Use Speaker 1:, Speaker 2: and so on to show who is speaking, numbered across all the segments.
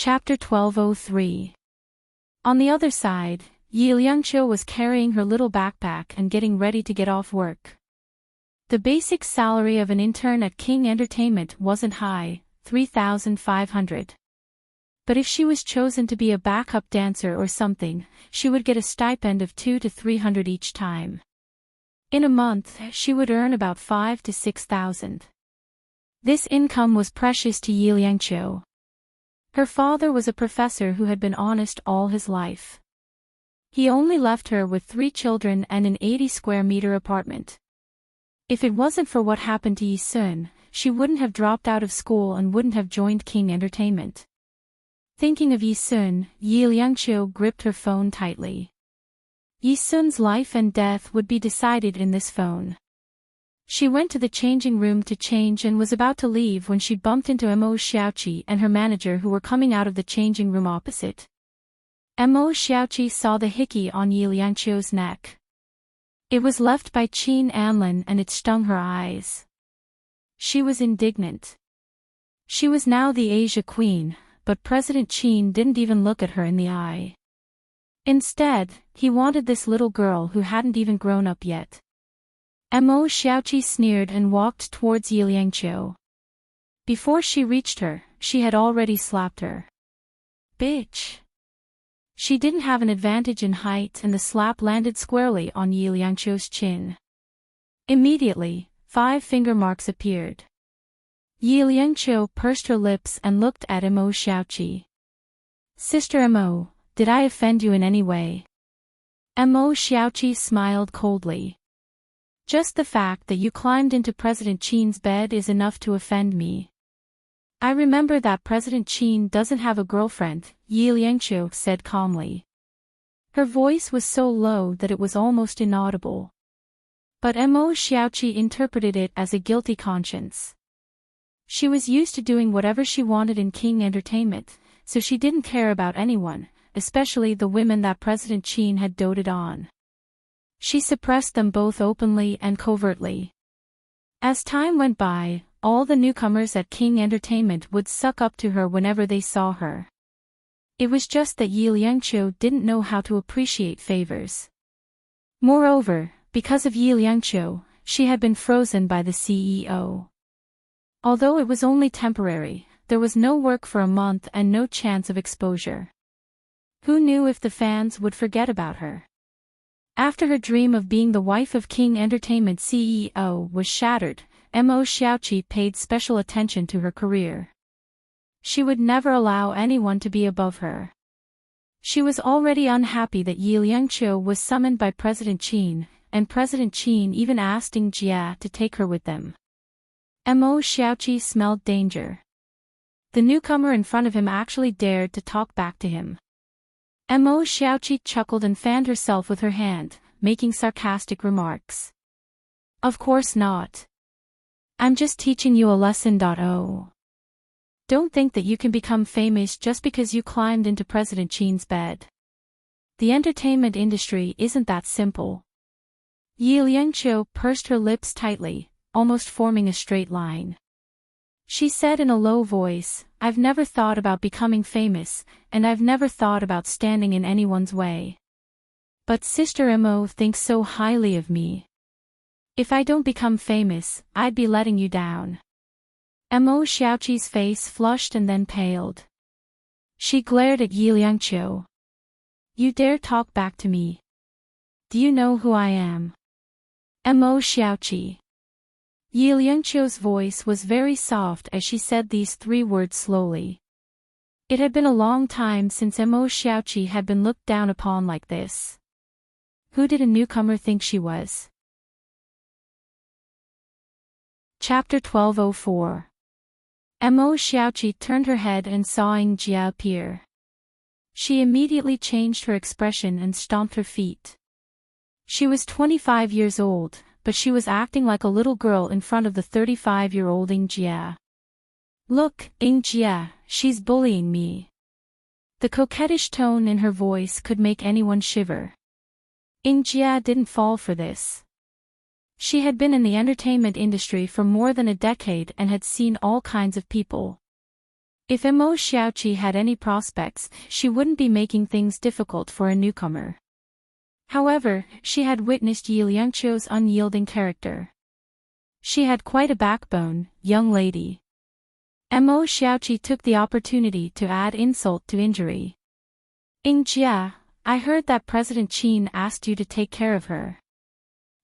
Speaker 1: Chapter 1203. On the other side, Yi Liangqiu was carrying her little backpack and getting ready to get off work. The basic salary of an intern at King Entertainment wasn't high, 3,500. But if she was chosen to be a backup dancer or something, she would get a stipend of 200 to 300 each time. In a month, she would earn about 5,000 to 6,000. This income was precious to Yi Liangqiu. Her father was a professor who had been honest all his life. He only left her with 3 children and an 80-square-meter apartment. If it wasn't for what happened to Yi Sun, she wouldn't have dropped out of school and wouldn't have joined King Entertainment. Thinking of Yi Sun, Yi Liangqiu gripped her phone tightly. Yi Sun's life and death would be decided in this phone. She went to the changing room to change and was about to leave when she bumped into Mo Xiaoqi and her manager, who were coming out of the changing room opposite. Mo Xiaoqi saw the hickey on Yi Liangqiu's neck. It was left by Qin Anlin and it stung her eyes. She was indignant. She was now the Asia Queen, but President Qin didn't even look at her in the eye. Instead, he wanted this little girl who hadn't even grown up yet. Mo Xiaoqi sneered and walked towards Yi Liangqiu. Before she reached her, she had already slapped her. Bitch! She didn't have an advantage in height and the slap landed squarely on Yi Liangqiu's chin. Immediately, 5 finger marks appeared. Yi Liangqiu pursed her lips and looked at Mo Xiaoqi. Sister Mo, did I offend you in any way? Mo Xiaoqi smiled coldly. Just the fact that you climbed into President Qin's bed is enough to offend me. I remember that President Qin doesn't have a girlfriend, Yi Liangqiu said calmly. Her voice was so low that it was almost inaudible. But Mo Xiaoqi interpreted it as a guilty conscience. She was used to doing whatever she wanted in King Entertainment, so she didn't care about anyone, especially the women that President Qin had doted on. She suppressed them both openly and covertly. As time went by, all the newcomers at King Entertainment would suck up to her whenever they saw her. It was just that Yi Liangqiu didn't know how to appreciate favors. Moreover, because of Yi Liangqiu, she had been frozen by the CEO. Although it was only temporary, there was no work for a month and no chance of exposure. Who knew if the fans would forget about her? After her dream of being the wife of King Entertainment CEO was shattered, Mo Xiaoqi paid special attention to her career. She would never allow anyone to be above her. She was already unhappy that Yi Liangqiu was summoned by President Qin, and President Qin even asked Ing Jia to take her with them. Mo Xiaoqi smelled danger. The newcomer in front of him actually dared to talk back to him. Mo Xiaoqi chuckled and fanned herself with her hand, making sarcastic remarks. Of course not. I'm just teaching you a lesson. Don't think that you can become famous just because you climbed into President Qin's bed. The entertainment industry isn't that simple. Yi Liangqiu pursed her lips tightly, almost forming a straight line. She said in a low voice, I've never thought about becoming famous, and I've never thought about standing in anyone's way. But Sister Mo thinks so highly of me. If I don't become famous, I'd be letting you down. Mo Xiaoqi's face flushed and then paled. She glared at Yi Liangqiu. You dare talk back to me? Do you know who I am? Mo Xiaoqi. Yi Liangqiu's voice was very soft as she said these 3 words slowly. It had been a long time since Mo Xiaoqi had been looked down upon like this. Who did a newcomer think she was? Chapter 1204. Mo Xiaoqi turned her head and saw Ing Jia appear. She immediately changed her expression and stomped her feet. She was 25 years old, but she was acting like a little girl in front of the 35-year-old Ing Jia. Look, Ing Jia, she's bullying me. The coquettish tone in her voice could make anyone shiver. Ing Jia didn't fall for this. She had been in the entertainment industry for more than a decade and had seen all kinds of people. If Mo Xiaoqi had any prospects, she wouldn't be making things difficult for a newcomer. However, she had witnessed Yi Liangqiu's unyielding character. She had quite a backbone, young lady. Mo Xiaoqi took the opportunity to add insult to injury. Jia, I heard that President Qin asked you to take care of her.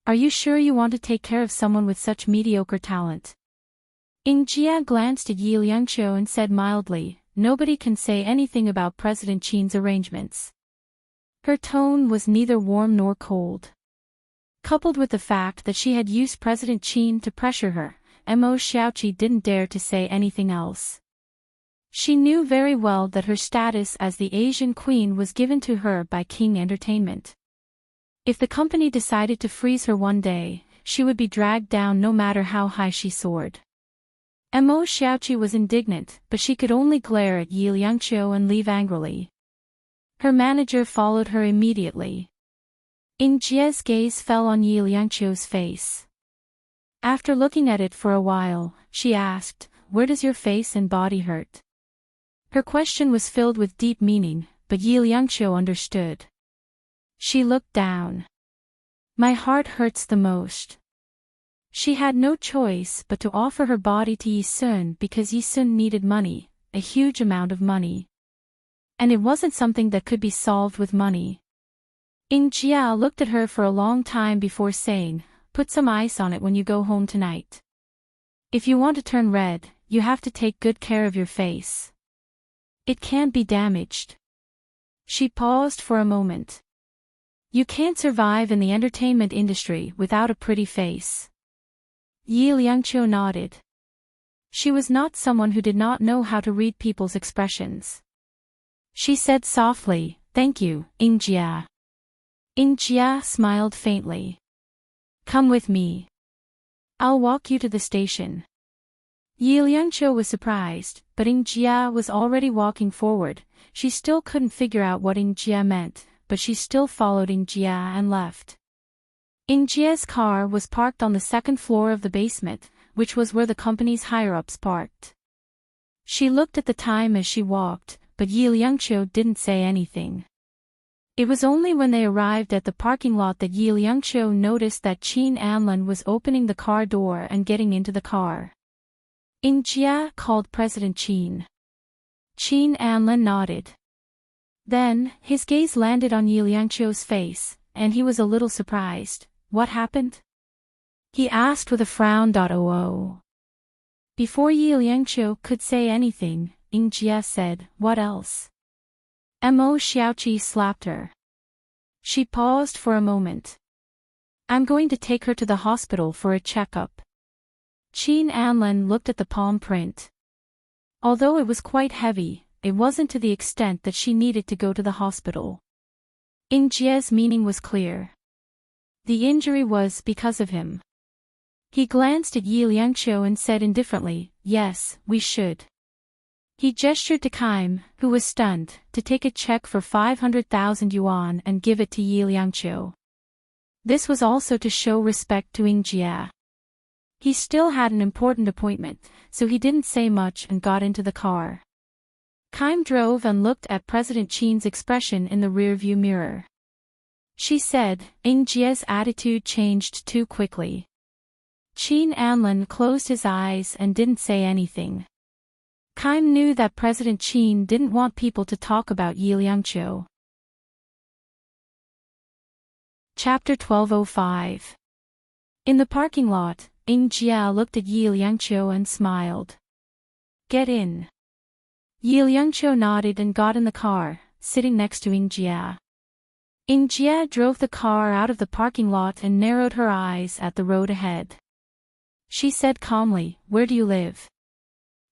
Speaker 1: Are you sure you want to take care of someone with such mediocre talent? Jia glanced at Yi Liangqiu and said mildly, nobody can say anything about President Qin's arrangements. Her tone was neither warm nor cold. Coupled with the fact that she had used President Qin to pressure her, Mo Xiaoqi didn't dare to say anything else. She knew very well that her status as the Asian queen was given to her by King Entertainment. If the company decided to freeze her one day, she would be dragged down no matter how high she soared. Mo Xiaoqi was indignant, but she could only glare at Yi Liangqiu and leave angrily. Her manager followed her immediately. Jia's gaze fell on Yi Liangqiu's face. After looking at it for a while, she asked, where does your face and body hurt? Her question was filled with deep meaning, but Yi Liangqiu understood. She looked down. My heart hurts the most. She had no choice but to offer her body to Yi Sun because Yi Sun needed money, a huge amount of money. And it wasn't something that could be solved with money. Jia looked at her for a long time before saying, put some ice on it when you go home tonight. If you want to turn red, you have to take good care of your face. It can't be damaged. She paused for a moment. You can't survive in the entertainment industry without a pretty face. Yi Liangqiu nodded. She was not someone who did not know how to read people's expressions. She said softly, thank you, Jia. Jia smiled faintly. Come with me. I'll walk you to the station. Yi Liangqiu was surprised, but Jia was already walking forward. She still couldn't figure out what Jia meant, but she still followed Jia and left. Jia's car was parked on the second floor of the basement, which was where the company's higher-ups parked. She looked at the time as she walked, but Yi Liangqiu didn't say anything. It was only when they arrived at the parking lot that Yi Liangqiu noticed that Qin Anlin was opening the car door and getting into the car. Jia called President Qin. Qin Anlin nodded. Then, his gaze landed on Yi Liangqiu's face, and he was a little surprised. What happened? He asked with a frown. Before Yi Liangqiu could say anything, Jia said, what else? Mo Xiaoqi slapped her. She paused for a moment. I'm going to take her to the hospital for a checkup. Qin Anlin looked at the palm print. Although it was quite heavy, it wasn't to the extent that she needed to go to the hospital. Jia's meaning was clear. The injury was because of him. He glanced at Yi Liangqiu and said indifferently, yes, we should. He gestured to Kaim, who was stunned, to take a check for 500,000 yuan and give it to Yi Liangqiu. This was also to show respect to Jia. He still had an important appointment, so he didn't say much and got into the car. Kaim drove and looked at President Qin's expression in the rearview mirror. She said, Jia's attitude changed too quickly. Qin Anlin closed his eyes and didn't say anything. Kaim knew that President Qin didn't want people to talk about Yi Liangqiu. Chapter 1205. In the parking lot, Jia looked at Yi Liangqiu and smiled. Get in. Yi Liangqiu nodded and got in the car, sitting next to Jia. Jia drove the car out of the parking lot and narrowed her eyes at the road ahead. She said calmly, where do you live?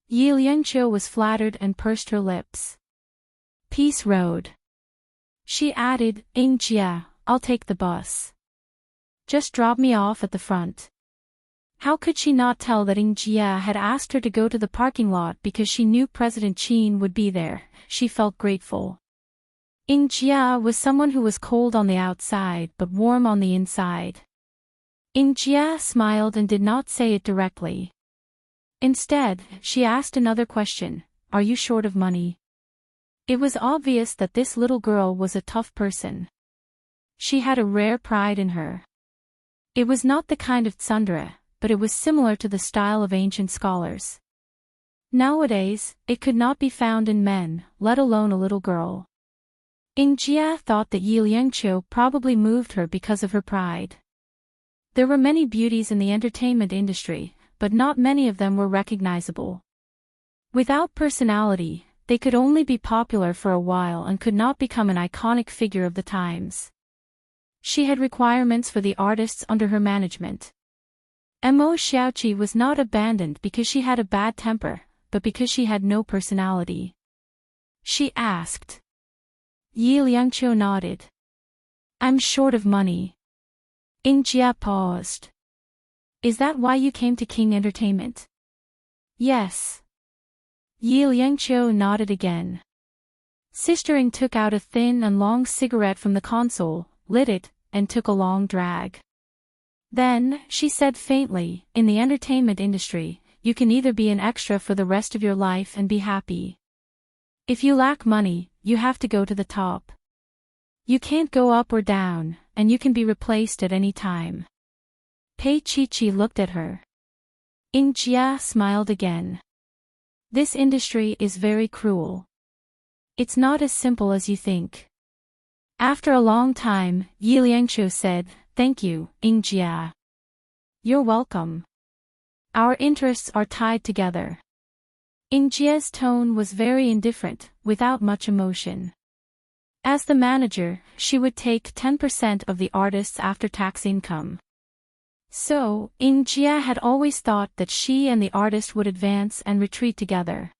Speaker 1: Yi Liangqiu was flattered and pursed her lips. Peace Road. She added, Jia, I'll take the bus. Just drop me off at the front. How could she not tell that Jia had asked her to go to the parking lot because she knew President Qin would be there? She felt grateful. Jia was someone who was cold on the outside but warm on the inside. Jia smiled and did not say it directly. Instead, she asked another question, are you short of money? It was obvious that this little girl was a tough person. She had a rare pride in her. It was not the kind of tsundere, but it was similar to the style of ancient scholars. Nowadays, it could not be found in men, let alone a little girl. Jia thought that Yi Liangqiu probably moved her because of her pride. There were many beauties in the entertainment industry, but not many of them were recognizable. Without personality, they could only be popular for a while and could not become an iconic figure of the times. She had requirements for the artists under her management. Mo Xiaoqi was not abandoned because she had a bad temper, but because she had no personality. She asked. Yi Liangqiu nodded. I'm short of money. Jia paused. Is that why you came to King Entertainment? Yes. Yi Liangqiu nodded again. Sister Ing took out a thin and long cigarette from the console, lit it, and took a long drag. Then, she said faintly, in the entertainment industry, you can either be an extra for the rest of your life and be happy. If you lack money, you have to go to the top. You can't go up or down, and you can be replaced at any time. Pei Chi looked at her. Jia smiled again. This industry is very cruel. It's not as simple as you think. After a long time, Yi Liangqiu said, Thank you, Jia. You're welcome. Our interests are tied together. Jia's tone was very indifferent, without much emotion. As the manager, she would take 10% of the artist's after-tax income. So, Jia had always thought that she and the artist would advance and retreat together.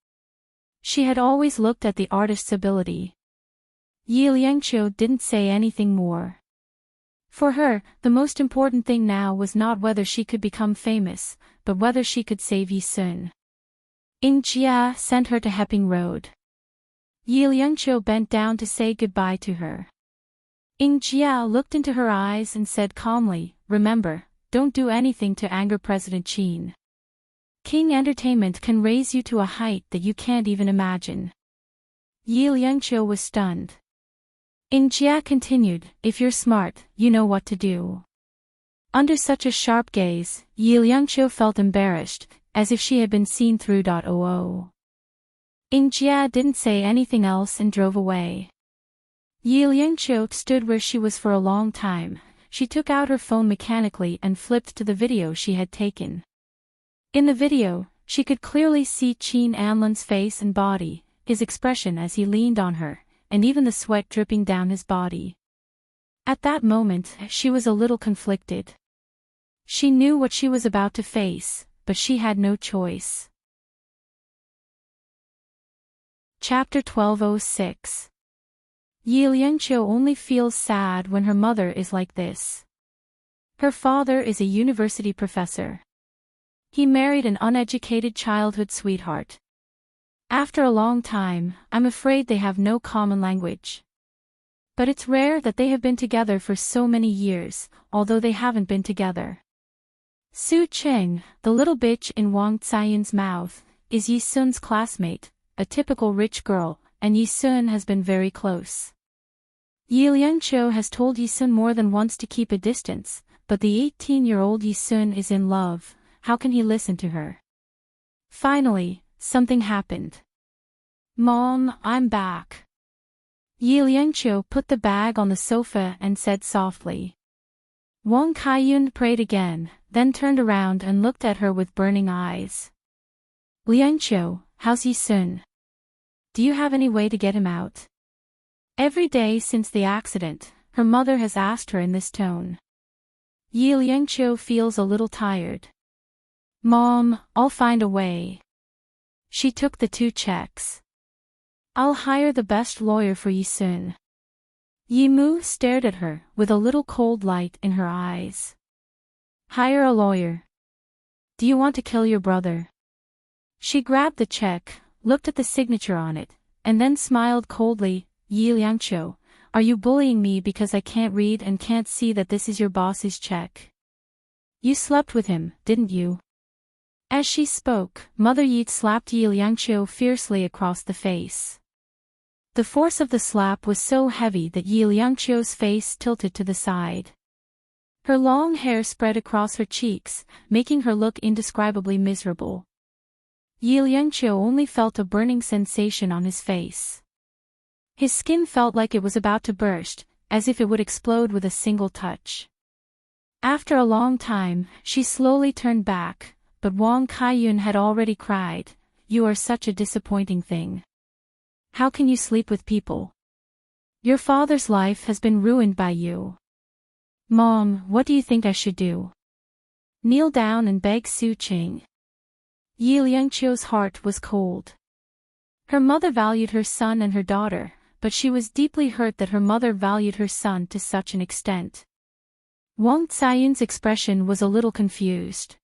Speaker 1: She had always looked at the artist's ability. Yi Liangqiu didn't say anything more. For her, the most important thing now was not whether she could become famous, but whether she could save Yi Sun. Jia sent her to Hepping Road. Yi Liangqiu bent down to say goodbye to her. Jia looked into her eyes and said calmly, Remember, don't do anything to anger President Qin. King Entertainment can raise you to a height that you can't even imagine. Yi Liangqiu was stunned. Jia continued, If you're smart, you know what to do. Under such a sharp gaze, Yi Liangqiu felt embarrassed, as if she had been seen through. Jia didn't say anything else and drove away. Yi Liangqiu stood where she was for a long time. She took out her phone mechanically and flipped to the video she had taken. In the video, she could clearly see Qin Anlin's face and body, his expression as he leaned on her, and even the sweat dripping down his body. At that moment, she was a little conflicted. She knew what she was about to face, but she had no choice. Chapter 1206. Yi Liangqiu only feels sad when her mother is like this. Her father is a university professor. He married an uneducated childhood sweetheart. After a long time, I'm afraid they have no common language. But it's rare that they have been together for so many years, although they haven't been together. Su Cheng, the little bitch in Wang Ziyin's mouth, is Yi Sun's classmate, a typical rich girl, and Yi Sun has been very close. Yi Liangqiu has told Yi Sun more than once to keep a distance, but the 18-year-old Yi Sun is in love. How can he listen to her? Finally, something happened. Mom, I'm back. Yi Liangqiu put the bag on the sofa and said softly. Wang Kaiyun prayed again, then turned around and looked at her with burning eyes. Liangqiu, how's Yi Sun? Do you have any way to get him out? Every day since the accident, her mother has asked her in this tone. Yi Liangqiu feels a little tired. Mom, I'll find a way. She took the 2 checks. I'll hire the best lawyer for Yi Sun. Yi Mu stared at her, with a little cold light in her eyes. Hire a lawyer. Do you want to kill your brother? She grabbed the check, looked at the signature on it, and then smiled coldly. Yi Liangqiu, are you bullying me because I can't read and can't see that this is your boss's check? You slept with him, didn't you? As she spoke, Mother Yeet slapped Yi Liangqiu fiercely across the face. The force of the slap was so heavy that Yi Liangqiu's face tilted to the side. Her long hair spread across her cheeks, making her look indescribably miserable. Yi Liangqiu only felt a burning sensation on his face. His skin felt like it was about to burst, as if it would explode with a single touch. After a long time, she slowly turned back, but Wang Kaiyun had already cried, "You are such a disappointing thing. How can you sleep with people? Your father's life has been ruined by you. Mom, what do you think I should do? Kneel down and beg Su Qing." Yi Liangqiu's heart was cold. Her mother valued her son and her daughter, but she was deeply hurt that her mother valued her son to such an extent. Wang Caiyun's expression was a little confused.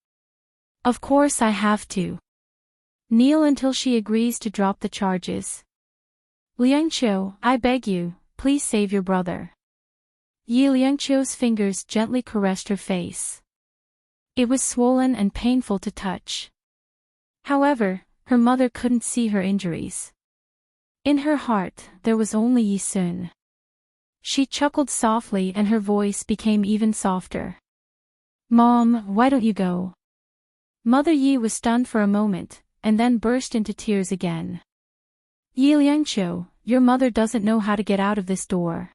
Speaker 1: "Of course I have to. Kneel until she agrees to drop the charges. Liangqiu, I beg you, please save your brother." Yi Liangqiu's fingers gently caressed her face. It was swollen and painful to touch. However, her mother couldn't see her injuries. In her heart, there was only Yi Sun. She chuckled softly and her voice became even softer. "Mom, why don't you go?" Mother Yi was stunned for a moment, and then burst into tears again. "Yi Liangqiu, your mother doesn't know how to get out of this door.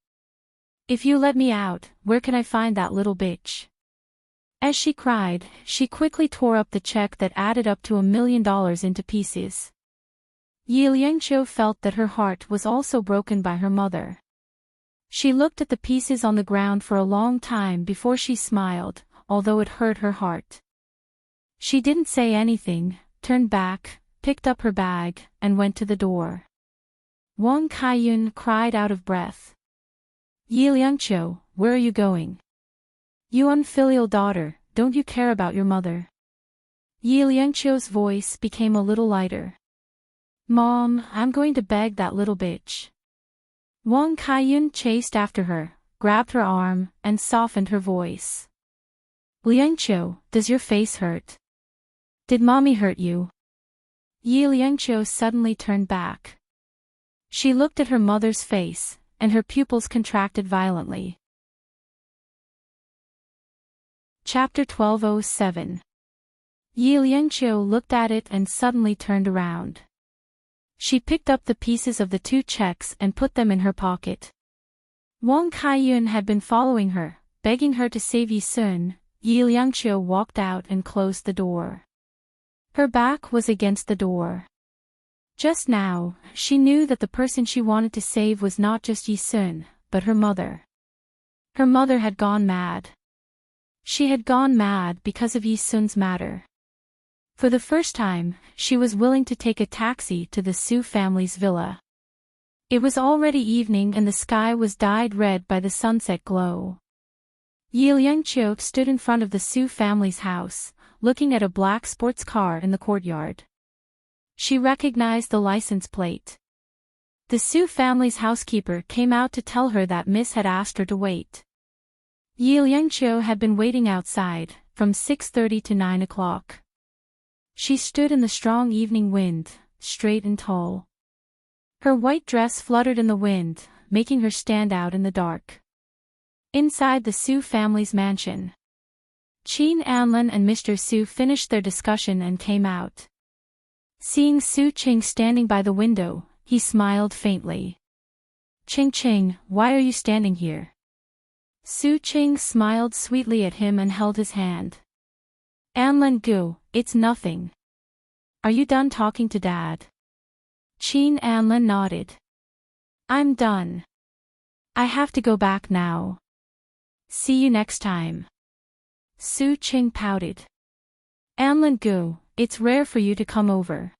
Speaker 1: If you let me out, where can I find that little bitch?" As she cried, she quickly tore up the check that added up to $1 million into pieces. Yi Liangqiu felt that her heart was also broken by her mother. She looked at the pieces on the ground for a long time before she smiled, although it hurt her heart. She didn't say anything, turned back, picked up her bag, and went to the door. Wang Kaiyun cried out of breath. "Yi Liangqiu, where are you going? You unfilial daughter, don't you care about your mother?" Yi Liangqiu's voice became a little lighter. "Mom, I'm going to beg that little bitch." Wang Kaiyun chased after her, grabbed her arm, and softened her voice. "Liangqiu, does your face hurt? Did mommy hurt you?" Yi Liangqiu suddenly turned back. She looked at her mother's face, and her pupils contracted violently. Chapter 1207. Yi Liangqiu looked at it and suddenly turned around. She picked up the pieces of the 2 checks and put them in her pocket. Wang Kaiyun had been following her, begging her to save Yi Sun. Yi Liangqiu walked out and closed the door. Her back was against the door. Just now, she knew that the person she wanted to save was not just Yi Sun, but her mother. Her mother had gone mad. She had gone mad because of Yi Sun's matter. For the first time, she was willing to take a taxi to the Su family's villa. It was already evening and the sky was dyed red by the sunset glow. Yi Liangqiu stood in front of the Su family's house, looking at a black sports car in the courtyard. She recognized the license plate. The Su family's housekeeper came out to tell her that Miss had asked her to wait. Yi Liangqiu had been waiting outside, from 6:30 to 9 o'clock. She stood in the strong evening wind, straight and tall. Her white dress fluttered in the wind, making her stand out in the dark. Inside the Su family's mansion, Qin Anlin and Mr. Su finished their discussion and came out. Seeing Su Qing standing by the window, he smiled faintly. "Qing, why are you standing here?" Su Qing smiled sweetly at him and held his hand. "Anlin Gu, it's nothing. Are you done talking to Dad?" Qin Anlin nodded. "I'm done. I have to go back now. See you next time." Su Qing pouted. "Anlin Gu, it's rare for you to come over.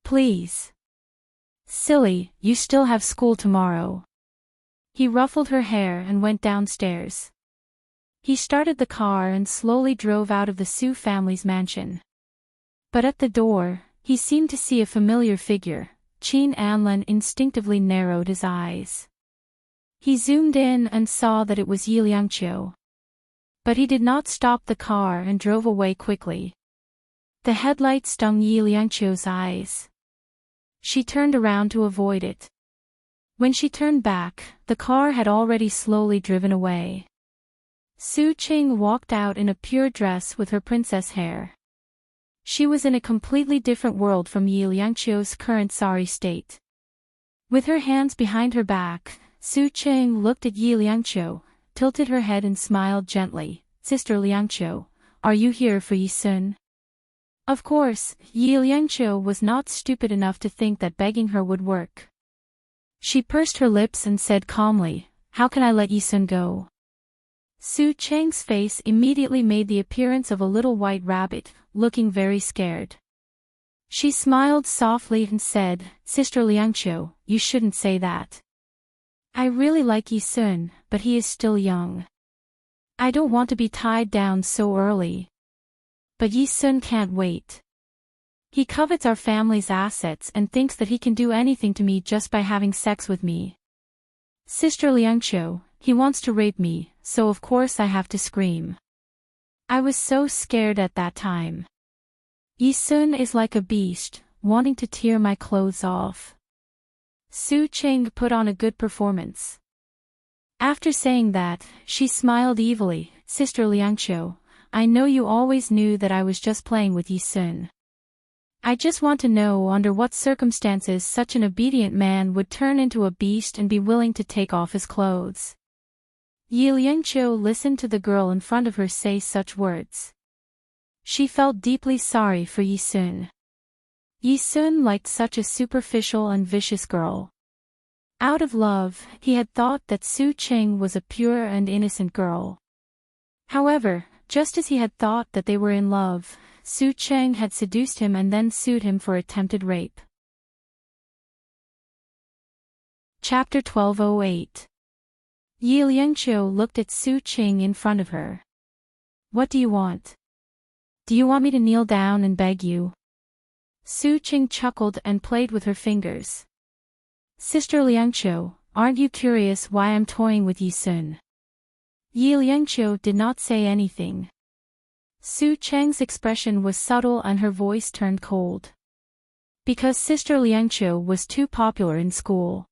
Speaker 1: Please." "Silly, you still have school tomorrow." He ruffled her hair and went downstairs. He started the car and slowly drove out of the Su family's mansion. But at the door, he seemed to see a familiar figure. Qin Anlin instinctively narrowed his eyes. He zoomed in and saw that it was Yi Liangqiu. But he did not stop the car and drove away quickly. The headlight stung Yi Liangqiu's eyes. She turned around to avoid it. When she turned back, the car had already slowly driven away. Su Qing walked out in a pure dress with her princess hair. She was in a completely different world from Yi Liangqiu's current sorry state. With her hands behind her back, Su Qing looked at Yi Liangqiu, tilted her head and smiled gently. Sister Liangqiu, are you here for Yi Sun? Of course, Yi Liangqiu was not stupid enough to think that begging her would work. She pursed her lips and said calmly, how can I let Yi Sun go? Su Cheng's face immediately made the appearance of a little white rabbit, looking very scared. She smiled softly and said, Sister Liangqiu, you shouldn't say that. I really like Yi Sun, but he is still young. I don't want to be tied down so early. But Yi Sun can't wait. He covets our family's assets and thinks that he can do anything to me just by having sex with me. Sister Liangqiu, he wants to rape me, so of course I have to scream. I was so scared at that time. Yi Sun is like a beast, wanting to tear my clothes off. Su Qing put on a good performance. After saying that, she smiled evilly. Sister Liangqiu, I know you always knew that I was just playing with Yi Sun. I just want to know under what circumstances such an obedient man would turn into a beast and be willing to take off his clothes. Yi Liangqiu listened to the girl in front of her say such words. She felt deeply sorry for Yi Sun. Yi Sun liked such a superficial and vicious girl. Out of love, he had thought that Su Qing was a pure and innocent girl. However, just as he had thought that they were in love, Su Qing had seduced him and then sued him for attempted rape. Chapter 1208. Yi Liangqiu looked at Su Qing in front of her. What do you want? Do you want me to kneel down and beg you? Su Qing chuckled and played with her fingers. Sister Liangqiu, aren't you curious why I'm toying with Yi Sun? Yi Liangqiu did not say anything. Su Cheng's expression was subtle and her voice turned cold. Because Sister Liangqiu was too popular in school.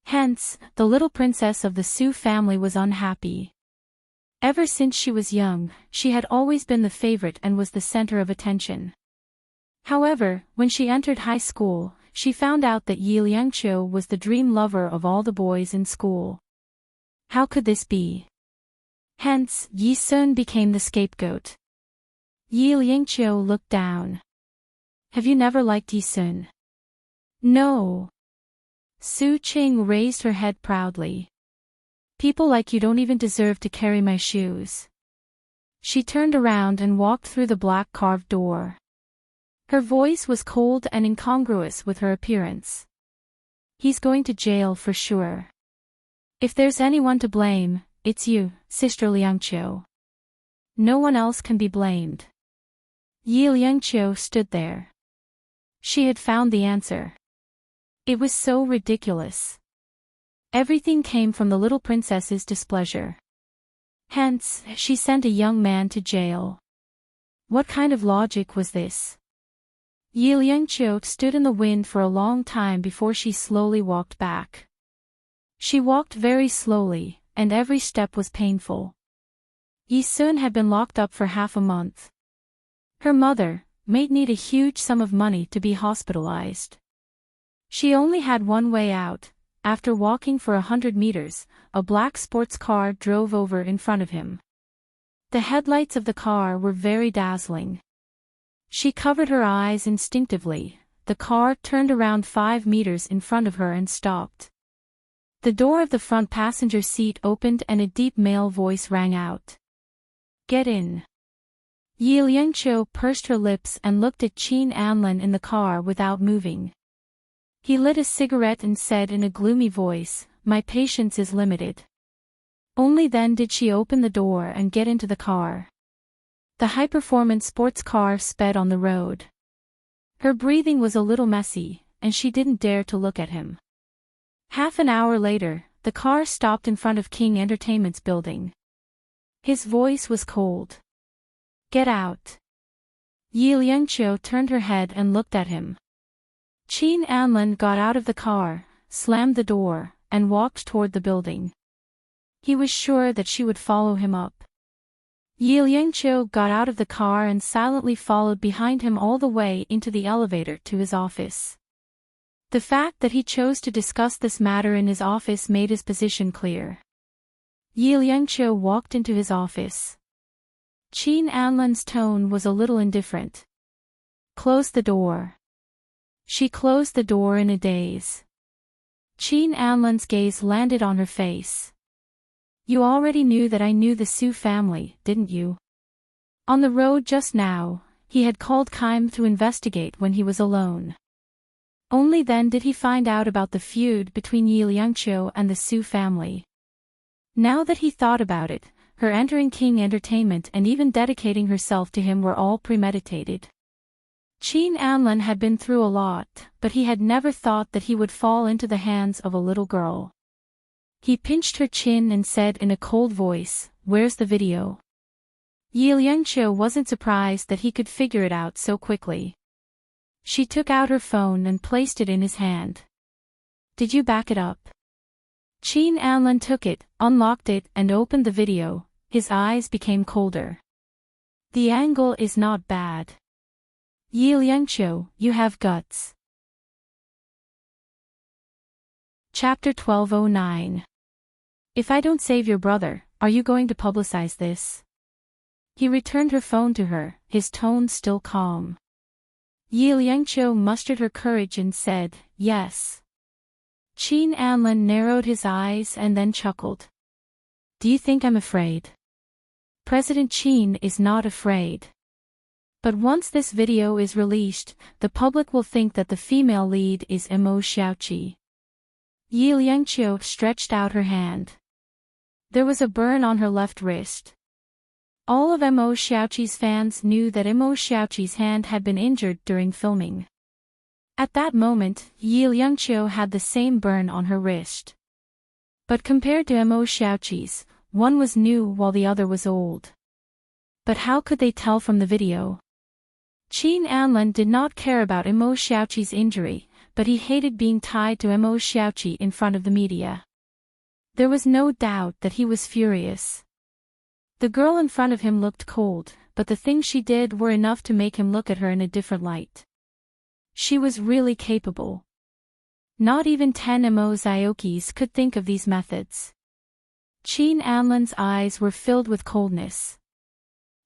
Speaker 1: Hence, the little princess of the Su family was unhappy. Ever since she was young, she had always been the favorite and was the center of attention. However, when she entered high school, she found out that Yi Liangqiu was the dream lover of all the boys in school. How could this be? Hence, Yi Sun became the scapegoat. Yi Liangqiu looked down. Have you never liked Yi Sun? No. Su Qing raised her head proudly. People like you don't even deserve to carry my shoes. She turned around and walked through the black carved door. Her voice was cold and incongruous with her appearance. He's going to jail for sure. If there's anyone to blame, it's you, Sister Liangqiu. No one else can be blamed. Yi Liangqiu stood there. She had found the answer. It was so ridiculous. Everything came from the little princess's displeasure. Hence, she sent a young man to jail. What kind of logic was this? Yi Liangqiu stood in the wind for a long time before she slowly walked back. She walked very slowly, and every step was painful. Yi Sun had been locked up for half a month. Her mother might need a huge sum of money to be hospitalized. She only had one way out. After walking for 100 meters, a black sports car drove over in front of him. The headlights of the car were very dazzling. She covered her eyes instinctively. The car turned around 5 meters in front of her and stopped. The door of the front passenger seat opened and a deep male voice rang out. Get in. Yi Liangqiu pursed her lips and looked at Qin Anlin in the car without moving. He lit a cigarette and said in a gloomy voice, my patience is limited. Only then did she open the door and get into the car. The high-performance sports car sped on the road. Her breathing was a little messy, and she didn't dare to look at him. Half an hour later, the car stopped in front of King Entertainment's building. His voice was cold. Get out. Yi Liangqiu turned her head and looked at him. Qin Anlin got out of the car, slammed the door, and walked toward the building. He was sure that she would follow him up. Yi Liangqiu got out of the car and silently followed behind him all the way into the elevator to his office. The fact that he chose to discuss this matter in his office made his position clear. Yi Liangqiu walked into his office. Qin Anlin's tone was a little indifferent. Close the door. She closed the door in a daze. Qin Anlin's gaze landed on her face. You already knew that I knew the Su family, didn't you? On the road just now, he had called Keim to investigate when he was alone. Only then did he find out about the feud between Yi Liangqiu and the Su family. Now that he thought about it, her entering King Entertainment and even dedicating herself to him were all premeditated. Qin Anlin had been through a lot, but he had never thought that he would fall into the hands of a little girl. He pinched her chin and said in a cold voice, "Where's the video?" Yi Liangqiu wasn't surprised that he could figure it out so quickly. She took out her phone and placed it in his hand. Did you back it up? Qin Anlin took it, unlocked it, and opened the video. His eyes became colder. The angle is not bad. Yi Liangqiu, you have guts. Chapter 1209. If I don't save your brother, are you going to publicize this? He returned her phone to her, his tone still calm. Yi Liangqiu mustered her courage and said, yes. Qin Anlin narrowed his eyes and then chuckled. Do you think I'm afraid? President Qin is not afraid. But once this video is released, the public will think that the female lead is Emo Xiaoqi. Yi Liangqiu stretched out her hand. There was a burn on her left wrist. All of Emo Xiaoqi's fans knew that Emo Xiaoqi's hand had been injured during filming. At that moment, Yi Liangqiu had the same burn on her wrist. But compared to Emo Xiaoqi's, one was new while the other was old. But how could they tell from the video? Qin Anlin did not care about Emo Xiaoqi's injury, but he hated being tied to Emo Xiaoqi in front of the media. There was no doubt that he was furious. The girl in front of him looked cold, but the things she did were enough to make him look at her in a different light. She was really capable. Not even 10 Emo Xiaoqis could think of these methods. Qin Anlin's eyes were filled with coldness.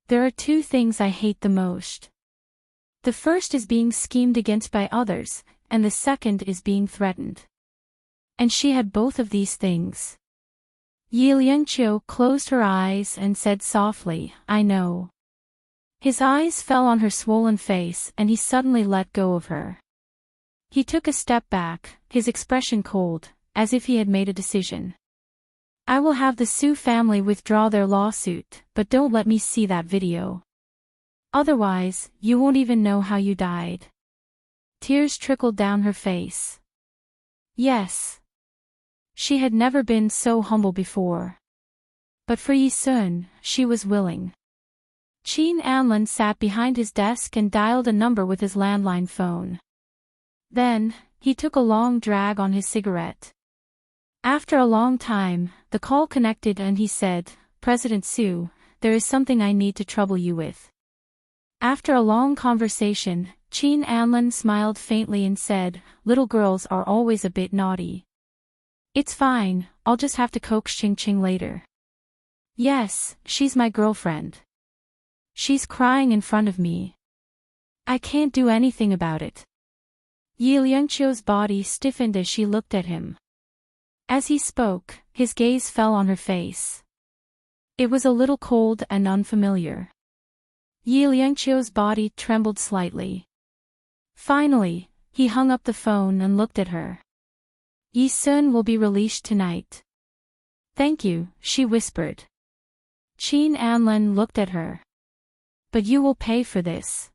Speaker 1: There are two things I hate the most. The first is being schemed against by others, and the second is being threatened. And she had both of these things. Yi Liangqiu closed her eyes and said softly, I know. His eyes fell on her swollen face and he suddenly let go of her. He took a step back, his expression cold, as if he had made a decision. I will have the Su family withdraw their lawsuit, but don't let me see that video. Otherwise, you won't even know how you died. Tears trickled down her face. Yes. She had never been so humble before. But for Yi Sun, she was willing. Qin Anlin sat behind his desk and dialed a number with his landline phone. Then, he took a long drag on his cigarette. After a long time, the call connected and he said, President Su, there is something I need to trouble you with. After a long conversation, Qin Anlin smiled faintly and said, little girls are always a bit naughty. It's fine, I'll just have to coax Ching Ching later. Yes, she's my girlfriend. She's crying in front of me. I can't do anything about it. Yi Liangqiu's body stiffened as she looked at him. As he spoke, his gaze fell on her face. It was a little cold and unfamiliar. Yi Liangqiu's body trembled slightly. Finally, he hung up the phone and looked at her. Yi Sun will be released tonight. Thank you, she whispered. Qin Anlin looked at her. But you will pay for this.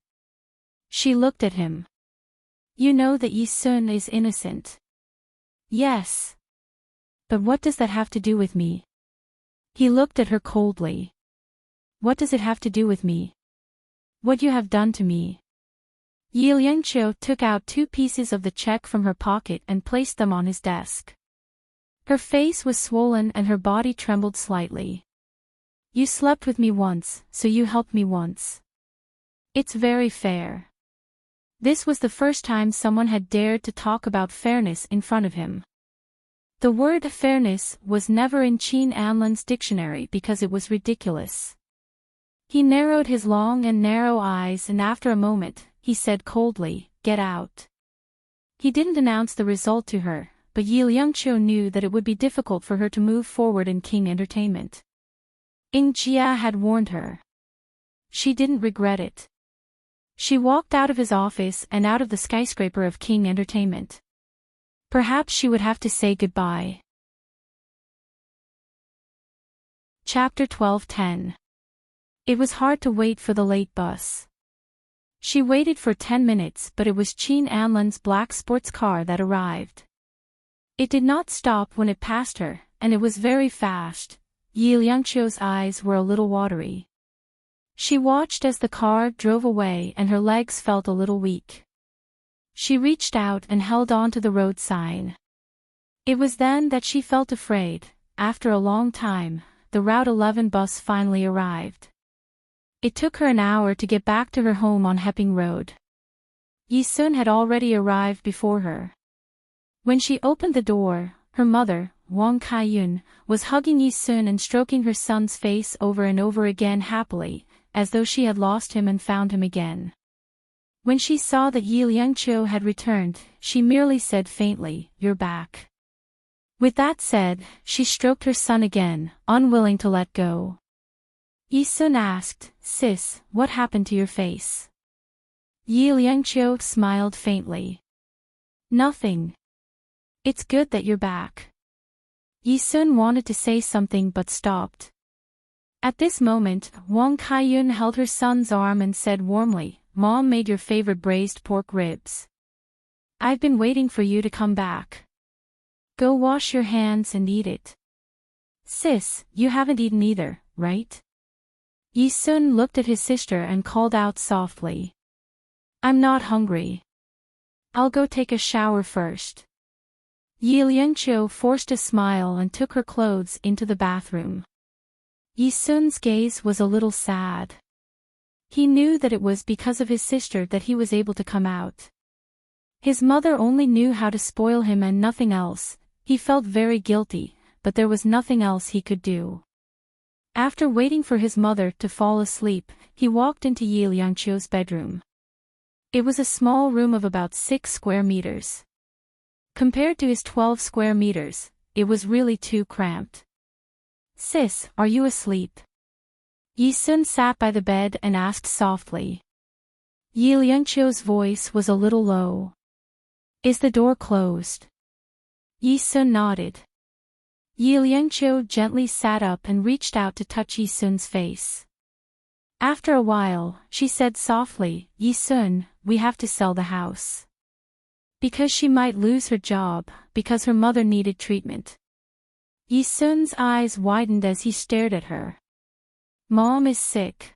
Speaker 1: She looked at him. You know that Yi Sun is innocent. Yes. But what does that have to do with me? He looked at her coldly. What does it have to do with me? What you have done to me. Yi Liangqiu took out 2 pieces of the check from her pocket and placed them on his desk. Her face was swollen and her body trembled slightly. You slept with me once, so you helped me once. It's very fair. This was the first time someone had dared to talk about fairness in front of him. The word fairness was never in Qin Anlan's dictionary because it was ridiculous. He narrowed his long and narrow eyes and after a moment, he said coldly, "Get out." He didn't announce the result to her, but Yi Liangqiu knew that it would be difficult for her to move forward in King Entertainment. Ing Jia had warned her. She didn't regret it. She walked out of his office and out of the skyscraper of King Entertainment. Perhaps she would have to say goodbye. Chapter 12:10. It was hard to wait for the late bus. She waited for 10 minutes but it was Qin Anlan's black sports car that arrived. It did not stop when it passed her, and it was very fast. Yi Liangqiu's eyes were a little watery. She watched as the car drove away and her legs felt a little weak. She reached out and held on to the road sign. It was then that she felt afraid. After a long time, the Route 11 bus finally arrived. It took her an hour to get back to her home on Hepping Road. Yi Sun had already arrived before her. When she opened the door, her mother, Wang Kaiyun, was hugging Yi Sun and stroking her son's face over and over again happily, as though she had lost him and found him again. When she saw that Yi Liangqiu had returned, she merely said faintly, "You're back." With that said, she stroked her son again, unwilling to let go. Yi Sun asked, "Sis, what happened to your face?" Yi Liangqiu smiled faintly. "Nothing. It's good that you're back." Yi Sun wanted to say something but stopped. At this moment, Wang Kaiyun held her son's arm and said warmly, "Mom made your favorite braised pork ribs. I've been waiting for you to come back. Go wash your hands and eat it." "Sis, you haven't eaten either, right?" Yi Sun looked at his sister and called out softly. "I'm not hungry. I'll go take a shower first." Yi Liangqiu forced a smile and took her clothes into the bathroom. Yi Sun's gaze was a little sad. He knew that it was because of his sister that he was able to come out. His mother only knew how to spoil him and nothing else. He felt very guilty, but there was nothing else he could do. After waiting for his mother to fall asleep, he walked into Yi Liangqiu's bedroom. It was a small room of about 6 square meters. Compared to his 12 square meters, it was really too cramped. "Sis, are you asleep?" Yi Sun sat by the bed and asked softly. Yi Liangqiu's voice was a little low. "Is the door closed?" Yi Sun nodded. Yi Liangqiu gently sat up and reached out to touch Yi Sun's face. After a while, she said softly, "Yi Sun, we have to sell the house. Because she might lose her job, because her mother needed treatment." Yi Sun's eyes widened as he stared at her. "Mom is sick.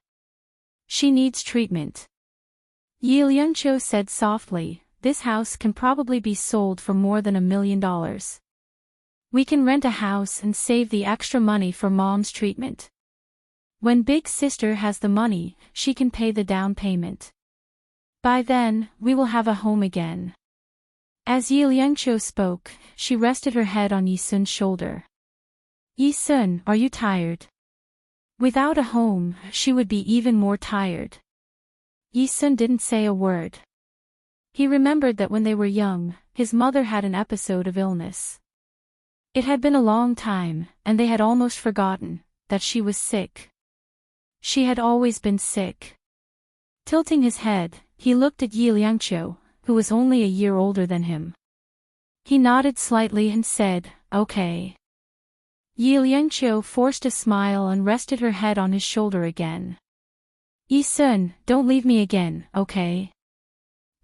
Speaker 1: She needs treatment." Yi Liangqiu said softly, "This house can probably be sold for more than $1 million. We can rent a house and save the extra money for Mom's treatment. When Big Sister has the money, she can pay the down payment. By then, we will have a home again." As Yi Liangqiu spoke, she rested her head on Yi Sun's shoulder. "Yi Sun, are you tired?" Without a home, she would be even more tired. Yi Sun didn't say a word. He remembered that when they were young, his mother had an episode of illness. It had been a long time, and they had almost forgotten that she was sick. She had always been sick. Tilting his head, he looked at Yi Liangqiu, who was only a year older than him. He nodded slightly and said, "Okay." Yi Liangqiu forced a smile and rested her head on his shoulder again. "Yi Sun, don't leave me again, okay?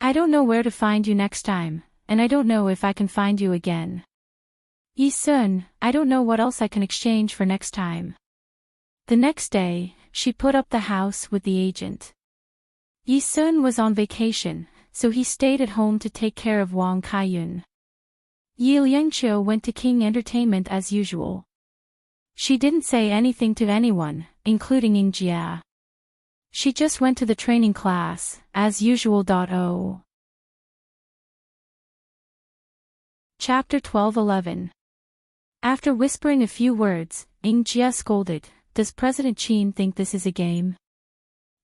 Speaker 1: I don't know where to find you next time, and I don't know if I can find you again. Yi Sun, I don't know what else I can exchange for next time." The next day, she put up the house with the agent. Yi Sun was on vacation, so he stayed at home to take care of Wang Kaiyun. Yi Liangqiu went to King Entertainment as usual. She didn't say anything to anyone, including Ying Jia. She just went to the training class, as usual. Chapter 12:11. After whispering a few words, Ying Jia scolded, "Does President Qin think this is a game?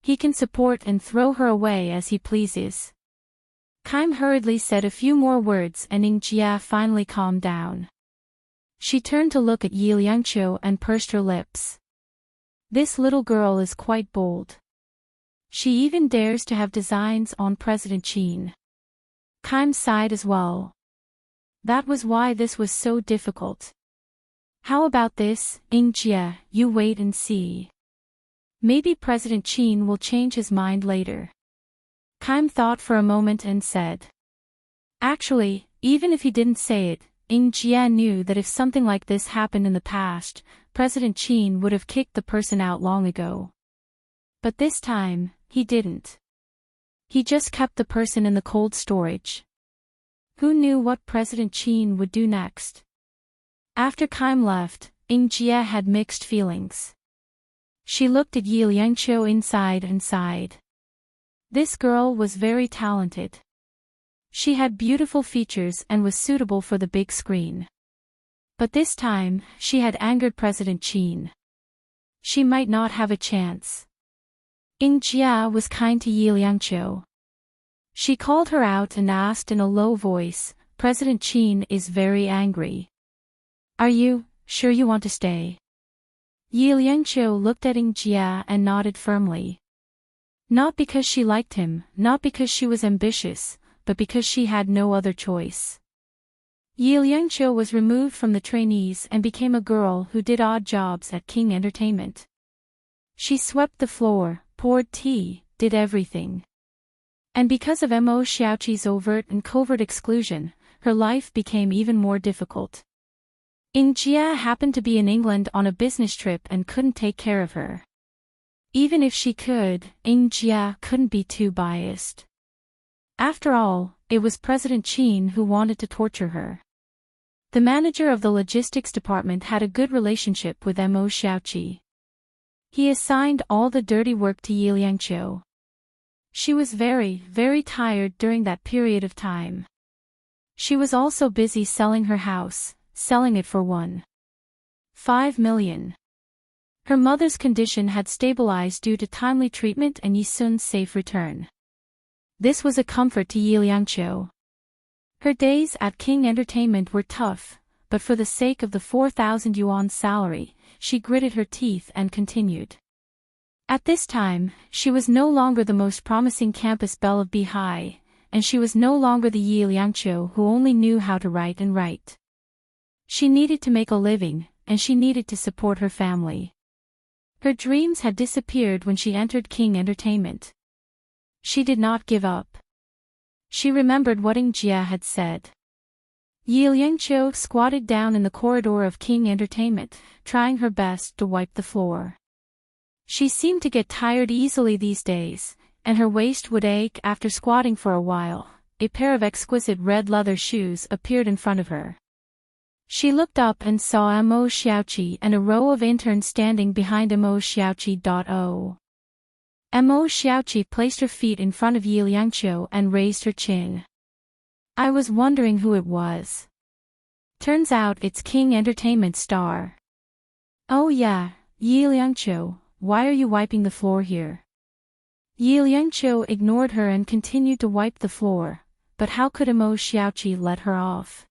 Speaker 1: He can support and throw her away as he pleases." Kaim hurriedly said a few more words and Ying Jia finally calmed down. She turned to look at Yi Liangqiu and pursed her lips. This little girl is quite bold. She even dares to have designs on President Qin. Kaim sighed as well. That was why this was so difficult. How about this, Ying Jia, you wait and see. Maybe President Qin will change his mind later. Kaim thought for a moment and said. Actually, even if he didn't say it, Ying Jia knew that if something like this happened in the past, President Qin would have kicked the person out long ago. But this time, he didn't. He just kept the person in the cold storage. Who knew what President Qin would do next? After Kaim left, Ying Jia had mixed feelings. She looked at Yi Liangqiu inside and sighed. This girl was very talented. She had beautiful features and was suitable for the big screen. But this time, she had angered President Qin. She might not have a chance. Ying Jia was kind to Yi Liangqiu. She called her out and asked in a low voice, "President Qin is very angry. Are you sure you want to stay?" Yi Liangqiu looked at Ying Jia and nodded firmly. Not because she liked him, not because she was ambitious, but because she had no other choice. Yi Liangqiu was removed from the trainees and became a girl who did odd jobs at King Entertainment. She swept the floor, poured tea, did everything. And because of Mo Xiaoqi's overt and covert exclusion, her life became even more difficult. Ying Jia happened to be in England on a business trip and couldn't take care of her. Even if she could, Ying Jia couldn't be too biased. After all, it was President Qin who wanted to torture her. The manager of the logistics department had a good relationship with Mo Xiaoqi. He assigned all the dirty work to Yi Liangqiu. She was very, very tired during that period of time. She was also busy selling her house, selling it for 1.5 million. Her mother's condition had stabilized due to timely treatment and Yi Sun's safe return. This was a comfort to Yi Liangqiu. Her days at King Entertainment were tough, but for the sake of the 4,000 yuan salary, she gritted her teeth and continued. At this time, she was no longer the most promising campus belle of Beihai, and she was no longer the Yi Liangqiu who only knew how to write and write. She needed to make a living, and she needed to support her family. Her dreams had disappeared when she entered King Entertainment. She did not give up. She remembered what Ying Jia had said. Yi Liangqiu squatted down in the corridor of King Entertainment, trying her best to wipe the floor. She seemed to get tired easily these days, and her waist would ache after squatting for a while. A pair of exquisite red leather shoes appeared in front of her. She looked up and saw Mo Xiaoqi and a row of interns standing behind Mo Xiaoqi. Mo Xiaoqi placed her feet in front of Yi Liangqiu and raised her chin. I was wondering who it was. Turns out it's King Entertainment star. Oh yeah, Yi Liangqiu, why are you wiping the floor here? Yi Liangqiu ignored her and continued to wipe the floor, but how could Mo Xiaoqi let her off?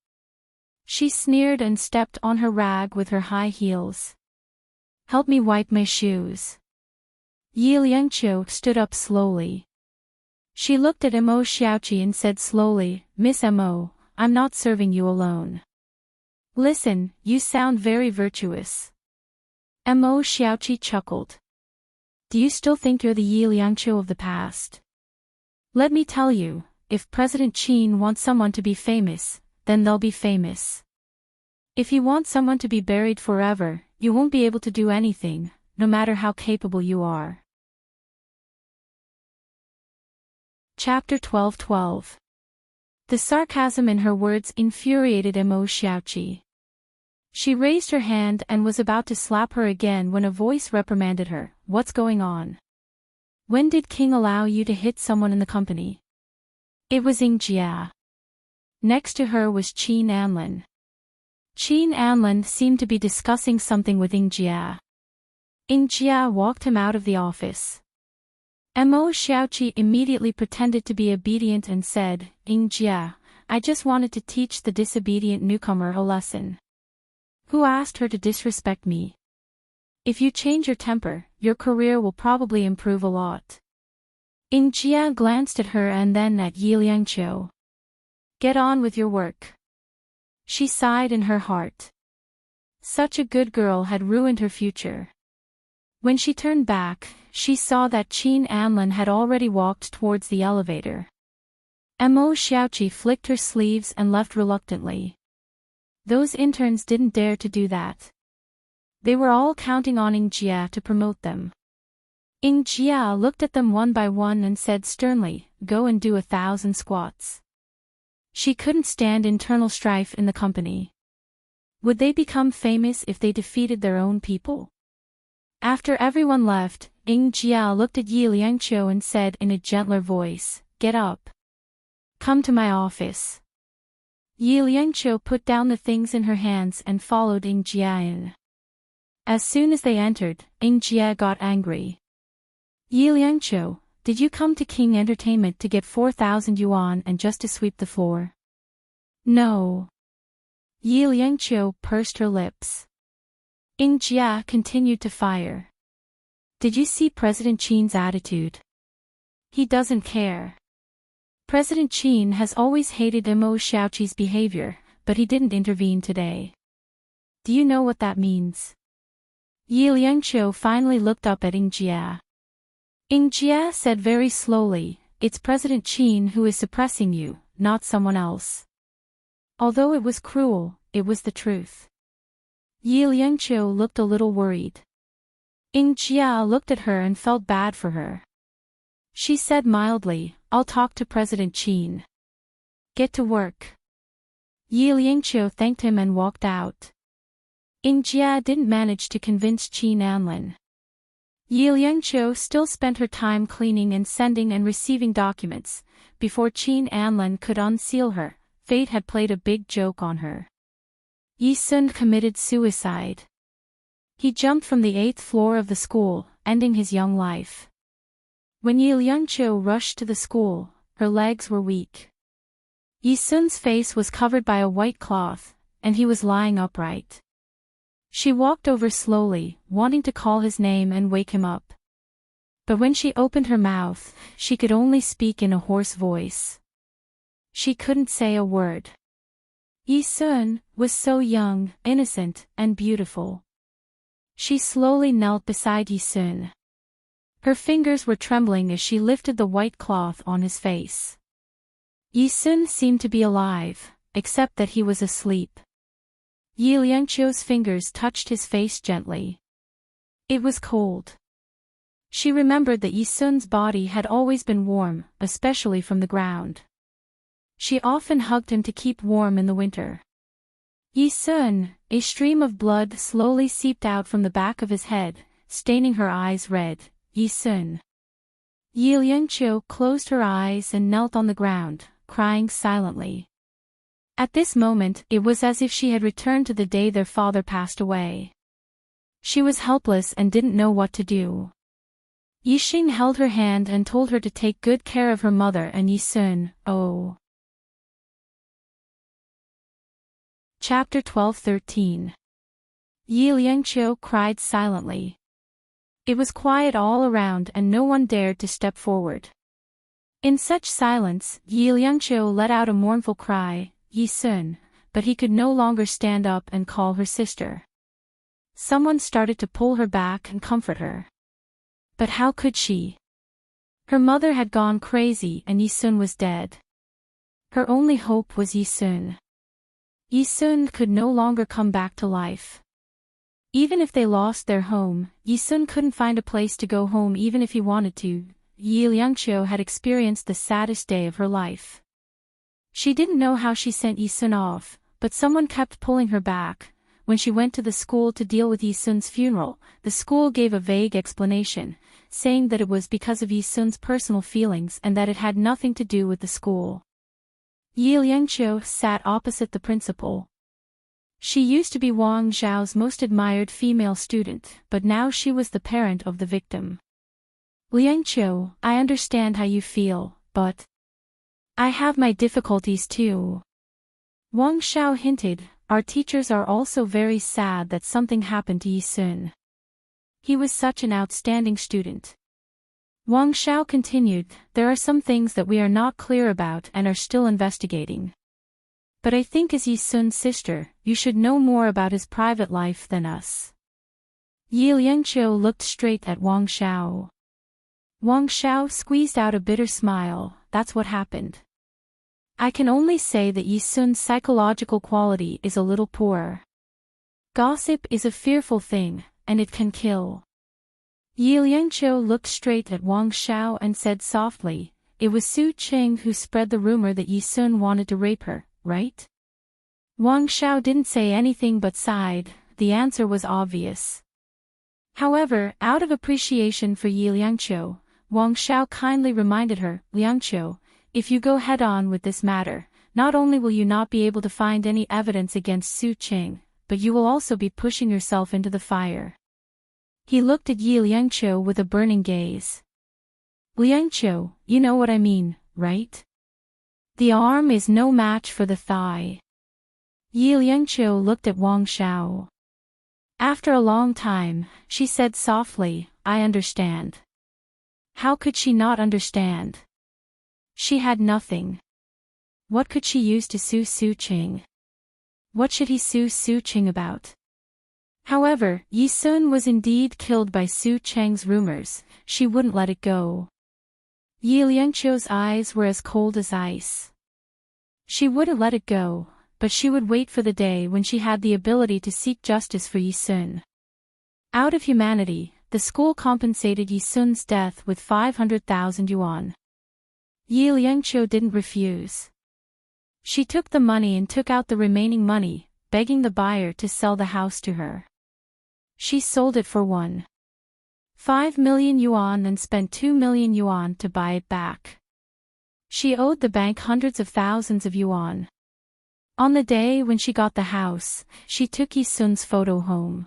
Speaker 1: She sneered and stepped on her rag with her high heels. Help me wipe my shoes. Yi Liangqiu stood up slowly. She looked at Mo Xiaoqi and said slowly, Miss Mo, I'm not serving you alone. Listen, you sound very virtuous. Mo Xiaoqi chuckled. Do you still think you're the Yi Liangqiu of the past? Let me tell you, if President Qin wants someone to be famous, then they'll be famous. If he wants someone to be buried forever, you won't be able to do anything, no matter how capable you are. Chapter 12:12. The sarcasm in her words infuriated Emo Xiaoqi. She raised her hand and was about to slap her again when a voice reprimanded her. What's going on? When did King allow you to hit someone in the company? It was Ying Jia. Next to her was Qin Anlin. Qin Anlin seemed to be discussing something with Ying Jia. Ying Jia walked him out of the office. Emo Xiaoqi immediately pretended to be obedient and said, Ying Jia, I just wanted to teach the disobedient newcomer a lesson. Who asked her to disrespect me? If you change your temper, your career will probably improve a lot. Ying Jia glanced at her and then at Yi Liangqiu. Get on with your work. She sighed in her heart. Such a good girl had ruined her future. When she turned back, she saw that Qin Anlin had already walked towards the elevator. Emo Xiaoqi flicked her sleeves and left reluctantly. Those interns didn't dare to do that. They were all counting on Ying Jia to promote them. Ying Jia looked at them one by one and said sternly, Go and do 1,000 squats. She couldn't stand internal strife in the company. Would they become famous if they defeated their own people? After everyone left, Ying Jia looked at Yi Liangqiu and said in a gentler voice, Get up. Come to my office. Yi Liangqiu put down the things in her hands and followed Ying Jia in. As soon as they entered, Ying Jia got angry. Yi Liangqiu, did you come to King Entertainment to get 4,000 yuan and just to sweep the floor? No. Yi Liangqiu pursed her lips. Ying Jia continued to fire. Did you see President Qin's attitude? He doesn't care. President Qin has always hated Emo Xiaoqi's behavior, but he didn't intervene today. Do you know what that means? Yi Liangqiu finally looked up at Ying Jia. Ying Jia said very slowly, It's President Qin who is suppressing you, not someone else. Although it was cruel, it was the truth. Yi Liangqiu looked a little worried. Ying Jia looked at her and felt bad for her. She said mildly, I'll talk to President Qin. Get to work. Yi Liangqiu thanked him and walked out. Ying Jia didn't manage to convince Qin Anlin. Yi Liangqiu still spent her time cleaning and sending and receiving documents. Before Qin Anlin could unseal her, fate had played a big joke on her. Yi Sun committed suicide. He jumped from the 8th floor of the school, ending his young life. When Yi Liangqiu rushed to the school, her legs were weak. Yi Sun's face was covered by a white cloth, and he was lying upright. She walked over slowly, wanting to call his name and wake him up. But when she opened her mouth, she could only speak in a hoarse voice. She couldn't say a word. Yi Sun was so young, innocent, and beautiful. She slowly knelt beside Yi Sun. Her fingers were trembling as she lifted the white cloth on his face. Yi Sun seemed to be alive, except that he was asleep. Yi Liangqiu's fingers touched his face gently. It was cold. She remembered that Yi Sun's body had always been warm, especially from the ground. She often hugged him to keep warm in the winter. Yi Sun, a stream of blood slowly seeped out from the back of his head, staining her eyes red. Yi Sun. Yi Liangqiu closed her eyes and knelt on the ground, crying silently. At this moment, it was as if she had returned to the day their father passed away. She was helpless and didn't know what to do. Yi Xing held her hand and told her to take good care of her mother and Yi Sun. Oh. Chapter 12:13. Yi Liangqiu cried silently. It was quiet all around and no one dared to step forward. In such silence, Yi Liangqiu let out a mournful cry, Yi Sun, but he could no longer stand up and call her sister. Someone started to pull her back and comfort her. But how could she? Her mother had gone crazy and Yi Sun was dead. Her only hope was Yi Sun. Yi Sun could no longer come back to life. Even if they lost their home, Yi Sun couldn't find a place to go home even if he wanted to. Yi Liangqiu had experienced the saddest day of her life. She didn't know how she sent Yi Sun off, but someone kept pulling her back. When she went to the school to deal with Yi Sun's funeral, the school gave a vague explanation, saying that it was because of Yi Sun's personal feelings and that it had nothing to do with the school. Yi Liangqiu sat opposite the principal. She used to be Wang Zhao's most admired female student, but now she was the parent of the victim. Liangqiu, I understand how you feel, but I have my difficulties too. Wang Zhao hinted, our teachers are also very sad that something happened to Yi Sun. He was such an outstanding student. Wang Zhao continued, there are some things that we are not clear about and are still investigating. But I think as Yi Sun's sister, you should know more about his private life than us. Yi Liangqiu looked straight at Wang Zhao. Wang Zhao squeezed out a bitter smile, that's what happened. I can only say that Yi Sun's psychological quality is a little poor. Gossip is a fearful thing, and it can kill. Yi Liangqiu looked straight at Wang Zhao and said softly, it was Su Qing who spread the rumor that Yi Sun wanted to rape her, right? Wang Zhao didn't say anything but sighed, the answer was obvious. However, out of appreciation for Yi Liangqiu, Wang Zhao kindly reminded her, Liangqiu, if you go head-on with this matter, not only will you not be able to find any evidence against Su Qing, but you will also be pushing yourself into the fire. He looked at Yi Liangqiu with a burning gaze. Liangqiu, you know what I mean, right? The arm is no match for the thigh. Yi Liangqiu looked at Wang Zhao. After a long time, she said softly, I understand. How could she not understand? She had nothing. What could she use to sue Su Qing? What should he sue Su Qing about? However, Yi Sun was indeed killed by Su Qing's rumors, she wouldn't let it go. Yi Liangqiu's eyes were as cold as ice. She wouldn't let it go, but she would wait for the day when she had the ability to seek justice for Yi Sun. Out of humanity, the school compensated Yi Sun's death with 500,000 yuan. Yi Liangqiu didn't refuse. She took the money and took out the remaining money, begging the buyer to sell the house to her. She sold it for 1.5 million yuan and spent 2 million yuan to buy it back. She owed the bank hundreds of thousands of yuan. On the day when she got the house, she took Yi Sun's photo home.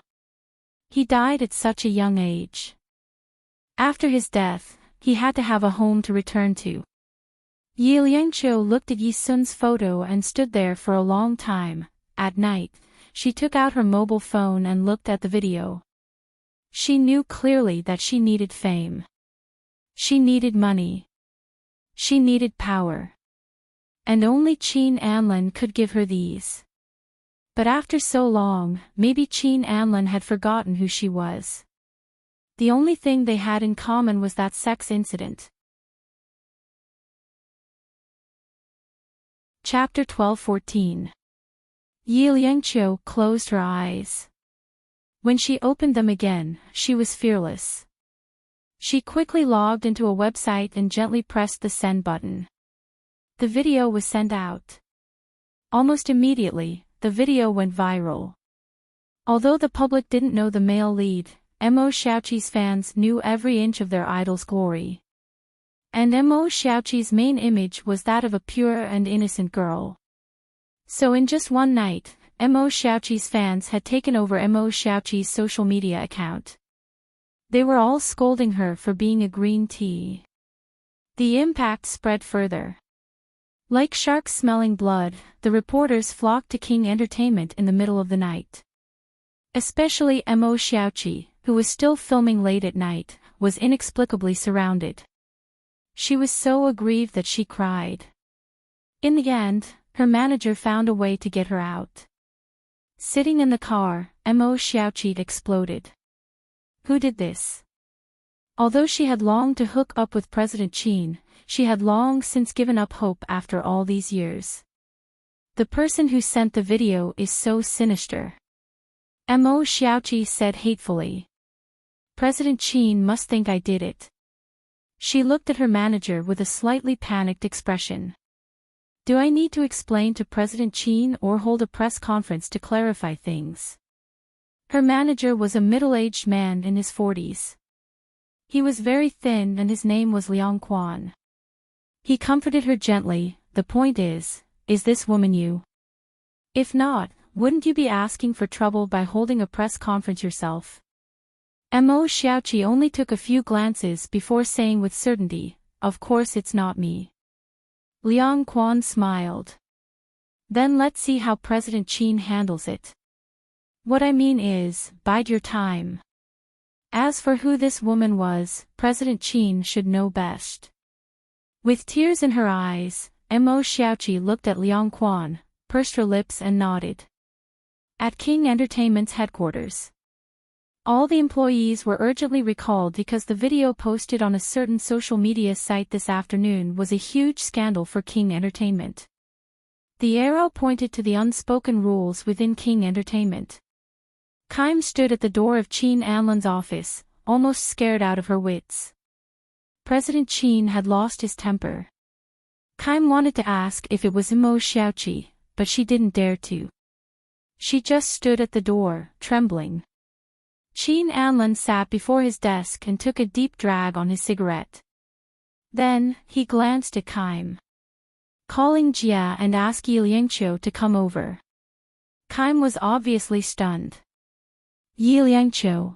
Speaker 1: He died at such a young age. After his death, he had to have a home to return to. Yi Liangqiu looked at Yi Sun's photo and stood there for a long time. At night, she took out her mobile phone and looked at the video. She knew clearly that she needed fame. She needed money. She needed power. And only Qin Anlin could give her these. But after so long, maybe Qin Anlin had forgotten who she was. The only thing they had in common was that sex incident. Chapter 12-14. Yi Liangqiu closed her eyes. When she opened them again, she was fearless. She quickly logged into a website and gently pressed the send button. The video was sent out. Almost immediately, the video went viral. Although the public didn't know the male lead, Mo Xiaoqi's fans knew every inch of their idol's glory. And Mo Xiaoqi's main image was that of a pure and innocent girl. So in just one night, Mo Xiaoqi's fans had taken over Mo Xiaoqi's social media account. They were all scolding her for being a green tea. The impact spread further. Like sharks smelling blood, the reporters flocked to King Entertainment in the middle of the night. Especially Mo Xiaoqi, who was still filming late at night, was inexplicably surrounded. She was so aggrieved that she cried. In the end, her manager found a way to get her out. Sitting in the car, Mo Xiaoqi exploded. Who did this? Although she had longed to hook up with President Qin, she had long since given up hope after all these years. The person who sent the video is so sinister. Mo Xiaoqi said hatefully. President Qin must think I did it. She looked at her manager with a slightly panicked expression. Do I need to explain to President Chin or hold a press conference to clarify things? Her manager was a middle-aged man in his 40s. He was very thin and his name was Liang Quan. He comforted her gently. The point is this woman you? If not, wouldn't you be asking for trouble by holding a press conference yourself? Mo Xiaoqi only took a few glances before saying with certainty, of course it's not me. Liang Quan smiled. Then let's see how President Chin handles it. What I mean is, bide your time. As for who this woman was, President Chin should know best. With tears in her eyes, Mo Xiaoqi looked at Liang Quan, pursed her lips and nodded. At King Entertainment's headquarters. All the employees were urgently recalled because the video posted on a certain social media site this afternoon was a huge scandal for King Entertainment. The arrow pointed to the unspoken rules within King Entertainment. Kaim stood at the door of Chin Anlan's office, almost scared out of her wits. President Chin had lost his temper. Kaim wanted to ask if it was Mo Xiaoqi, but she didn't dare to. She just stood at the door, trembling. Chin Anlan sat before his desk and took a deep drag on his cigarette. Then, he glanced at Kaim. Calling Jia and asked Yi Liangqiu to come over. Kaim was obviously stunned. Yi Liangqiu.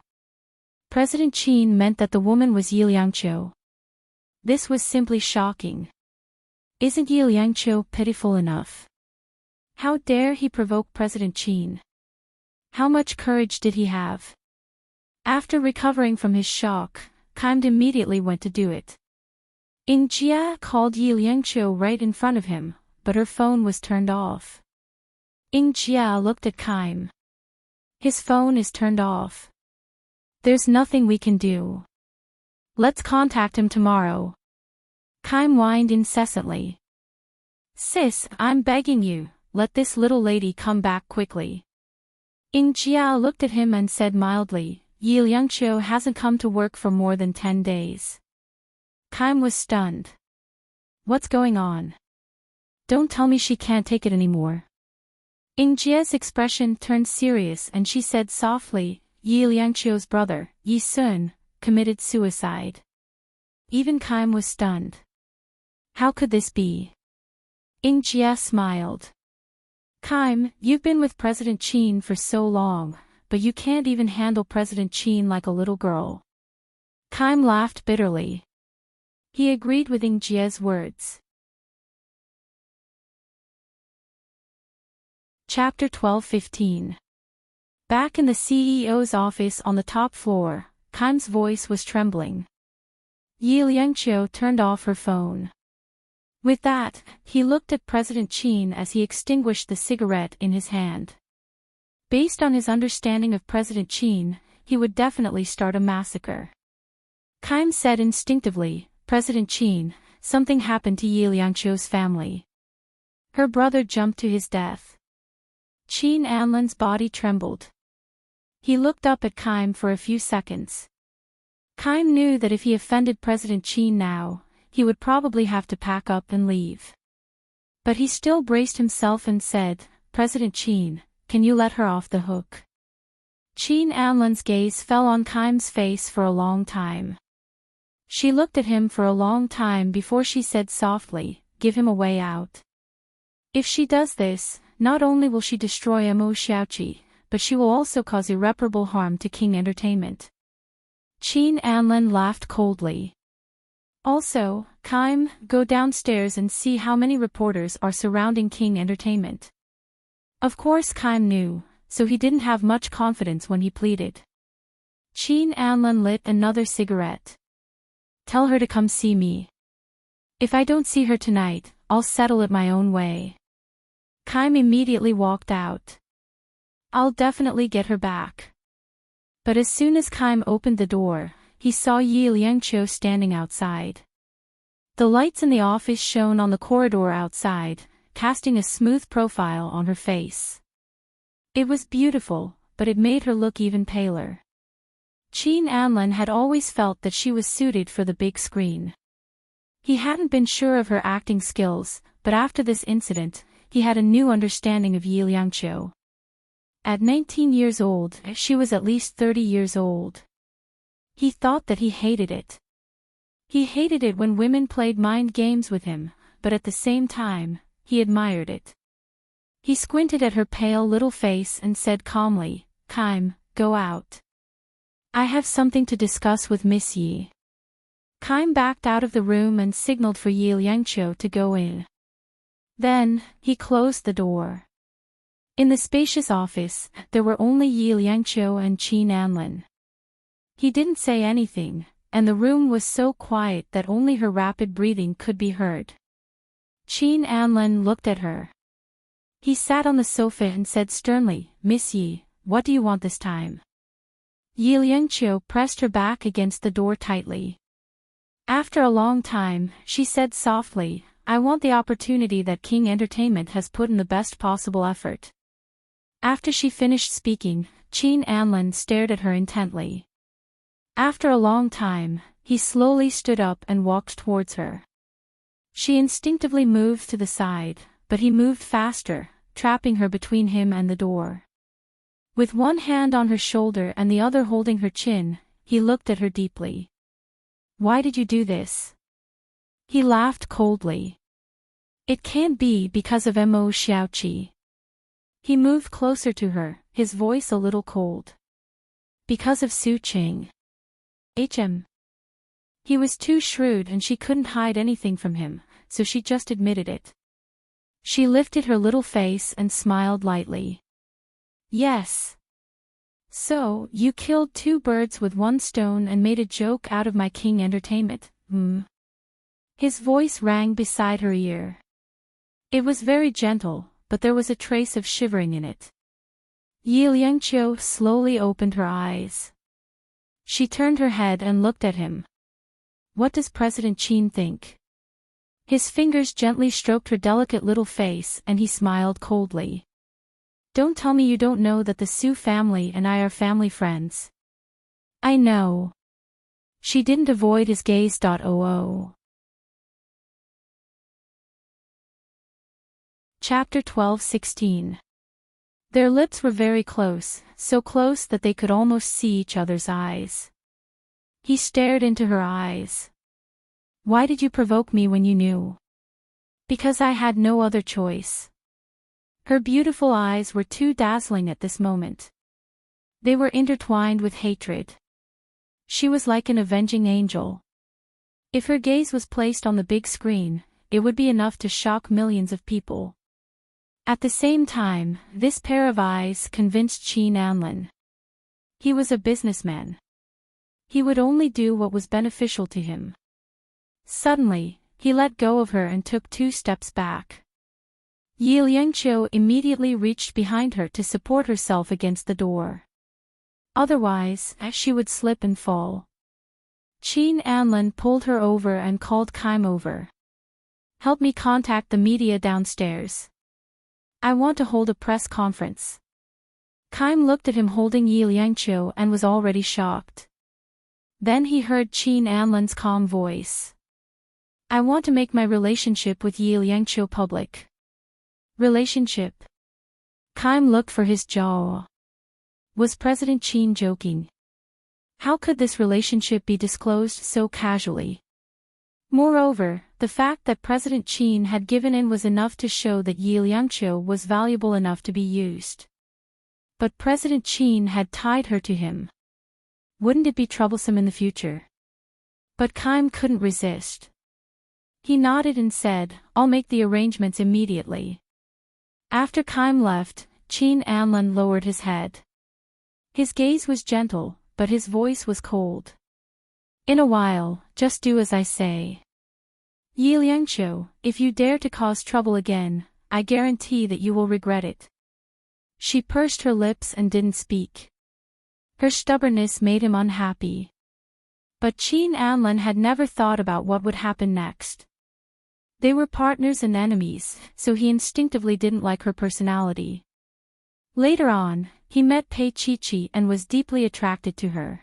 Speaker 1: President Chin meant that the woman was Yi Liangqiu. This was simply shocking. Isn't Yi Liangqiu pitiful enough? How dare he provoke President Chin? How much courage did he have? After recovering from his shock, Kaim immediately went to do it. Jia called Yi Liangqiu right in front of him, but her phone was turned off. Jia looked at Kaim. His phone is turned off. There's nothing we can do. Let's contact him tomorrow. Kaim whined incessantly. Sis, I'm begging you, let this little lady come back quickly. Jia looked at him and said mildly, Yi Liangqiu hasn't come to work for more than 10 days. Kaim was stunned. What's going on? Don't tell me she can't take it anymore. Jia's expression turned serious and she said softly, Yi Liangqiu's brother, Yi Sun, committed suicide. Even Kaim was stunned. How could this be? Jia smiled. Kaim, you've been with President Chin for so long, but you can't even handle President Chin like a little girl. Kaim laughed bitterly. He agreed with Jia's words. Chapter 12-15. Back in the CEO's office on the top floor, Kaim's voice was trembling. Yi Liangqiu turned off her phone. With that, he looked at President Chin as he extinguished the cigarette in his hand. Based on his understanding of President Chin, he would definitely start a massacre. Kaim said instinctively, President Chin, something happened to Yi Liangqiu's family. Her brother jumped to his death. Chin Anlan's body trembled. He looked up at Kaim for a few seconds. Kaim knew that if he offended President Chin now, he would probably have to pack up and leave. But he still braced himself and said, President Chin, can you let her off the hook? Chin Anlan's gaze fell on Kaim's face for a long time. She looked at him for a long time before she said softly, give him a way out. If she does this, not only will she destroy Mo Xiaoqi, but she will also cause irreparable harm to King Entertainment. Chin Anlan laughed coldly. Also, Kaim, go downstairs and see how many reporters are surrounding King Entertainment. Of course Kaim knew, so he didn't have much confidence when he pleaded. Chin Anlan lit another cigarette. Tell her to come see me. If I don't see her tonight, I'll settle it my own way. Kaim immediately walked out. I'll definitely get her back. But as soon as Kaim opened the door, he saw Yi Liangqiu standing outside. The lights in the office shone on the corridor outside, casting a smooth profile on her face. It was beautiful, but it made her look even paler. Qin Anlin had always felt that she was suited for the big screen. He hadn't been sure of her acting skills, but after this incident, he had a new understanding of Yi Liangqiu. At 19 years old, she was at least 30 years old. He thought that he hated it. He hated it when women played mind games with him, but at the same time, he admired it. He squinted at her pale little face and said calmly, "Kaim, go out. I have something to discuss with Miss Yi." Kaim backed out of the room and signaled for Yi Liangqiu to go in. Then, he closed the door. In the spacious office, there were only Yi Liangqiu and Qin Anlin. He didn't say anything, and the room was so quiet that only her rapid breathing could be heard. Qin Anlin looked at her. He sat on the sofa and said sternly, "Miss Yi, what do you want this time?" Yi Liangqiu pressed her back against the door tightly. After a long time, she said softly, "I want the opportunity that King Entertainment has put in the best possible effort." After she finished speaking, Qin Anlin stared at her intently. After a long time, he slowly stood up and walked towards her. She instinctively moved to the side, but he moved faster, trapping her between him and the door. With one hand on her shoulder and the other holding her chin, he looked at her deeply. "Why did you do this?" He laughed coldly. "It can't be because of Mo Xiaoqi." He moved closer to her, his voice a little cold. "Because of Su Qing." He was too shrewd and she couldn't hide anything from him, so she just admitted it. She lifted her little face and smiled lightly. "Yes. So, you killed two birds with one stone and made a joke out of my King Entertainment, hmm?" His voice rang beside her ear. It was very gentle, but there was a trace of shivering in it. Yi Liangqiu slowly opened her eyes. She turned her head and looked at him. "What does President Qin think?" His fingers gently stroked her delicate little face and he smiled coldly. "Don't tell me you don't know that the Su family and I are family friends." "I know." She didn't avoid his gaze. Chapter 12:16. Their lips were very close, so close that they could almost see each other's eyes. He stared into her eyes. "Why did you provoke me when you knew?" "Because I had no other choice." Her beautiful eyes were too dazzling at this moment. They were intertwined with hatred. She was like an avenging angel. If her gaze was placed on the big screen, it would be enough to shock millions of people. At the same time, this pair of eyes convinced Qin Anlin. He was a businessman. He would only do what was beneficial to him. Suddenly, he let go of her and took 2 steps back. Yi Liangqiu immediately reached behind her to support herself against the door. Otherwise, she would slip and fall. Qin Anlin pulled her over and called Kaim over. "Help me contact the media downstairs. I want to hold a press conference." Kaim looked at him holding Yi Liangqiu and was already shocked. Then he heard Qin Anlin's calm voice. "I want to make my relationship with Yi Liangqiu public." Relationship? Kaim looked for his jaw. Was President Qin joking? How could this relationship be disclosed so casually? Moreover, the fact that President Qin had given in was enough to show that Yi Liangqiu was valuable enough to be used. But President Qin had tied her to him. Wouldn't it be troublesome in the future? But Kaim couldn't resist. He nodded and said, "I'll make the arrangements immediately." After Kaim left, Qin Anlin lowered his head. His gaze was gentle, but his voice was cold. "In a while, just do as I say. Yi Liangqiu, if you dare to cause trouble again, I guarantee that you will regret it." She pursed her lips and didn't speak. Her stubbornness made him unhappy. But Qin Anlin had never thought about what would happen next. They were partners and enemies, so he instinctively didn't like her personality. Later on, he met Pei Chichi and was deeply attracted to her.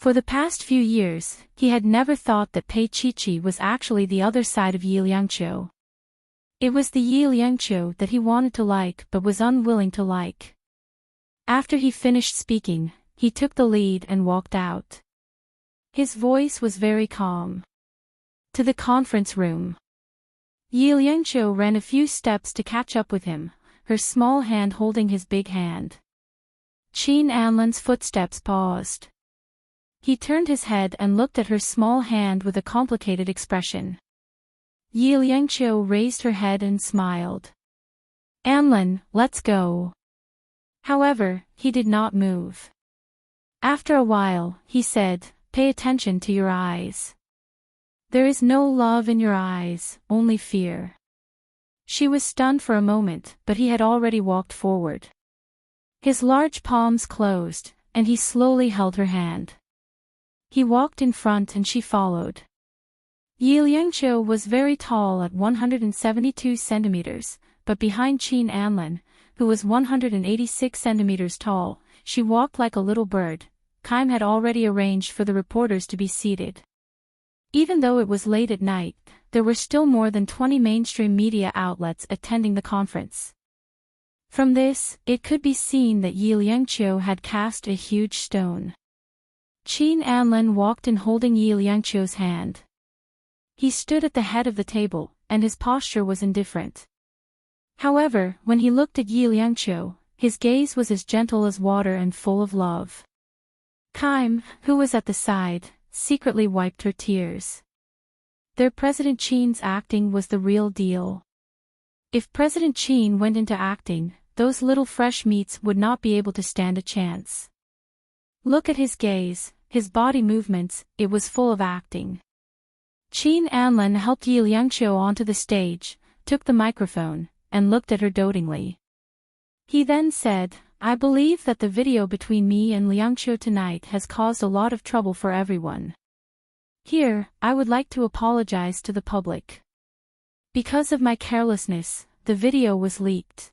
Speaker 1: For the past few years, he had never thought that Pei Chichi was actually the other side of Yi Liangqiu. It was the Yi Liangqiu that he wanted to like but was unwilling to like. After he finished speaking, he took the lead and walked out. His voice was very calm. To the conference room. Yi Liangqiu ran a few steps to catch up with him, her small hand holding his big hand. Qin Anlan's footsteps paused. He turned his head and looked at her small hand with a complicated expression. Yi Liangqiu raised her head and smiled. Anlan, let's go. However, he did not move. After a while, he said, pay attention to your eyes. There is no love in your eyes, only fear. She was stunned for a moment, but he had already walked forward. His large palms closed, and he slowly held her hand. He walked in front and she followed. Yi Liangqiu was very tall at 172 centimeters, but behind Qin Anlan, who was 186 centimeters tall, she walked like a little bird. Keim had already arranged for the reporters to be seated. Even though it was late at night, there were still more than 20 mainstream media outlets attending the conference. From this, it could be seen that Yi Liangqiu had cast a huge stone. Qin Anlan walked in holding Yi Liangqiu's hand. He stood at the head of the table, and his posture was indifferent. However, when he looked at Yi Liangqiu, his gaze was as gentle as water and full of love. Keim, who was at the side, secretly wiped her tears. Their President Qin's acting was the real deal. If President Qin went into acting, those little fresh meats would not be able to stand a chance. Look at his gaze, his body movements, it was full of acting. Qin Anlan helped Yi Liangqiu onto the stage, took the microphone, and looked at her dotingly. He then said, I believe that the video between me and Liangqiu tonight has caused a lot of trouble for everyone. Here, I would like to apologize to the public. Because of my carelessness, the video was leaked.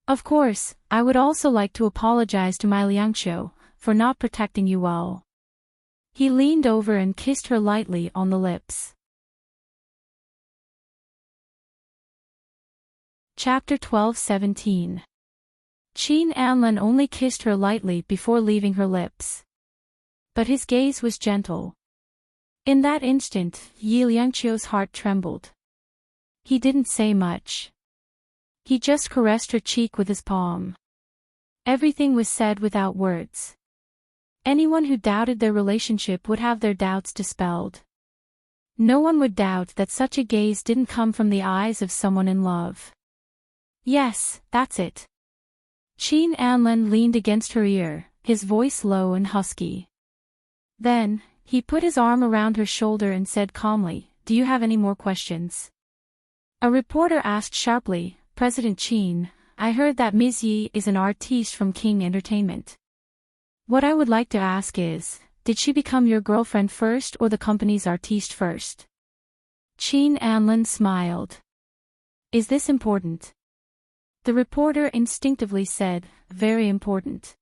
Speaker 1: Of course, I would also like to apologize to my Liangqiu for not protecting you well. He leaned over and kissed her lightly on the lips. Chapter 12:17. Qin Anlan only kissed her lightly before leaving her lips. But his gaze was gentle. In that instant, Yi Liangqiu's heart trembled. He didn't say much. He just caressed her cheek with his palm. Everything was said without words. Anyone who doubted their relationship would have their doubts dispelled. No one would doubt that such a gaze didn't come from the eyes of someone in love. Yes, that's it. Qin Anlan leaned against her ear, his voice low and husky. Then, he put his arm around her shoulder and said calmly, do you have any more questions? A reporter asked sharply, President Qin, I heard that Ms. Yi is an artiste from King Entertainment. What I would like to ask is, did she become your girlfriend first or the company's artiste first? Qin Anlan smiled. Is this important? The reporter instinctively said, very important.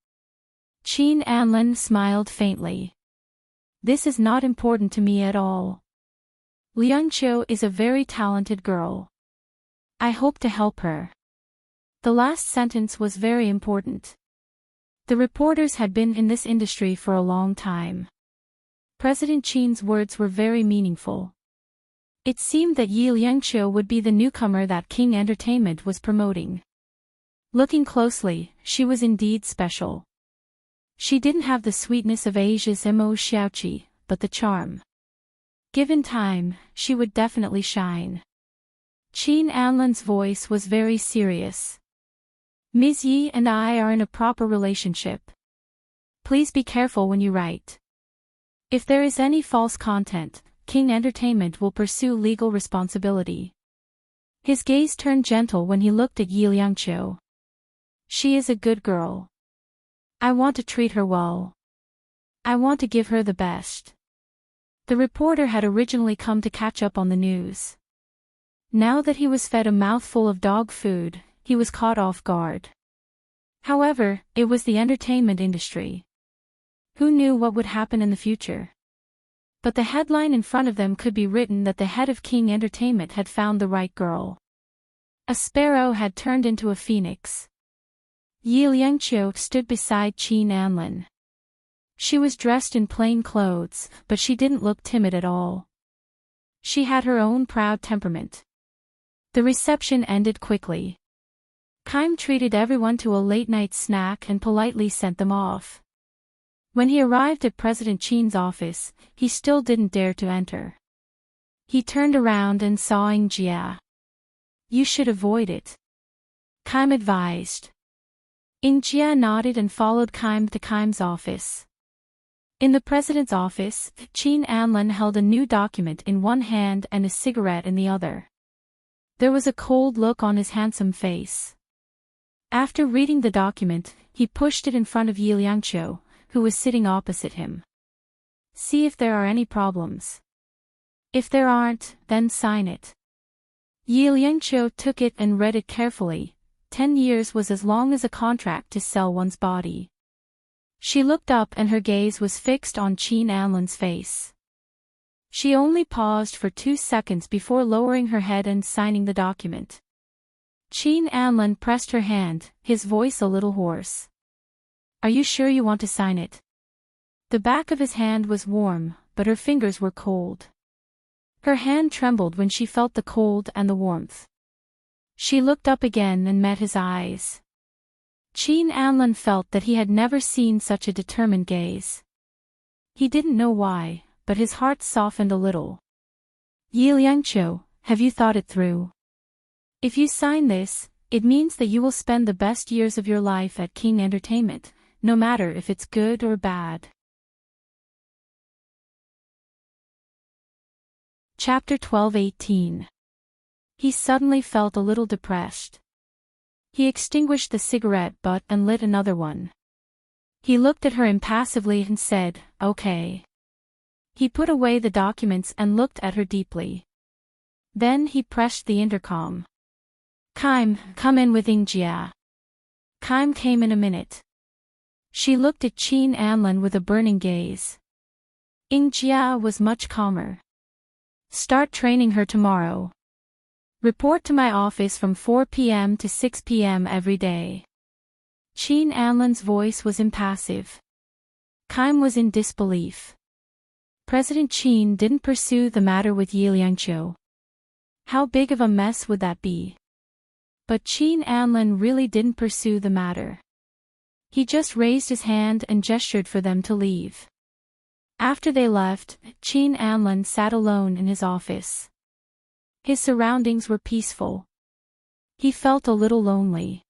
Speaker 1: Qin Anlan smiled faintly. This is not important to me at all. Liangqiu is a very talented girl. I hope to help her. The last sentence was very important. The reporters had been in this industry for a long time. President Qin's words were very meaningful. It seemed that Yi Liangqiu would be the newcomer that King Entertainment was promoting. Looking closely, she was indeed special. She didn't have the sweetness of Asia's Mo Xiaoqi, but the charm. Given time, she would definitely shine. Qin Anlan's voice was very serious. Ms. Yi and I are in a proper relationship. Please be careful when you write. If there is any false content, King Entertainment will pursue legal responsibility. His gaze turned gentle when he looked at Yi Liangqiu. She is a good girl. I want to treat her well. I want to give her the best. The reporter had originally come to catch up on the news. Now that he was fed a mouthful of dog food, he was caught off guard. However, it was the entertainment industry. Who knew what would happen in the future? But the headline in front of them could be written that the head of King Entertainment had found the right girl. A sparrow had turned into a phoenix. Yi Liangqiu stood beside Qin Anlin. She was dressed in plain clothes, but she didn't look timid at all. She had her own proud temperament. The reception ended quickly. Kaim treated everyone to a late-night snack and politely sent them off. When he arrived at President Qin's office, he still didn't dare to enter. He turned around and saw Ying Jia. "You should avoid it," Kaim advised. Ying Jia nodded and followed Kaim to Kaim's office. In the president's office, Qin Anlin held a new document in one hand and a cigarette in the other. There was a cold look on his handsome face. After reading the document, he pushed it in front of Yi Liangqiu, who was sitting opposite him. "See if there are any problems. If there aren't, then sign it." Yi Liangqiu took it and read it carefully. 10 years was as long as a contract to sell one's body. She looked up and her gaze was fixed on Qin Anlin's face. She only paused for 2 seconds before lowering her head and signing the document. Qin Anlin pressed her hand, his voice a little hoarse. "Are you sure you want to sign it?" The back of his hand was warm, but her fingers were cold. Her hand trembled when she felt the cold and the warmth. She looked up again and met his eyes. Qin Anlin felt that he had never seen such a determined gaze. He didn't know why, but his heart softened a little. "Yi Liangqiu, have you thought it through? If you sign this, it means that you will spend the best years of your life at King Entertainment, no matter if it's good or bad." Chapter 12:18. He suddenly felt a little depressed. He extinguished the cigarette butt and lit another one. He looked at her impassively and said, "Okay." He put away the documents and looked at her deeply. Then he pressed the intercom. "Kaim, come in with Ying Jia." Kaim came in a minute. She looked at Qin Anlin with a burning gaze. Ying Jia was much calmer. "Start training her tomorrow. Report to my office from 4 p.m. to 6 p.m. every day." Qin Anlin's voice was impassive. Kaim was in disbelief. President Qin didn't pursue the matter with Yi Liangqiu. How big of a mess would that be? But Qin Anlin really didn't pursue the matter. He just raised his hand and gestured for them to leave. After they left, Qin Anlin sat alone in his office. His surroundings were peaceful. He felt a little lonely.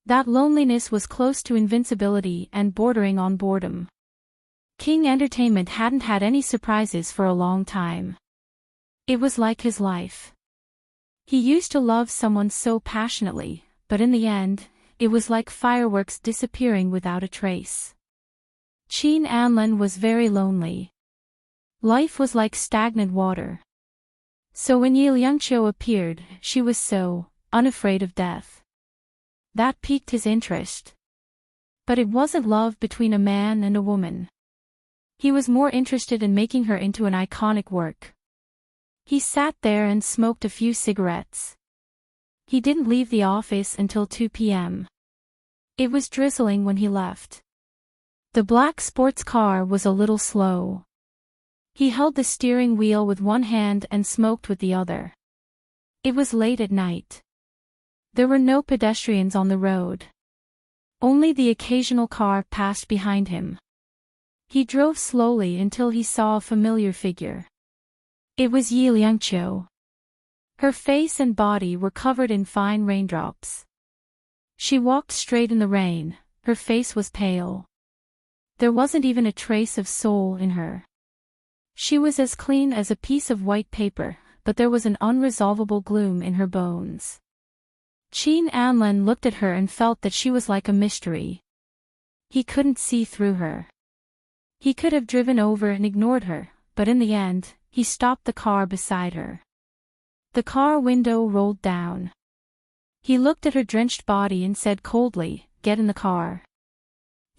Speaker 1: That loneliness was close to invincibility and bordering on boredom. King Entertainment hadn't had any surprises for a long time. It was like his life. He used to love someone so passionately, but in the end, it was like fireworks disappearing without a trace. Qin Anlin was very lonely. Life was like stagnant water. So when Yi Liangqiu appeared, she was so unafraid of death. That piqued his interest. But it wasn't love between a man and a woman. He was more interested in making her into an iconic work. He sat there and smoked a few cigarettes. He didn't leave the office until 2 p.m. It was drizzling when he left. The black sports car was a little slow. He held the steering wheel with one hand and smoked with the other. It was late at night. There were no pedestrians on the road. Only the occasional car passed behind him. He drove slowly until he saw a familiar figure. It was Yi Liangqiu. Her face and body were covered in fine raindrops. She walked straight in the rain, her face was pale. There wasn't even a trace of soul in her. She was as clean as a piece of white paper, but there was an unresolvable gloom in her bones. Qin Anlin looked at her and felt that she was like a mystery. He couldn't see through her. He could have driven over and ignored her, but in the end, he stopped the car beside her. The car window rolled down. He looked at her drenched body and said coldly, "Get in the car."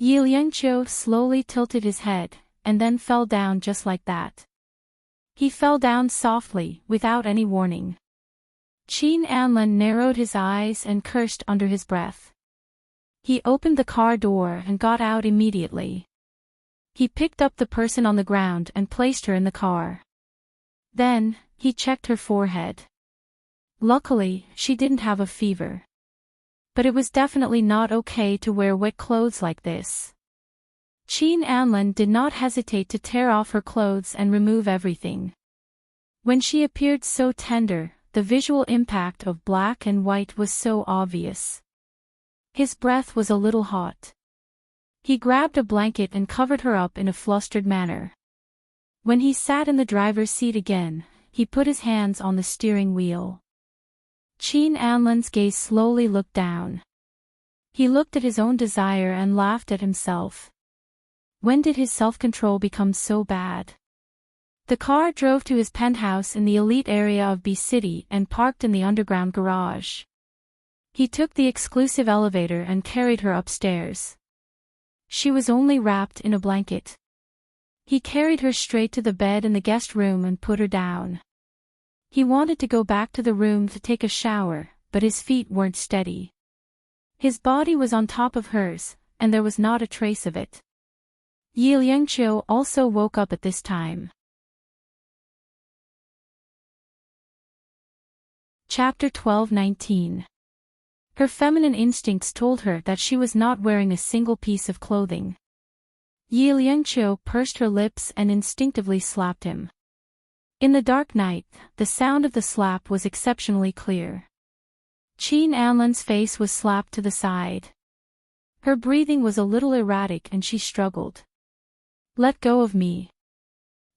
Speaker 1: Yi Liangqiu slowly tilted his head, and then fell down just like that. He fell down softly, without any warning. Qin Anlin narrowed his eyes and cursed under his breath. He opened the car door and got out immediately. He picked up the person on the ground and placed her in the car. Then, he checked her forehead. Luckily, she didn't have a fever. But it was definitely not okay to wear wet clothes like this. Qin Anlin did not hesitate to tear off her clothes and remove everything. When she appeared so tender, the visual impact of black and white was so obvious. His breath was a little hot. He grabbed a blanket and covered her up in a flustered manner. When he sat in the driver's seat again, he put his hands on the steering wheel. Qin Anlin's gaze slowly looked down. He looked at his own desire and laughed at himself. When did his self-control become so bad? The car drove to his penthouse in the elite area of B City and parked in the underground garage. He took the exclusive elevator and carried her upstairs. She was only wrapped in a blanket. He carried her straight to the bed in the guest room and put her down. He wanted to go back to the room to take a shower, but his feet weren't steady. His body was on top of hers, and there was not a trace of it. Yi Liangqiu also woke up at this time. Chapter 12:19. Her feminine instincts told her that she was not wearing a single piece of clothing. Yi Liangqiu pursed her lips and instinctively slapped him. In the dark night, the sound of the slap was exceptionally clear. Qin Anlin's face was slapped to the side. Her breathing was a little erratic and she struggled. "Let go of me."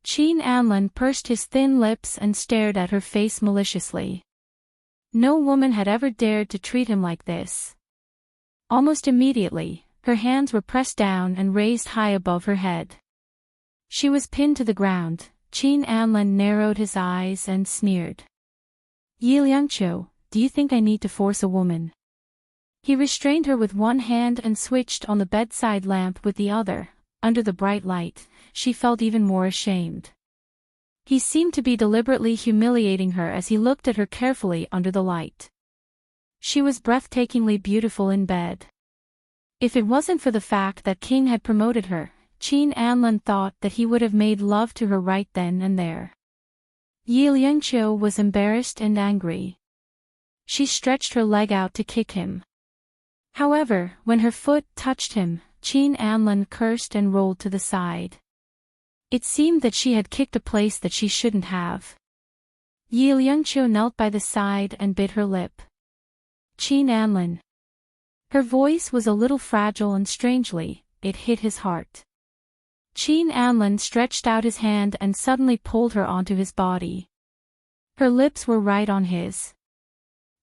Speaker 1: Qin Anlin pursed his thin lips and stared at her face maliciously. No woman had ever dared to treat him like this. Almost immediately, her hands were pressed down and raised high above her head. She was pinned to the ground. Qin Anlin narrowed his eyes and sneered. "Yi Liangqiu, do you think I need to force a woman?" He restrained her with one hand and switched on the bedside lamp with the other. Under the bright light, she felt even more ashamed. He seemed to be deliberately humiliating her as he looked at her carefully under the light. She was breathtakingly beautiful in bed. If it wasn't for the fact that King had promoted her, Qin Anlin thought that he would have made love to her right then and there. Yi Liangqiu was embarrassed and angry. She stretched her leg out to kick him. However, when her foot touched him, Qin Anlin cursed and rolled to the side. It seemed that she had kicked a place that she shouldn't have. Yi Liangqiu knelt by the side and bit her lip. "Qin Anlin." Her voice was a little fragile and strangely, it hit his heart. Qin Anlin stretched out his hand and suddenly pulled her onto his body. Her lips were right on his.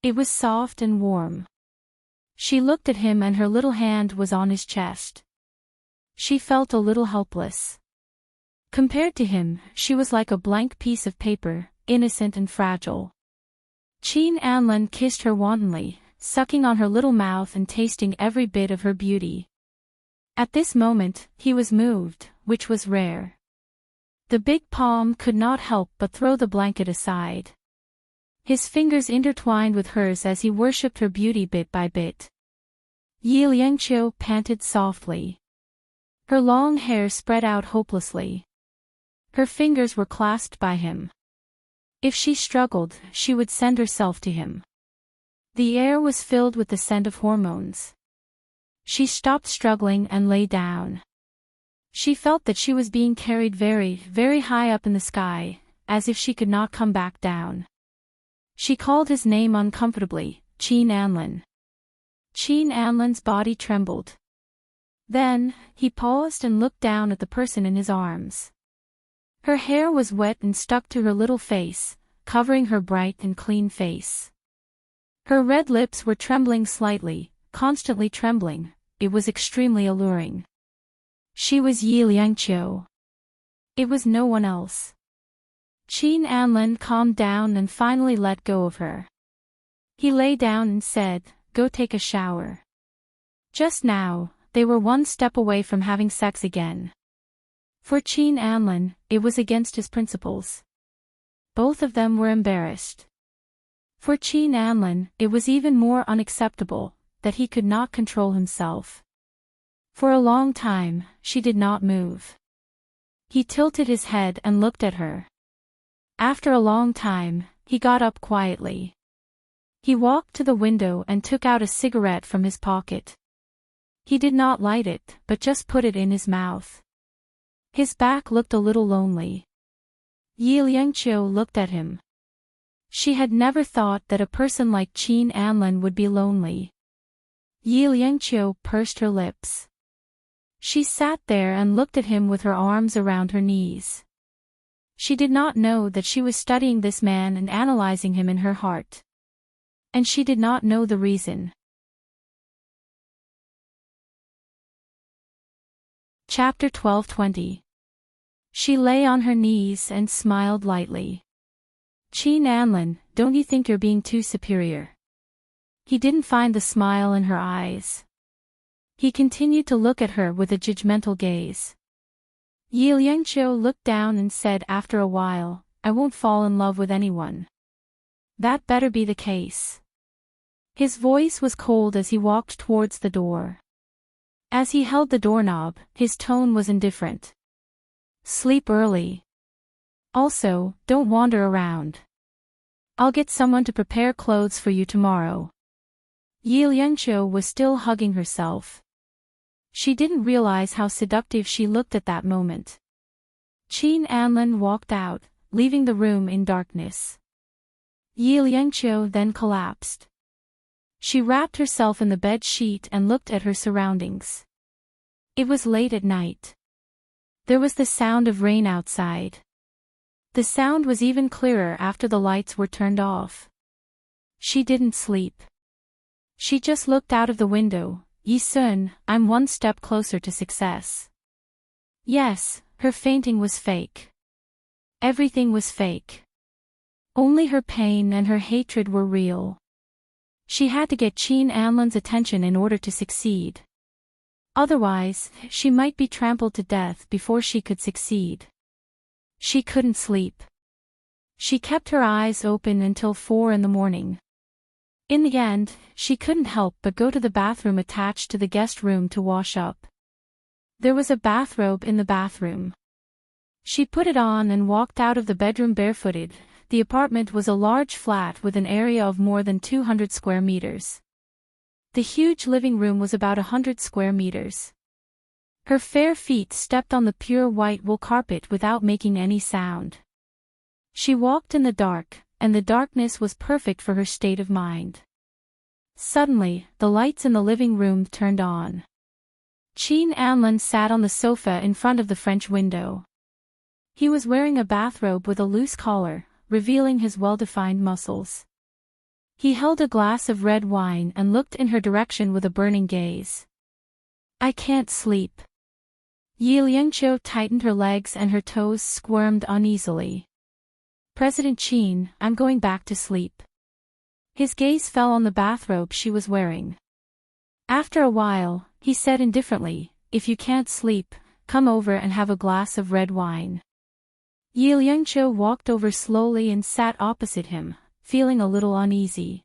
Speaker 1: It was soft and warm. She looked at him and her little hand was on his chest. She felt a little helpless. Compared to him, she was like a blank piece of paper, innocent and fragile. Qin Anlin kissed her wantonly, sucking on her little mouth and tasting every bit of her beauty. At this moment, he was moved, which was rare. The big palm could not help but throw the blanket aside. His fingers intertwined with hers as he worshipped her beauty bit by bit. Yi Liangqiu panted softly. Her long hair spread out hopelessly. Her fingers were clasped by him. If she struggled, she would send herself to him. The air was filled with the scent of hormones. She stopped struggling and lay down. She felt that she was being carried very, very high up in the sky, as if she could not come back down. She called his name uncomfortably, Qin Anlin. Qin Anlin's body trembled. Then, he paused and looked down at the person in his arms. Her hair was wet and stuck to her little face, covering her bright and clean face. Her red lips were trembling slightly, constantly trembling. It was extremely alluring. She was Yi Liangqiu. It was no one else. Qin Anlin calmed down and finally let go of her. He lay down and said, "Go take a shower." Just now, they were one step away from having sex again. For Qin Anlin, it was against his principles. Both of them were embarrassed. For Qin Anlin, it was even more unacceptable that he could not control himself. For a long time, she did not move. He tilted his head and looked at her. After a long time, he got up quietly. He walked to the window and took out a cigarette from his pocket. He did not light it, but just put it in his mouth. His back looked a little lonely. Yi Liangqiu looked at him. She had never thought that a person like Qin Anlin would be lonely. Yi Liangqiu pursed her lips. She sat there and looked at him with her arms around her knees. She did not know that she was studying this man and analyzing him in her heart. And she did not know the reason. Chapter 12:20. She lay on her knees and smiled lightly. Qin Anlin, don't you think you're being too superior? He didn't find the smile in her eyes. He continued to look at her with a judgmental gaze. Yi Liangqiu looked down and said after a while, I won't fall in love with anyone. That better be the case. His voice was cold as he walked towards the door. As he held the doorknob, his tone was indifferent. Sleep early. Also, don't wander around. I'll get someone to prepare clothes for you tomorrow. Yi Liangqiu was still hugging herself. She didn't realize how seductive she looked at that moment. Qin Anlin walked out, leaving the room in darkness. Yi Liangqiu then collapsed. She wrapped herself in the bed sheet and looked at her surroundings. It was late at night. There was the sound of rain outside. The sound was even clearer after the lights were turned off. She didn't sleep. She just looked out of the window. Yi Sun, I'm one step closer to success. Yes, her fainting was fake. Everything was fake. Only her pain and her hatred were real. She had to get Qin Anlin's attention in order to succeed. Otherwise, she might be trampled to death before she could succeed. She couldn't sleep. She kept her eyes open until 4 in the morning. In the end, she couldn't help but go to the bathroom attached to the guest room to wash up. There was a bathrobe in the bathroom. She put it on and walked out of the bedroom barefooted. The apartment was a large flat with an area of more than 200 square meters. The huge living room was about 100 square meters. Her fair feet stepped on the pure white wool carpet without making any sound. She walked in the dark, and the darkness was perfect for her state of mind. Suddenly, the lights in the living room turned on. Qin Anlin sat on the sofa in front of the French window. He was wearing a bathrobe with a loose collar, revealing his well-defined muscles. He held a glass of red wine and looked in her direction with a burning gaze. I can't sleep. Yi Liangqiu tightened her legs and her toes squirmed uneasily. President Qin, I'm going back to sleep. His gaze fell on the bathrobe she was wearing. After a while, he said indifferently, if you can't sleep, come over and have a glass of red wine. Yi Liangqiu walked over slowly and sat opposite him, feeling a little uneasy.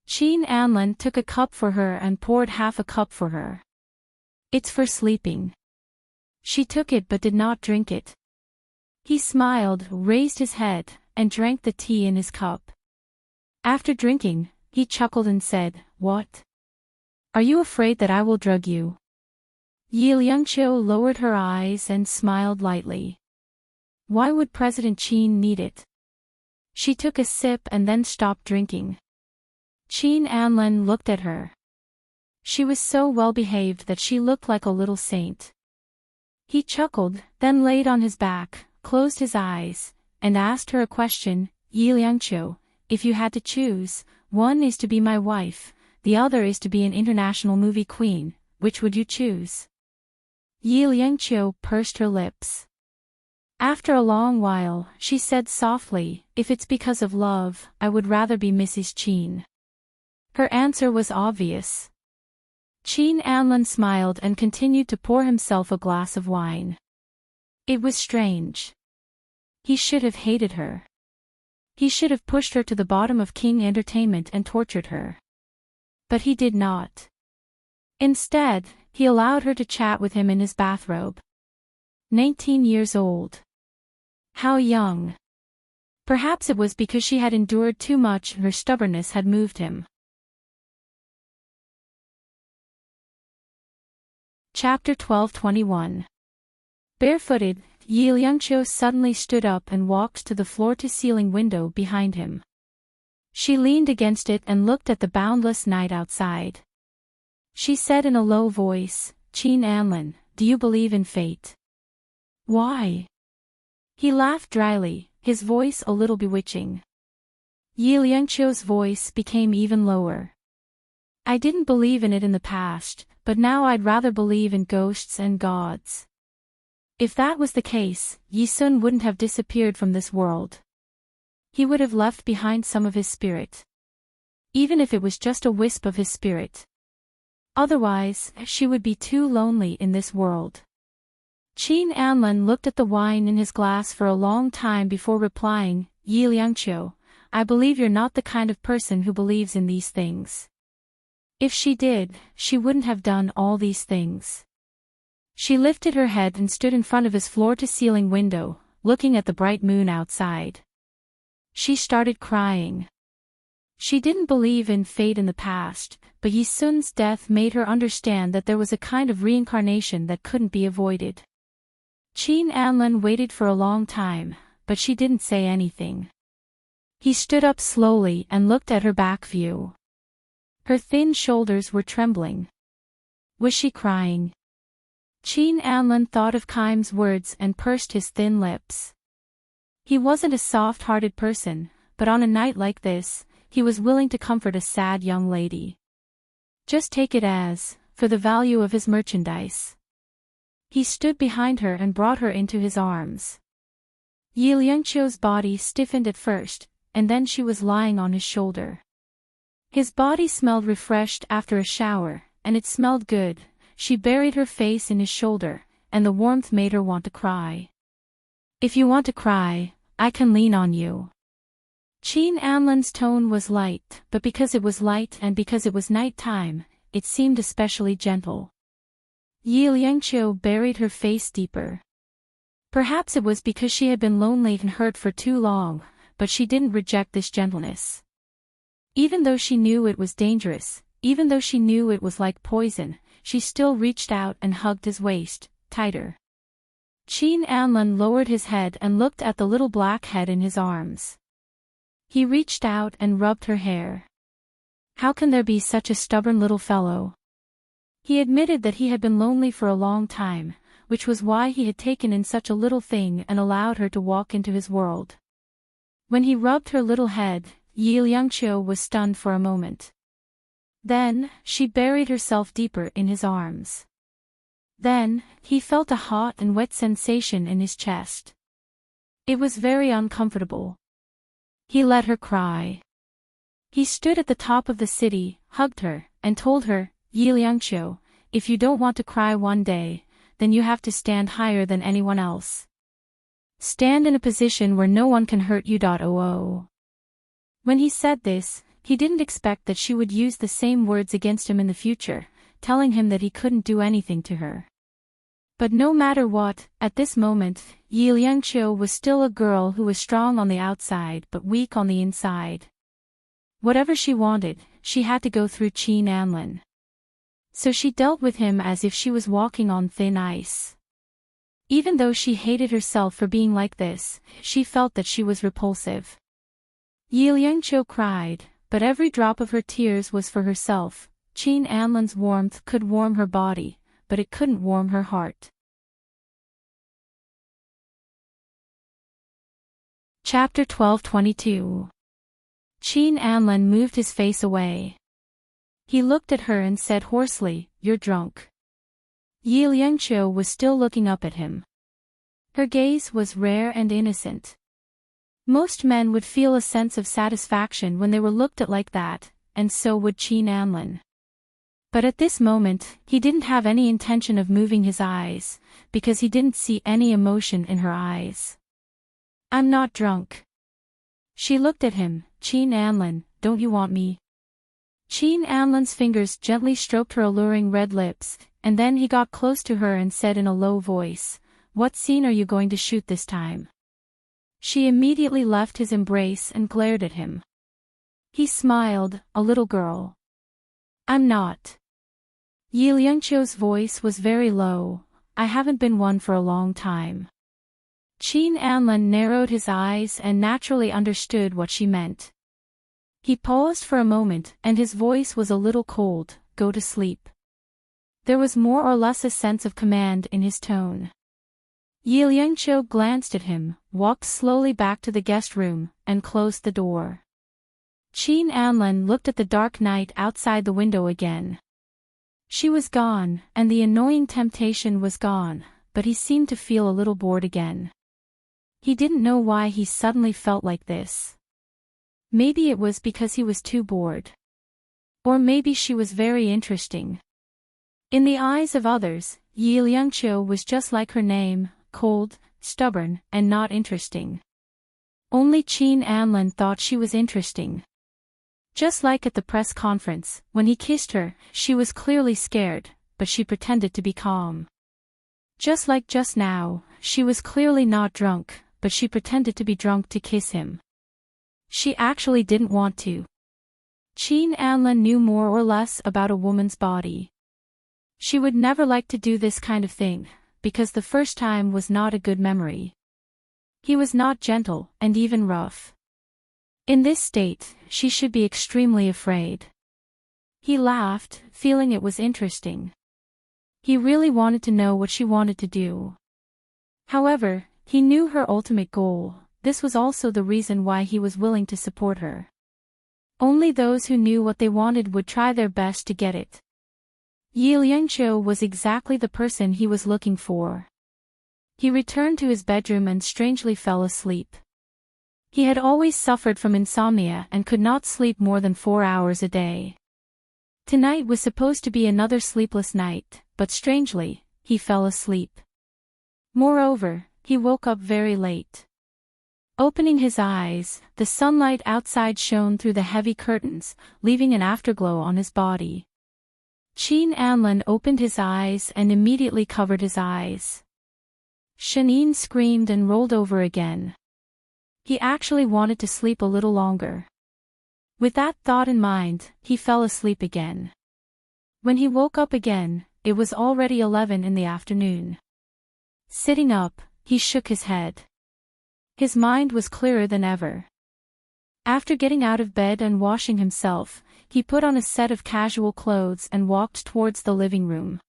Speaker 1: Qin Anlin took a cup for her and poured half a cup for her. It's for sleeping. She took it but did not drink it. He smiled, raised his head, and drank the tea in his cup. After drinking, he chuckled and said, What? Are you afraid that I will drug you? Yi Liangqiu lowered her eyes and smiled lightly. Why would President Qin need it? She took a sip and then stopped drinking. Qin Anlin looked at her. She was so well behaved that she looked like a little saint. He chuckled, then laid on his back, closed his eyes, and asked her a question. Yi Liangqiu, if you had to choose, one is to be my wife, the other is to be an international movie queen, which would you choose? Yi Liangqiu pursed her lips. After a long while, she said softly, if it's because of love, I would rather be Mrs. Qin. Her answer was obvious. Qin Anlin smiled and continued to pour himself a glass of wine. It was strange. He should have hated her. He should have pushed her to the bottom of King Entertainment and tortured her. But he did not. Instead, he allowed her to chat with him in his bathrobe. 19 years old. How young. Perhaps it was because she had endured too much and her stubbornness had moved him. Chapter 12:21. Barefooted, Yi Liangqiu suddenly stood up and walked to the floor-to-ceiling window behind him. She leaned against it and looked at the boundless night outside. She said in a low voice, "Qin Anlin, do you believe in fate?" "Why?" He laughed dryly, his voice a little bewitching. Yi Liangqiu's voice became even lower. "I didn't believe in it in the past, but now I'd rather believe in ghosts and gods." If that was the case, Yi Sun wouldn't have disappeared from this world. He would have left behind some of his spirit. Even if it was just a wisp of his spirit. Otherwise, she would be too lonely in this world. Qin Anlin looked at the wine in his glass for a long time before replying, "Yi Liangqiu, I believe you're not the kind of person who believes in these things. If she did, she wouldn't have done all these things." She lifted her head and stood in front of his floor-to-ceiling window, looking at the bright moon outside. She started crying. She didn't believe in fate in the past, but Yi Sun's death made her understand that there was a kind of reincarnation that couldn't be avoided. Qin Anlin waited for a long time, but she didn't say anything. He stood up slowly and looked at her back view. Her thin shoulders were trembling. Was she crying? Qin Anlin thought of Kime's words and pursed his thin lips. He wasn't a soft-hearted person, but on a night like this, he was willing to comfort a sad young lady. Just take it as, for the value of his merchandise. He stood behind her and brought her into his arms. Yi Liangqiu's body stiffened at first, and then she was lying on his shoulder. His body smelled refreshed after a shower, and it smelled good. She buried her face in his shoulder, and the warmth made her want to cry. "If you want to cry, I can lean on you." Qin Anlin's tone was light, but because it was light and because it was night time, it seemed especially gentle. Yi Liangqiu buried her face deeper. Perhaps it was because she had been lonely and hurt for too long, but she didn't reject this gentleness. Even though she knew it was dangerous, even though she knew it was like poison, she still reached out and hugged his waist, tighter. Qin Anlin lowered his head and looked at the little black head in his arms. He reached out and rubbed her hair. How can there be such a stubborn little fellow? He admitted that he had been lonely for a long time, which was why he had taken in such a little thing and allowed her to walk into his world. When he rubbed her little head, Yi Liangqiu was stunned for a moment. Then, she buried herself deeper in his arms. Then, he felt a hot and wet sensation in his chest. It was very uncomfortable. He let her cry. He stood at the top of the city, hugged her, and told her, "Yi Liangqiu, if you don't want to cry one day, then you have to stand higher than anyone else. Stand in a position where no one can hurt you. When he said this, he didn't expect that she would use the same words against him in the future, telling him that he couldn't do anything to her. But no matter what, at this moment, Yi Liangqiu was still a girl who was strong on the outside but weak on the inside. Whatever she wanted, she had to go through Qin Anlin. So she dealt with him as if she was walking on thin ice. Even though she hated herself for being like this, she felt that she was repulsive. Yi Liangqiu cried, but every drop of her tears was for herself. Qin Anlin's warmth could warm her body, but it couldn't warm her heart. Chapter 12:22. Qin Anlin moved his face away. He looked at her and said hoarsely, "You're drunk." Yi Liangqiu was still looking up at him. Her gaze was rare and innocent. Most men would feel a sense of satisfaction when they were looked at like that, and so would Qin Anlin. But at this moment, he didn't have any intention of moving his eyes, because he didn't see any emotion in her eyes. "I'm not drunk." She looked at him. "Qin Anlin, don't you want me?" Qin Anlin's fingers gently stroked her alluring red lips, and then he got close to her and said in a low voice, "What scene are you going to shoot this time?" She immediately left his embrace and glared at him. He smiled, "A little girl." "I'm not." Yi Liangqiu's voice was very low. "I haven't been one for a long time." Qin Anlin narrowed his eyes and naturally understood what she meant. He paused for a moment and his voice was a little cold. "Go to sleep." There was more or less a sense of command in his tone. Yi Liangqiu glanced at him, walked slowly back to the guest room, and closed the door. Qin Anlin looked at the dark night outside the window again. She was gone, and the annoying temptation was gone, but he seemed to feel a little bored again. He didn't know why he suddenly felt like this. Maybe it was because he was too bored. Or maybe she was very interesting. In the eyes of others, Yi Liangqiu was just like her name, cold, stubborn, and not interesting. Only Qin Anlin thought she was interesting. Just like at the press conference, when he kissed her, she was clearly scared, but she pretended to be calm. Just like just now, she was clearly not drunk, but she pretended to be drunk to kiss him. She actually didn't want to. Qin Anlin knew more or less about a woman's body. She would never like to do this kind of thing, because the first time was not a good memory. He was not gentle, and even rough. In this state, she should be extremely afraid. He laughed, feeling it was interesting. He really wanted to know what she wanted to do. However, he knew her ultimate goal. This was also the reason why he was willing to support her. Only those who knew what they wanted would try their best to get it. Yi Liangqiu was exactly the person he was looking for. He returned to his bedroom and strangely fell asleep. He had always suffered from insomnia and could not sleep more than 4 hours a day. Tonight was supposed to be another sleepless night, but strangely, he fell asleep. Moreover, he woke up very late. Opening his eyes, the sunlight outside shone through the heavy curtains, leaving an afterglow on his body. Qin Anlin opened his eyes and immediately covered his eyes. Shanine screamed and rolled over again. He actually wanted to sleep a little longer. With that thought in mind, he fell asleep again. When he woke up again, it was already 11 in the afternoon. Sitting up, he shook his head. His mind was clearer than ever. After getting out of bed and washing himself, he put on a set of casual clothes and walked towards the living room.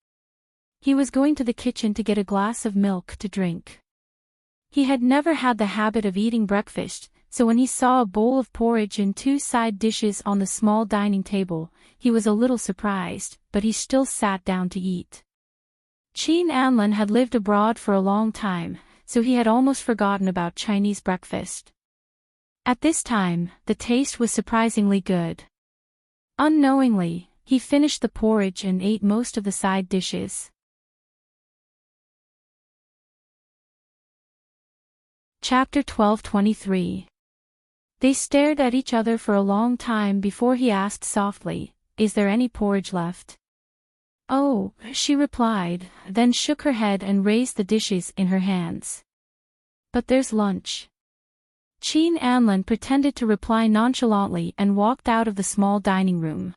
Speaker 1: He was going to the kitchen to get a glass of milk to drink. He had never had the habit of eating breakfast, so when he saw a bowl of porridge and 2 side dishes on the small dining table, he was a little surprised, but he still sat down to eat. Qin Anlin had lived abroad for a long time, so he had almost forgotten about Chinese breakfast. At this time, the taste was surprisingly good. Unknowingly, he finished the porridge and ate most of the side dishes. Chapter 12:23. They stared at each other for a long time before he asked softly, "Is there any porridge left?" "Oh," she replied, then shook her head and raised the dishes in her hands. "But there's lunch." Qin Anlin pretended to reply nonchalantly and walked out of the small dining room.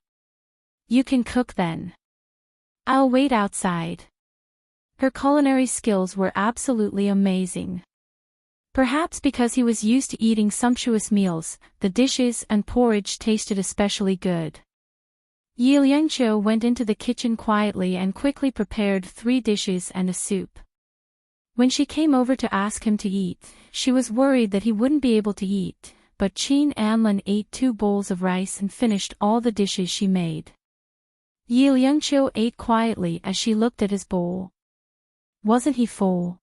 Speaker 1: "You can cook then. I'll wait outside." Her culinary skills were absolutely amazing. Perhaps because he was used to eating sumptuous meals, the dishes and porridge tasted especially good. Yi Liangqiu went into the kitchen quietly and quickly prepared 3 dishes and a soup. When she came over to ask him to eat, she was worried that he wouldn't be able to eat, but Qin Anlin ate 2 bowls of rice and finished all the dishes she made. Yi Liangqiu ate quietly as she looked at his bowl. Wasn't he full?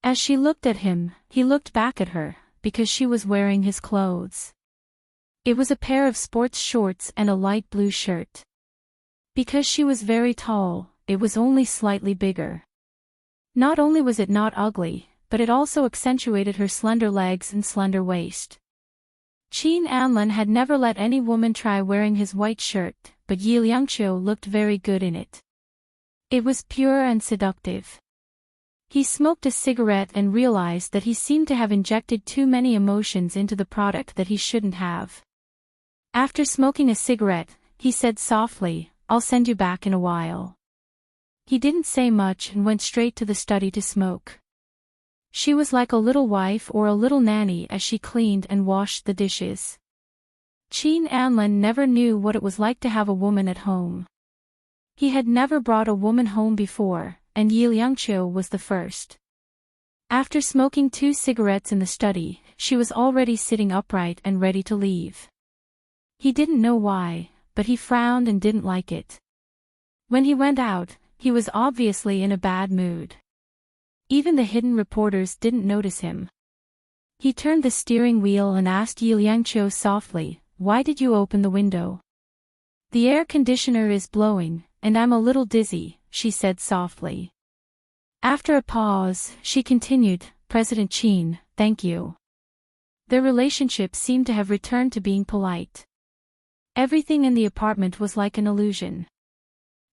Speaker 1: As she looked at him, he looked back at her, because she was wearing his clothes. It was a pair of sports shorts and a light blue shirt. Because she was very tall, it was only slightly bigger. Not only was it not ugly, but it also accentuated her slender legs and slender waist. Qin Anlin had never let any woman try wearing his white shirt, but Yi Liangqiu looked very good in it. It was pure and seductive. He smoked a cigarette and realized that he seemed to have injected too many emotions into the product that he shouldn't have. After smoking a cigarette, he said softly, "I'll send you back in a while." He didn't say much and went straight to the study to smoke. She was like a little wife or a little nanny as she cleaned and washed the dishes. Qin Anlin never knew what it was like to have a woman at home. He had never brought a woman home before, and Yi Liangqiu was the first. After smoking 2 cigarettes in the study, she was already sitting upright and ready to leave. He didn't know why, but he frowned and didn't like it. When he went out, he was obviously in a bad mood. Even the hidden reporters didn't notice him. He turned the steering wheel and asked Yi Liangqiu softly, "Why did you open the window?" "The air conditioner is blowing, and I'm a little dizzy," she said softly. After a pause, she continued, "President Qin, thank you." Their relationship seemed to have returned to being polite. Everything in the apartment was like an illusion.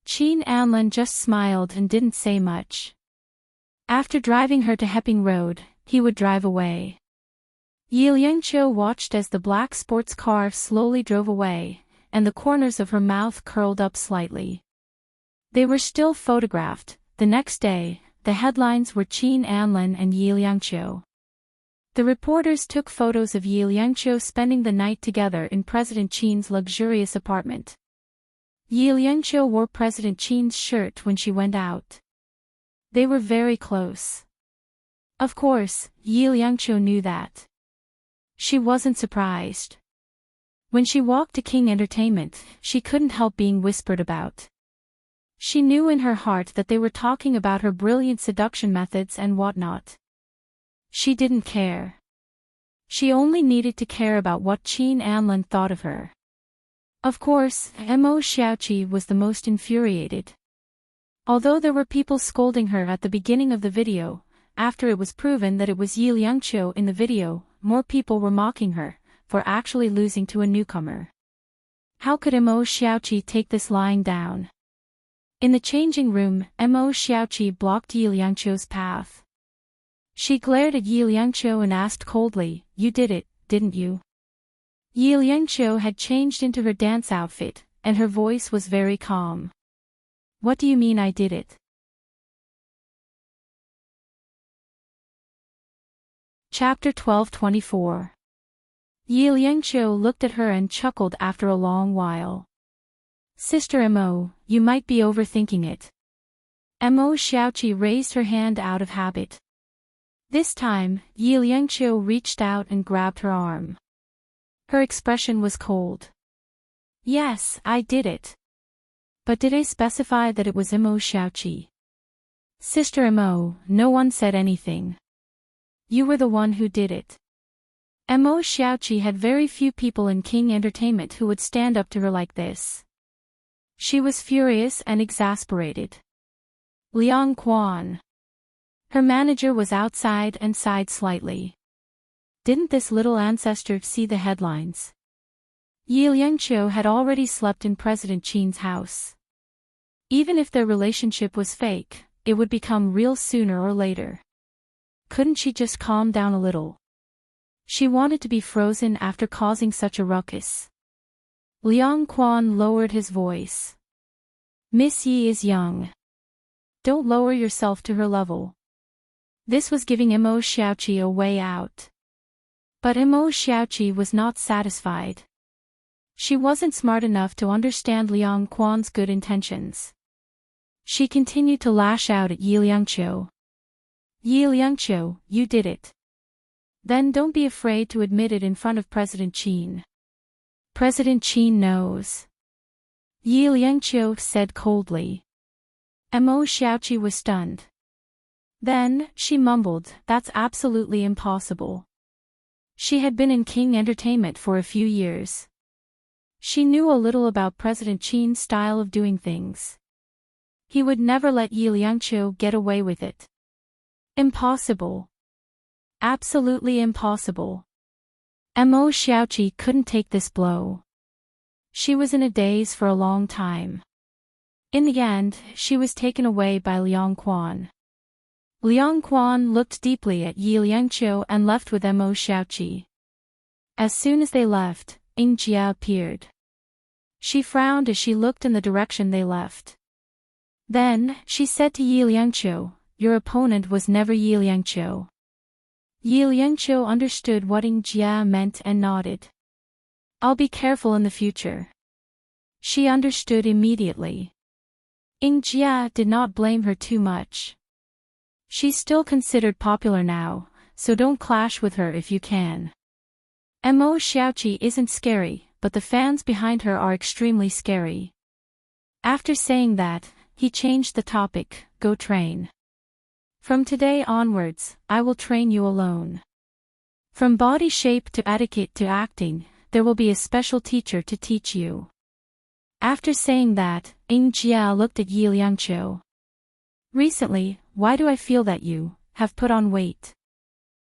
Speaker 1: Qin Anlin just smiled and didn't say much. After driving her to Hepping Road, he would drive away. Yi Liangqiu watched as the black sports car slowly drove away, and the corners of her mouth curled up slightly. They were still photographed. The next day, the headlines were Qin Anlin and Yi Liangqiu. The reporters took photos of Yi Liangqiu spending the night together in President Qin's luxurious apartment. Yi Liangqiu wore President Qin's shirt when she went out. They were very close. Of course, Yi Liangqiu knew that. She wasn't surprised. When she walked to King Entertainment, she couldn't help being whispered about. She knew in her heart that they were talking about her brilliant seduction methods and whatnot. She didn't care. She only needed to care about what Qin Anlin thought of her. Of course, Mo Xiaoqi was the most infuriated. Although there were people scolding her at the beginning of the video, after it was proven that it was Yi Liangqiu in the video, more people were mocking her for actually losing to a newcomer. How could Mo Xiaoqi take this lying down? In the changing room, Mo Xiaoqi blocked Yi Liangqiu's path. She glared at Yi Liangqiu and asked coldly, "You did it, didn't you?" Yi Liangqiu had changed into her dance outfit, and her voice was very calm. "What do you mean I did it?" Chapter 12:24. Yi Liangqiu looked at her and chuckled after a long while. "Sister Mo, you might be overthinking it." Mo Xiaoqi raised her hand out of habit. This time, Yi Liangqiu reached out and grabbed her arm. Her expression was cold. "Yes, I did it. But did I specify that it was Mo Xiaoqi?" "Sister Mo, no one said anything. You were the one who did it." Mo Xiaoqi had very few people in King Entertainment who would stand up to her like this. She was furious and exasperated. Liang Quan. Her manager was outside and sighed slightly. Didn't this little ancestor see the headlines? Yi Liangqiu had already slept in President Qin's house. Even if their relationship was fake, it would become real sooner or later. Couldn't she just calm down a little? She wanted to be frozen after causing such a ruckus. Liang Quan lowered his voice. "Miss Yi is young. Don't lower yourself to her level." This was giving Mo Xiaoqi a way out. But Mo Xiaoqi was not satisfied. She wasn't smart enough to understand Liang Quan's good intentions. She continued to lash out at Yi Liangqiu. "Yi Liangqiu, you did it. Then don't be afraid to admit it in front of President Qin. President Qin knows." Yi Liangqiu said coldly. Mo Xiaoqi was stunned. Then, she mumbled, "That's absolutely impossible." She had been in King Entertainment for a few years. She knew a little about President Qin's style of doing things. He would never let Yi Liangqiu get away with it. Impossible. Absolutely impossible. Mo Xiaoqi couldn't take this blow. She was in a daze for a long time. In the end, she was taken away by Liang Quan. Liang Quan looked deeply at Yi Liangqiu and left with Mo Xiaoqi. As soon as they left, Ying Jia appeared. She frowned as she looked in the direction they left. Then, she said to Yi Liangqiu, "Your opponent was never Yi Liangqiu." Yi Liangqiu understood what Ying Jia meant and nodded. "I'll be careful in the future." She understood immediately. Ying Jia did not blame her too much. She's still considered popular now, so don't clash with her if you can. Mo Xiaoqi isn't scary, but the fans behind her are extremely scary. After saying that, he changed the topic, "Go train. From today onwards, I will train you alone. From body shape to etiquette to acting, there will be a special teacher to teach you." After saying that, Ying Jia looked at Yi Liangqiu. "Recently, why do I feel that you have put on weight?"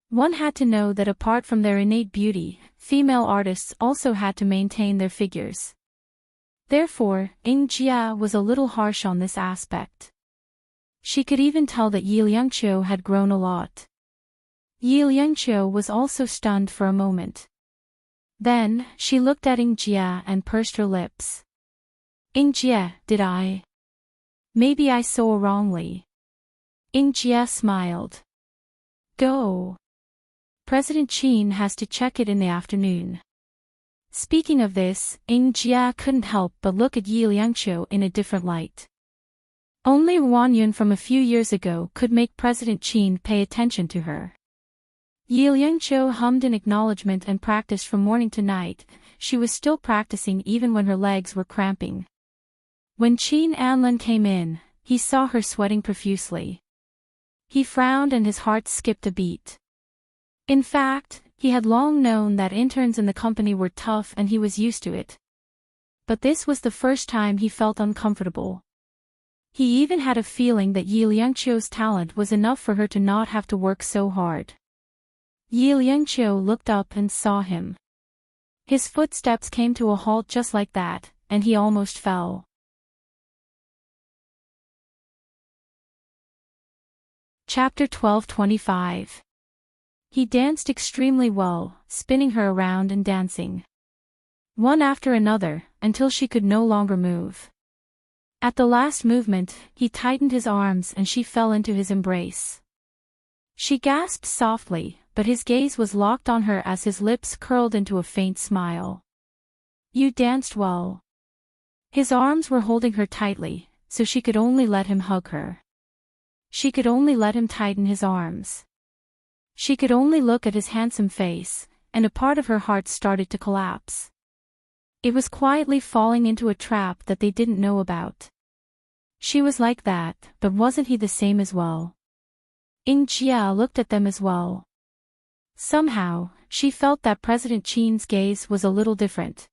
Speaker 1: One had to know that apart from their innate beauty, female artists also had to maintain their figures. Therefore, Ying Jia was a little harsh on this aspect. She could even tell that Yi Liangqiu had grown a lot. Yi Liangqiu was also stunned for a moment. Then, she looked at Ying Jia and pursed her lips. "Ying Jia, did I? Maybe I saw wrongly." Ying Jia smiled. "Go. President Qin has to check it in the afternoon." Speaking of this, Ying Jia couldn't help but look at Yi Liangqiu in a different light. Only Wang Yun from a few years ago could make President Qin pay attention to her. Yi Liangqiu hummed in acknowledgement and practiced from morning to night. She was still practicing even when her legs were cramping. When Qin Anlin came in, he saw her sweating profusely. He frowned and his heart skipped a beat. In fact, he had long known that interns in the company were tough and he was used to it. But this was the first time he felt uncomfortable. He even had a feeling that Yi Liangqiu's talent was enough for her to not have to work so hard. Yi Liangqiu looked up and saw him. His footsteps came to a halt just like that, and he almost fell. Chapter 12:25. He danced extremely well, spinning her around and dancing. One after another, until she could no longer move. At the last movement, he tightened his arms and she fell into his embrace. She gasped softly, but his gaze was locked on her as his lips curled into a faint smile. "You danced well." His arms were holding her tightly, so she could only let him hug her. She could only let him tighten his arms. She could only look at his handsome face, and a part of her heart started to collapse. It was quietly falling into a trap that they didn't know about. She was like that, but wasn't he the same as well? Ying Jia looked at them as well. Somehow, she felt that President Qin's gaze was a little different.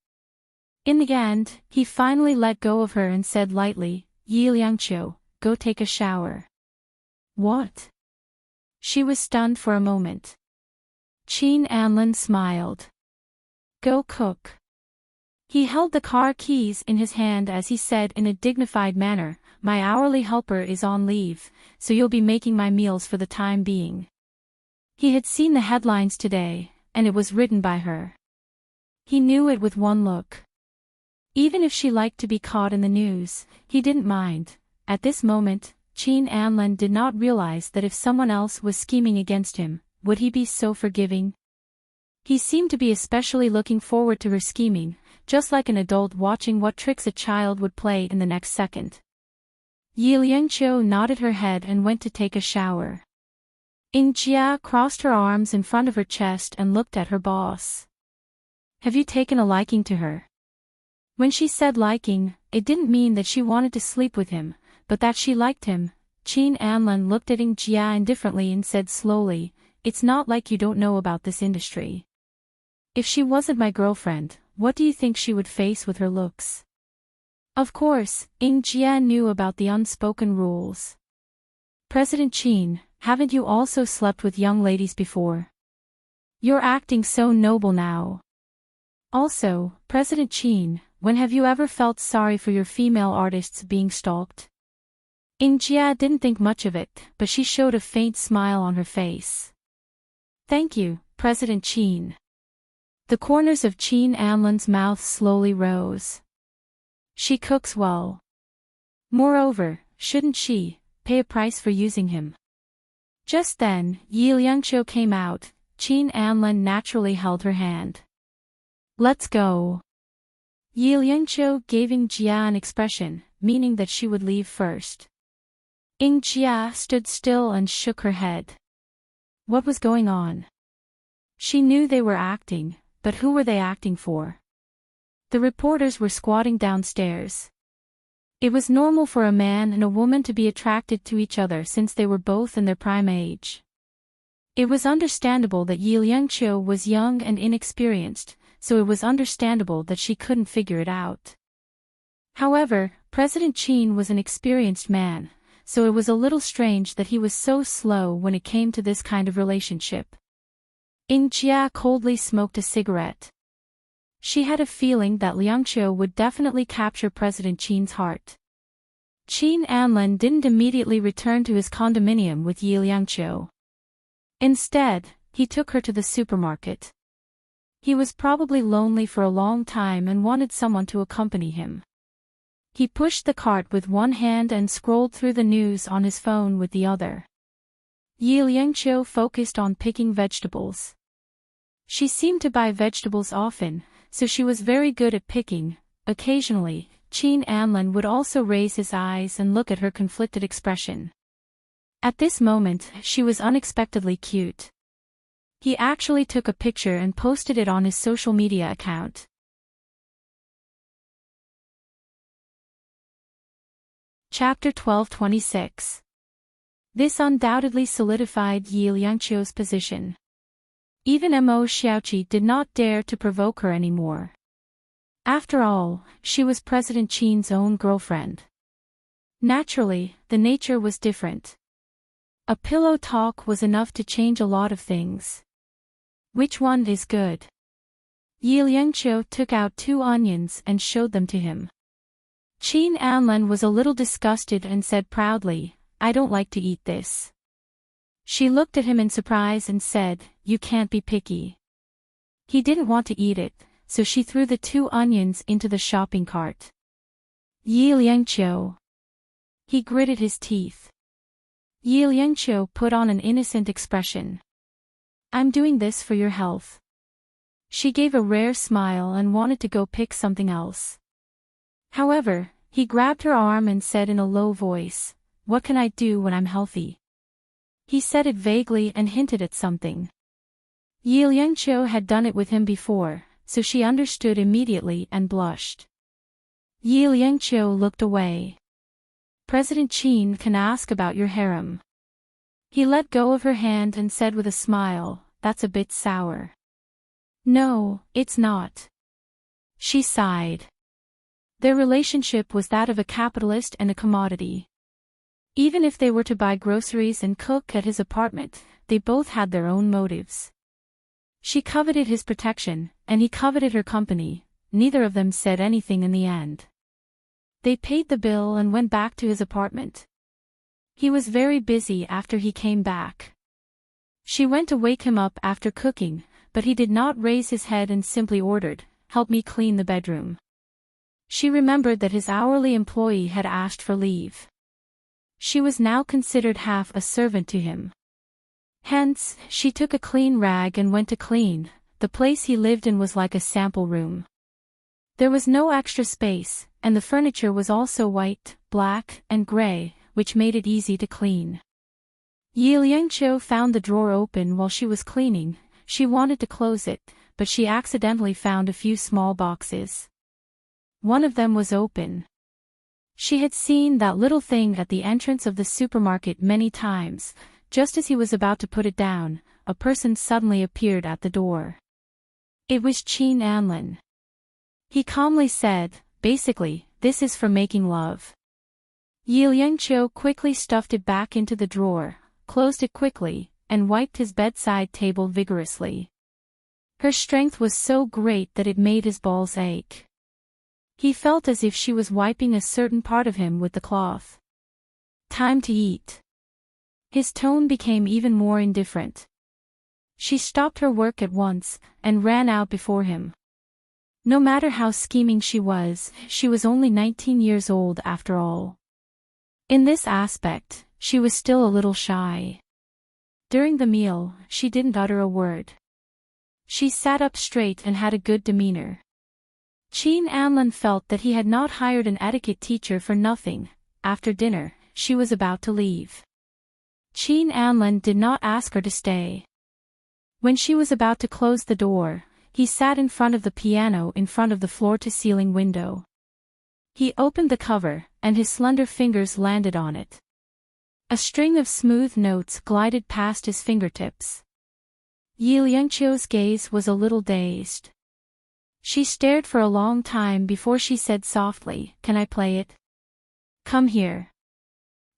Speaker 1: In the end, he finally let go of her and said lightly, "Yi Liangqiu, go take a shower." "What?" She was stunned for a moment. Qin Anlin smiled. "Go cook." He held the car keys in his hand as he said in a dignified manner, "My hourly helper is on leave, so you'll be making my meals for the time being." He had seen the headlines today, and it was written by her. He knew it with one look. Even if she liked to be caught in the news, he didn't mind. At this moment, Qin Anlin did not realize that if someone else was scheming against him, would he be so forgiving? He seemed to be especially looking forward to her scheming, just like an adult watching what tricks a child would play in the next second. Yi Liangqiu nodded her head and went to take a shower. Ying Jia crossed her arms in front of her chest and looked at her boss. "Have you taken a liking to her?" When she said liking, it didn't mean that she wanted to sleep with him, but that she liked him. Qin Anlin looked at Ying Jia indifferently and said slowly, "It's not like you don't know about this industry. If she wasn't my girlfriend, what do you think she would face with her looks? Of course, Ying Jia knew about the unspoken rules. President Qin, haven't you also slept with young ladies before? You're acting so noble now. Also, President Qin, when have you ever felt sorry for your female artists being stalked? Ying Jia didn't think much of it, but she showed a faint smile on her face. Thank you, President Qin. The corners of Qin Anlan's mouth slowly rose. She cooks well. Moreover, shouldn't she pay a price for using him? Just then, Yi Liangqiu came out. Qin Anlan naturally held her hand. Let's go. Yi Liangqiu gave Ying Jia an expression, meaning that she would leave first. Ying Jia stood still and shook her head. What was going on? She knew they were acting, but who were they acting for? The reporters were squatting downstairs. It was normal for a man and a woman to be attracted to each other since they were both in their prime age. It was understandable that Yi Liangqiu was young and inexperienced, so it was understandable that she couldn't figure it out. However, President Qin was an experienced man, so it was a little strange that he was so slow when it came to this kind of relationship. Ying Jia coldly smoked a cigarette. She had a feeling that Liangqiu would definitely capture President Qin's heart. Qin Anlan didn't immediately return to his condominium with Yi Liangqiu. Instead, he took her to the supermarket. He was probably lonely for a long time and wanted someone to accompany him. He pushed the cart with one hand and scrolled through the news on his phone with the other. Yi Liangqiu focused on picking vegetables. She seemed to buy vegetables often, so she was very good at picking. Occasionally, Qin Anlan would also raise his eyes and look at her conflicted expression. At this moment, she was unexpectedly cute. He actually took a picture and posted it on his social media account. Chapter 12:26. This undoubtedly solidified Yi Liangqiu's position. Even Mo Xiaoqi did not dare to provoke her anymore. After all, she was President Qin's own girlfriend. Naturally, the nature was different. A pillow talk was enough to change a lot of things. Which one is good? Yi Liangqiu took out 2 onions and showed them to him. Qin Anlan was a little disgusted and said proudly, I don't like to eat this. She looked at him in surprise and said, you can't be picky. He didn't want to eat it, so she threw the 2 onions into the shopping cart. Yi Liangqiu. He gritted his teeth. Yi Liangqiu put on an innocent expression. I'm doing this for your health. She gave a rare smile and wanted to go pick something else. However, he grabbed her arm and said in a low voice, what can I do when I'm healthy? He said it vaguely and hinted at something. Yi Liangqiu had done it with him before, so she understood immediately and blushed. Yi Liangqiu looked away. President Qin can ask about your harem. He let go of her hand and said with a smile, that's a bit sour. No, it's not. She sighed. Their relationship was that of a capitalist and a commodity. Even if they were to buy groceries and cook at his apartment, they both had their own motives. She coveted his protection, and he coveted her company. Neither of them said anything in the end. They paid the bill and went back to his apartment. He was very busy after he came back. She went to wake him up after cooking, but he did not raise his head and simply ordered, help me clean the bedroom. She remembered that his hourly employee had asked for leave. She was now considered half a servant to him. Hence, she took a clean rag and went to clean. The place he lived in was like a sample room. There was no extra space, and the furniture was also white, black, and gray, which made it easy to clean. Yi Liangqiu found the drawer open while she was cleaning. She wanted to close it, but she accidentally found a few small boxes. One of them was open. She had seen that little thing at the entrance of the supermarket many times. Just as he was about to put it down, a person suddenly appeared at the door. It was Qin Anlan. He calmly said, basically, this is for making love. Yi Liangqiu quickly stuffed it back into the drawer, closed it quickly, and wiped his bedside table vigorously. Her strength was so great that it made his balls ache. He felt as if she was wiping a certain part of him with the cloth. Time to eat. His tone became even more indifferent. She stopped her work at once, and ran out before him. No matter how scheming she was only 19 years old after all. In this aspect, she was still a little shy. During the meal, she didn't utter a word. She sat up straight and had a good demeanor. Qin Anlin felt that he had not hired an etiquette teacher for nothing. After dinner, she was about to leave. Qin Anlin did not ask her to stay. When she was about to close the door, he sat in front of the piano in front of the floor-to-ceiling window. He opened the cover, and his slender fingers landed on it. A string of smooth notes glided past his fingertips. Yi Liangqiu's gaze was a little dazed. She stared for a long time before she said softly, "Can I play it?" "Come here."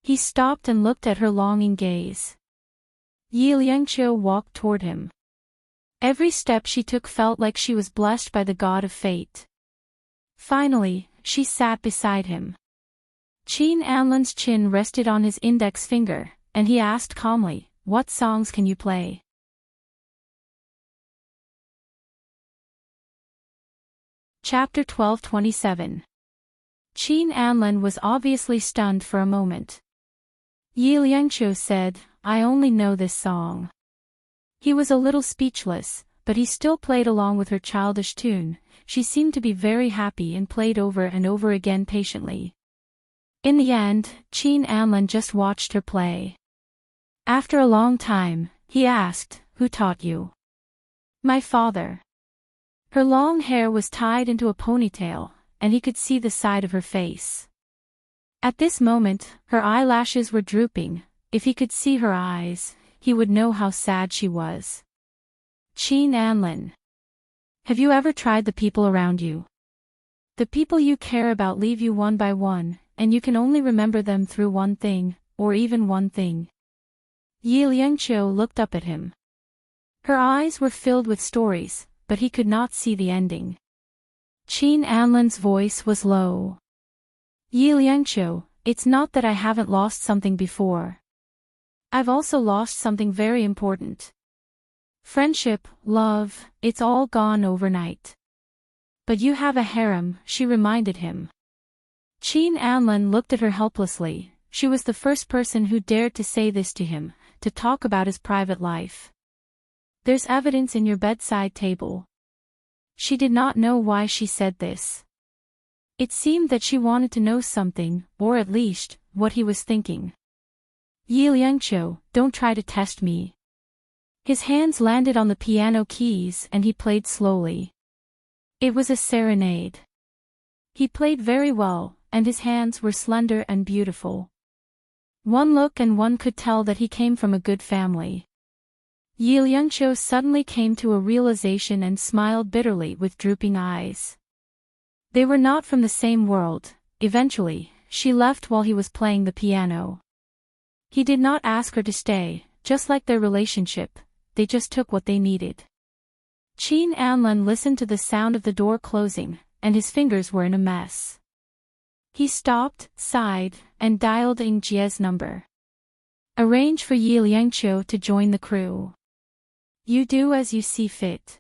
Speaker 1: He stopped and looked at her longing gaze. Yi Liangqiu walked toward him. Every step she took felt like she was blessed by the god of fate. Finally, she sat beside him. Qin Anlin's chin rested on his index finger, and he asked calmly, "What songs can you play?" Chapter 12:27. Qin Anlin was obviously stunned for a moment. Yi Liangqiu said, "I only know this song." He was a little speechless, but he still played along with her childish tune. She seemed to be very happy and played over and over again patiently. In the end, Qin Anlin just watched her play. After a long time, he asked, "Who taught you?" "My father." Her long hair was tied into a ponytail, and he could see the side of her face. At this moment, her eyelashes were drooping. If he could see her eyes, he would know how sad she was. "Qin Anlin. Have you ever tried the people around you? The people you care about leave you one by one, and you can only remember them through one thing, or even one thing." Yi Liangqiu looked up at him. Her eyes were filled with stories, but he could not see the ending. Qin Anlin's voice was low. "Yi Liangqiu, it's not that I haven't lost something before. I've also lost something very important. Friendship, love, it's all gone overnight." "But you have a harem," she reminded him. Qin Anlin looked at her helplessly. She was the first person who dared to say this to him, to talk about his private life. "There's evidence in your bedside table." She did not know why she said this. It seemed that she wanted to know something, or at least, what he was thinking. "Yi Liangqiu, don't try to test me." His hands landed on the piano keys and he played slowly. It was a serenade. He played very well, and his hands were slender and beautiful. One look and one could tell that he came from a good family. Yi Liangqiu suddenly came to a realization and smiled bitterly with drooping eyes. They were not from the same world. Eventually, she left while he was playing the piano. He did not ask her to stay, just like their relationship, they just took what they needed. Qin Anlin listened to the sound of the door closing, and his fingers were in a mess. He stopped, sighed, and dialed Ing Jie's number. "Arrange for Yi Liangqiu to join the crew. You do as you see fit.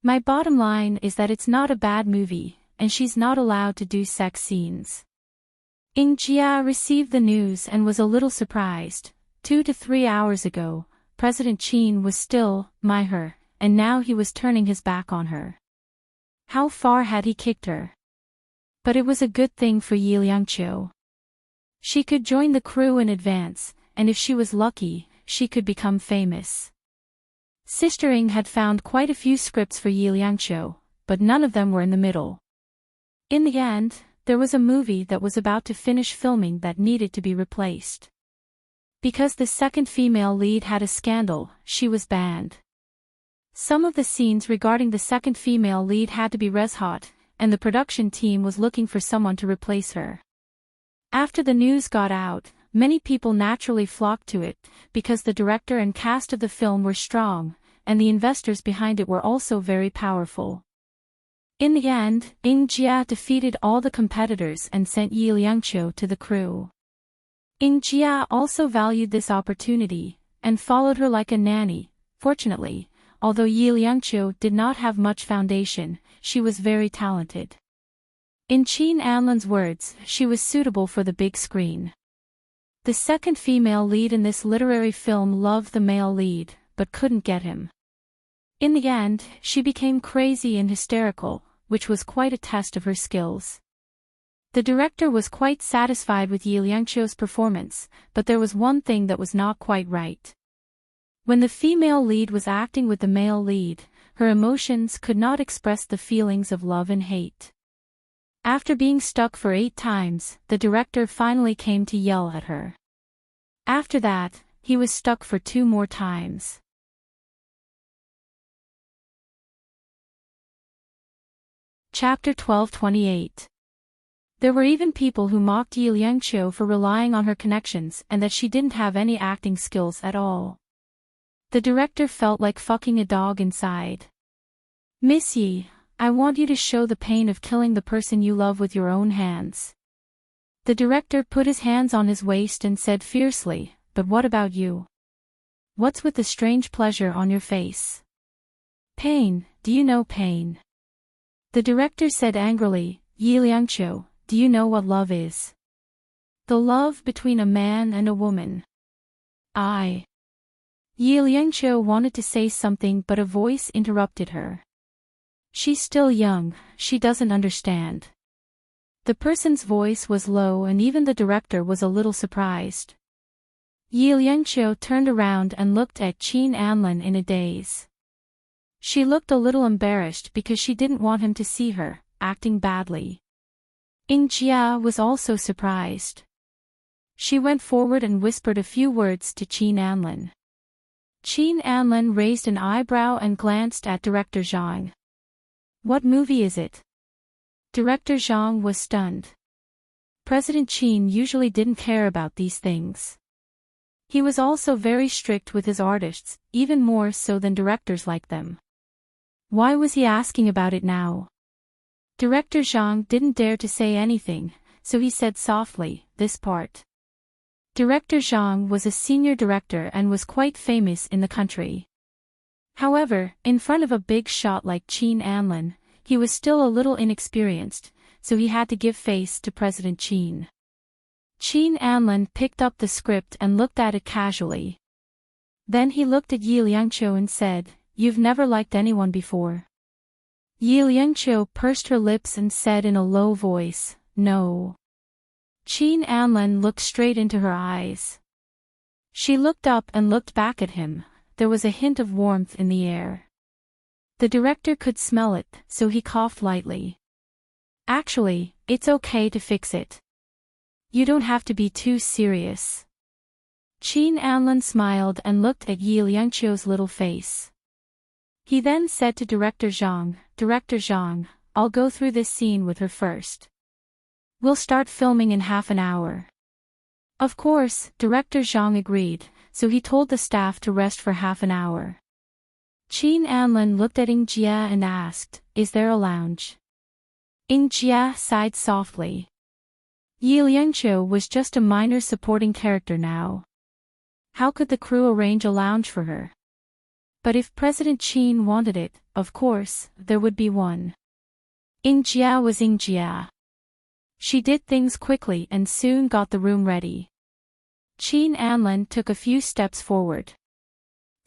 Speaker 1: My bottom line is that it's not a bad movie, and she's not allowed to do sex scenes." Ing Jia received the news and was a little surprised. 2 to 3 hours ago, President Qin was still her, and now he was turning his back on her. How far had he kicked her? But it was a good thing for Yi Liangqiu. She could join the crew in advance, and if she was lucky, she could become famous. Sister Ing had found quite a few scripts for Yi Liangqiu, but none of them were in the middle. In the end, there was a movie that was about to finish filming that needed to be replaced. Because the second female lead had a scandal, she was banned. Some of the scenes regarding the second female lead had to be res hot, and the production team was looking for someone to replace her. After the news got out, many people naturally flocked to it, because the director and cast of the film were strong, and the investors behind it were also very powerful. In the end, Ing Jia defeated all the competitors and sent Yi Liangqiu to the crew. Ing Jia also valued this opportunity, and followed her like a nanny. Fortunately, although Yi Liangqiu did not have much foundation, she was very talented. In Qin Anlan's words, she was suitable for the big screen. The second female lead in this literary film loved the male lead, but couldn't get him. In the end, she became crazy and hysterical, which was quite a test of her skills. The director was quite satisfied with Yi Liangqiu's performance, but there was one thing that was not quite right. When the female lead was acting with the male lead, her emotions could not express the feelings of love and hate. After being stuck for 8 times, the director finally came to yell at her. After that, he was stuck for 2 more times. Chapter 12:28. There were even people who mocked Yi Liangqiu for relying on her connections and that she didn't have any acting skills at all. The director felt like fucking a dog inside. Miss Yi, I want you to show the pain of killing the person you love with your own hands. The director put his hands on his waist and said fiercely, but what about you? What's with the strange pleasure on your face? Pain, do you know pain? The director said angrily, Yi Liangqiu, do you know what love is? The love between a man and a woman. Yi Liangqiu wanted to say something but a voice interrupted her. She's still young, she doesn't understand. The person's voice was low and even the director was a little surprised. Yi Liangqiu turned around and looked at Qin Anlan in a daze. She looked a little embarrassed because she didn't want him to see her, acting badly. Ing Jia was also surprised. She went forward and whispered a few words to Qin Anlan. Qin Anlan raised an eyebrow and glanced at Director Zhang. What movie is it? Director Zhang was stunned. President Qin usually didn't care about these things. He was also very strict with his artists, even more so than directors like them. Why was he asking about it now? Director Zhang didn't dare to say anything, so he said softly, this part. Director Zhang was a senior director and was quite famous in the country. However, in front of a big shot like Qin Anlan, he was still a little inexperienced, so he had to give face to President Qin. Qin Anlan picked up the script and looked at it casually. Then he looked at Yi Liangqiu and said, You've never liked anyone before. Yi Liangqiu pursed her lips and said in a low voice, No. Qin Anlan looked straight into her eyes. She looked up and looked back at him. There was a hint of warmth in the air. The director could smell it, so he coughed lightly. Actually, it's okay to fix it. You don't have to be too serious. Qin Anlan smiled and looked at Yi Liangqiu's little face. He then said to Director Zhang, I'll go through this scene with her first. We'll start filming in half an hour. Of course, Director Zhang agreed, so he told the staff to rest for half an hour. Qin Anlan looked at Ing Jia and asked, Is there a lounge? Ing Jia sighed softly. Yi Liangqiu was just a minor supporting character now. How could the crew arrange a lounge for her? But if President Qin wanted it, of course, there would be one. Ing Jia was Ing Jia. She did things quickly and soon got the room ready. Qin Anlan took a few steps forward.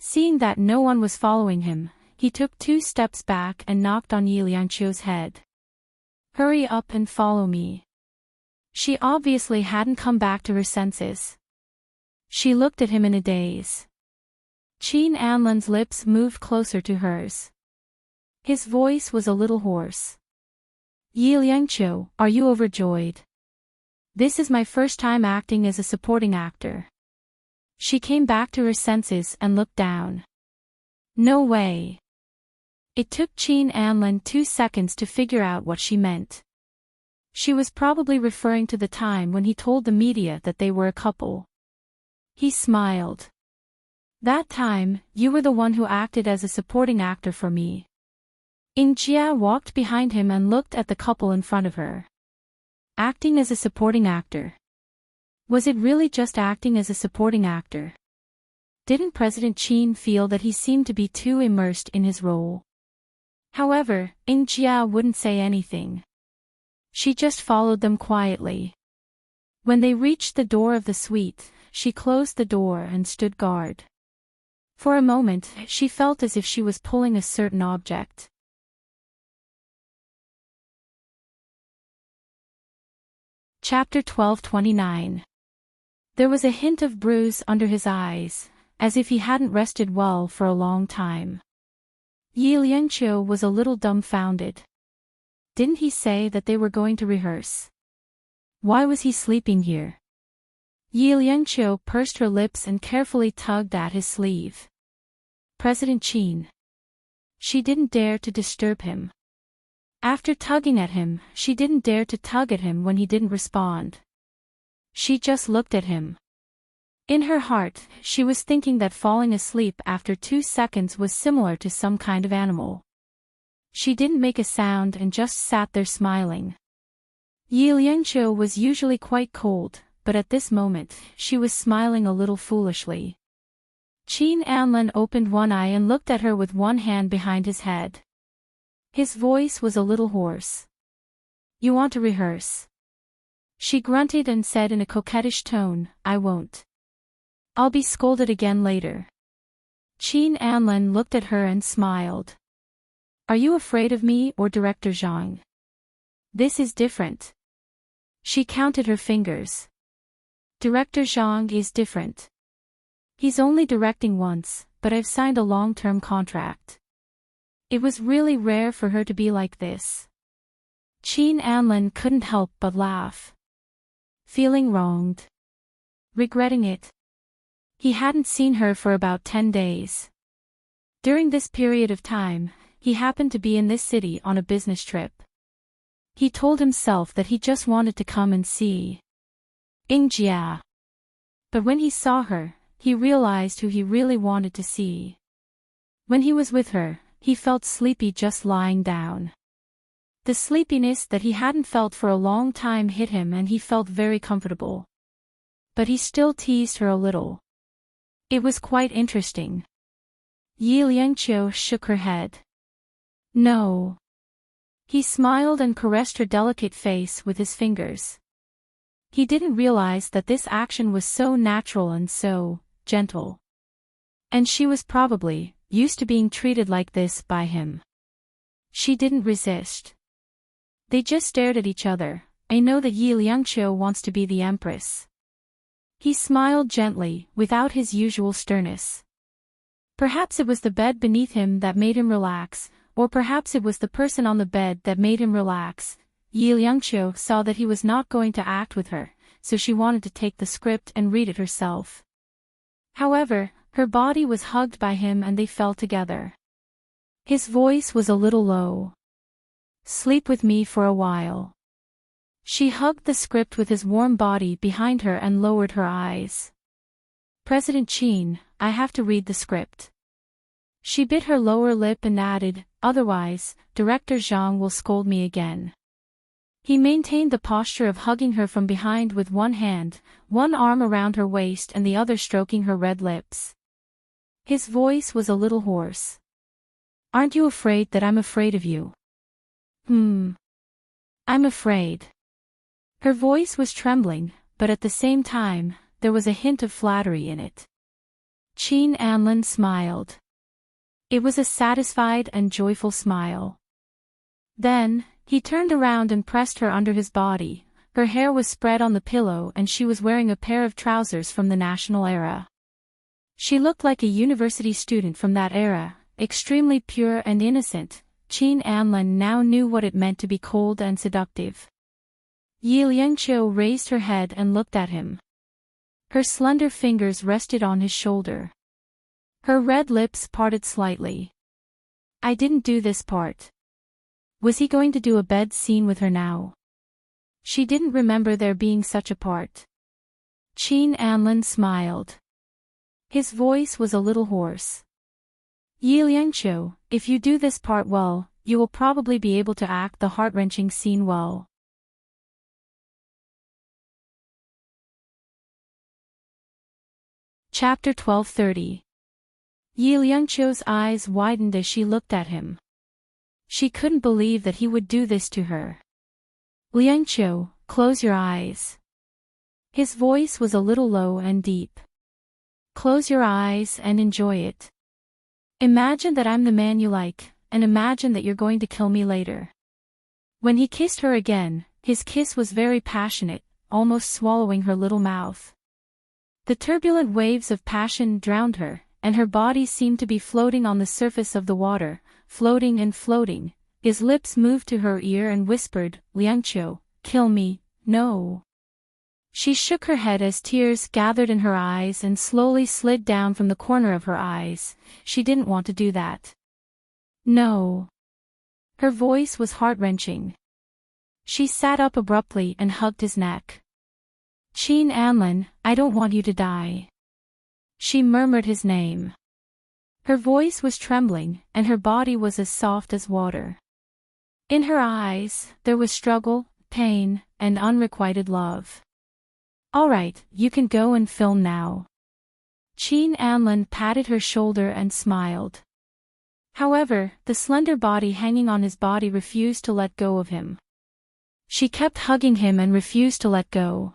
Speaker 1: Seeing that no one was following him, he took 2 steps back and knocked on Yi Liangqiu's head. Hurry up and follow me. She obviously hadn't come back to her senses. She looked at him in a daze. Qin Anlan's lips moved closer to hers. His voice was a little hoarse. Yi Liangqiu, are you overjoyed? This is my first time acting as a supporting actor. She came back to her senses and looked down. No way. It took Qin Anlin 2 seconds to figure out what she meant. She was probably referring to the time when he told the media that they were a couple. He smiled. That time, you were the one who acted as a supporting actor for me. Ing Jia walked behind him and looked at the couple in front of her. Acting as a supporting actor. Was it really just acting as a supporting actor? Didn't President Qin feel that he seemed to be too immersed in his role? However, Ing Jia wouldn't say anything. She just followed them quietly. When they reached the door of the suite, she closed the door and stood guard. For a moment, she felt as if she was pulling a certain object. Chapter 12:29. There was a hint of bruise under his eyes, as if he hadn't rested well for a long time. Yi Liangqiu was a little dumbfounded. Didn't he say that they were going to rehearse? Why was he sleeping here? Yi Liangqiu pursed her lips and carefully tugged at his sleeve. President Qin. She didn't dare to disturb him. After tugging at him, she didn't dare to tug at him when he didn't respond. She just looked at him. In her heart, she was thinking that falling asleep after 2 seconds was similar to some kind of animal. She didn't make a sound and just sat there smiling. Yi Liangqiu was usually quite cold, but at this moment, she was smiling a little foolishly. Qin Anlin opened one eye and looked at her with one hand behind his head. His voice was a little hoarse. You want to rehearse? She grunted and said in a coquettish tone, I won't. I'll be scolded again later. Qin Anlin looked at her and smiled. Are you afraid of me or Director Zhang? This is different. She counted her fingers. Director Zhang is different. He's only directing once, but I've signed a long-term contract. It was really rare for her to be like this. Qin Anlin couldn't help but laugh. Feeling wronged. Regretting it. He hadn't seen her for about 10 days. During this period of time, he happened to be in this city on a business trip. He told himself that he just wanted to come and see Ing Jia. But when he saw her, he realized who he really wanted to see. When he was with her, he felt sleepy just lying down. The sleepiness that he hadn't felt for a long time hit him and he felt very comfortable. But he still teased her a little. It was quite interesting. Yi Liangqiu shook her head. No. He smiled and caressed her delicate face with his fingers. He didn't realize that this action was so natural and so gentle. And she was probably used to being treated like this by him. She didn't resist. They just stared at each other. I know that Yi Liangqiu wants to be the empress. He smiled gently, without his usual sternness. Perhaps it was the bed beneath him that made him relax, or perhaps it was the person on the bed that made him relax. Yi Liangqiu saw that he was not going to act with her, so she wanted to take the script and read it herself. However, her body was hugged by him and they fell together. His voice was a little low. Sleep with me for a while. She hugged the script with his warm body behind her and lowered her eyes. President Qin, I have to read the script. She bit her lower lip and added, otherwise, Director Zhang will scold me again. He maintained the posture of hugging her from behind with one hand, one arm around her waist and the other stroking her red lips. His voice was a little hoarse. Aren't you afraid that I'm afraid of you? I'm afraid. Her voice was trembling, but at the same time, there was a hint of flattery in it. Qin Anlin smiled. It was a satisfied and joyful smile. Then, he turned around and pressed her under his body. Her hair was spread on the pillow and she was wearing a pair of trousers from the national era. She looked like a university student from that era, extremely pure and innocent. Qin Anlin now knew what it meant to be cold and seductive. Yi Liangqiu raised her head and looked at him. Her slender fingers rested on his shoulder. Her red lips parted slightly. I didn't do this part. Was he going to do a bed scene with her now? She didn't remember there being such a part. Qin Anlin smiled. His voice was a little hoarse. Yi Liangqiu, if you do this part well, you will probably be able to act the heart-wrenching scene well. Chapter 1230. Yi Liangqiu's eyes widened as she looked at him. She couldn't believe that he would do this to her. Liangqiu, close your eyes. His voice was a little low and deep. Close your eyes and enjoy it. Imagine that I'm the man you like, and imagine that you're going to kill me later. When he kissed her again, his kiss was very passionate, almost swallowing her little mouth. The turbulent waves of passion drowned her, and her body seemed to be floating on the surface of the water, floating and floating. His lips moved to her ear and whispered, Liangqiu, kill me, no. She shook her head as tears gathered in her eyes and slowly slid down from the corner of her eyes. She didn't want to do that. No. Her voice was heart-wrenching. She sat up abruptly and hugged his neck. Qin Anlin, I don't want you to die. She murmured his name. Her voice was trembling, and her body was as soft as water. In her eyes, there was struggle, pain, and unrequited love. All right, you can go and film now. Qin Anlin patted her shoulder and smiled. However, the slender body hanging on his body refused to let go of him. She kept hugging him and refused to let go.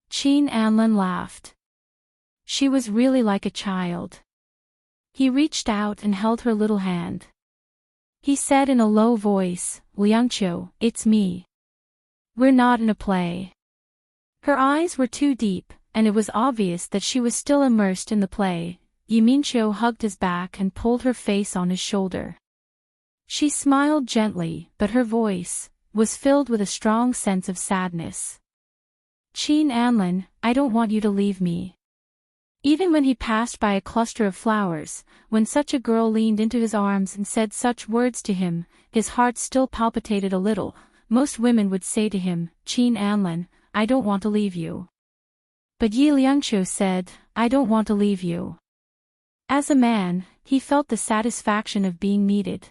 Speaker 1: Qin Anlin laughed. She was really like a child. He reached out and held her little hand. He said in a low voice, Liangqiu, it's me. We're not in a play. Her eyes were too deep, and it was obvious that she was still immersed in the play. Yiminqiu hugged his back and pulled her face on his shoulder. She smiled gently, but her voice was filled with a strong sense of sadness. Qin Anlin, I don't want you to leave me. Even when he passed by a cluster of flowers, when such a girl leaned into his arms and said such words to him, his heart still palpitated a little. Most women would say to him, Qin Anlin, I don't want to leave you. But Yi Liangqiu said, I don't want to leave you. As a man, he felt the satisfaction of being needed.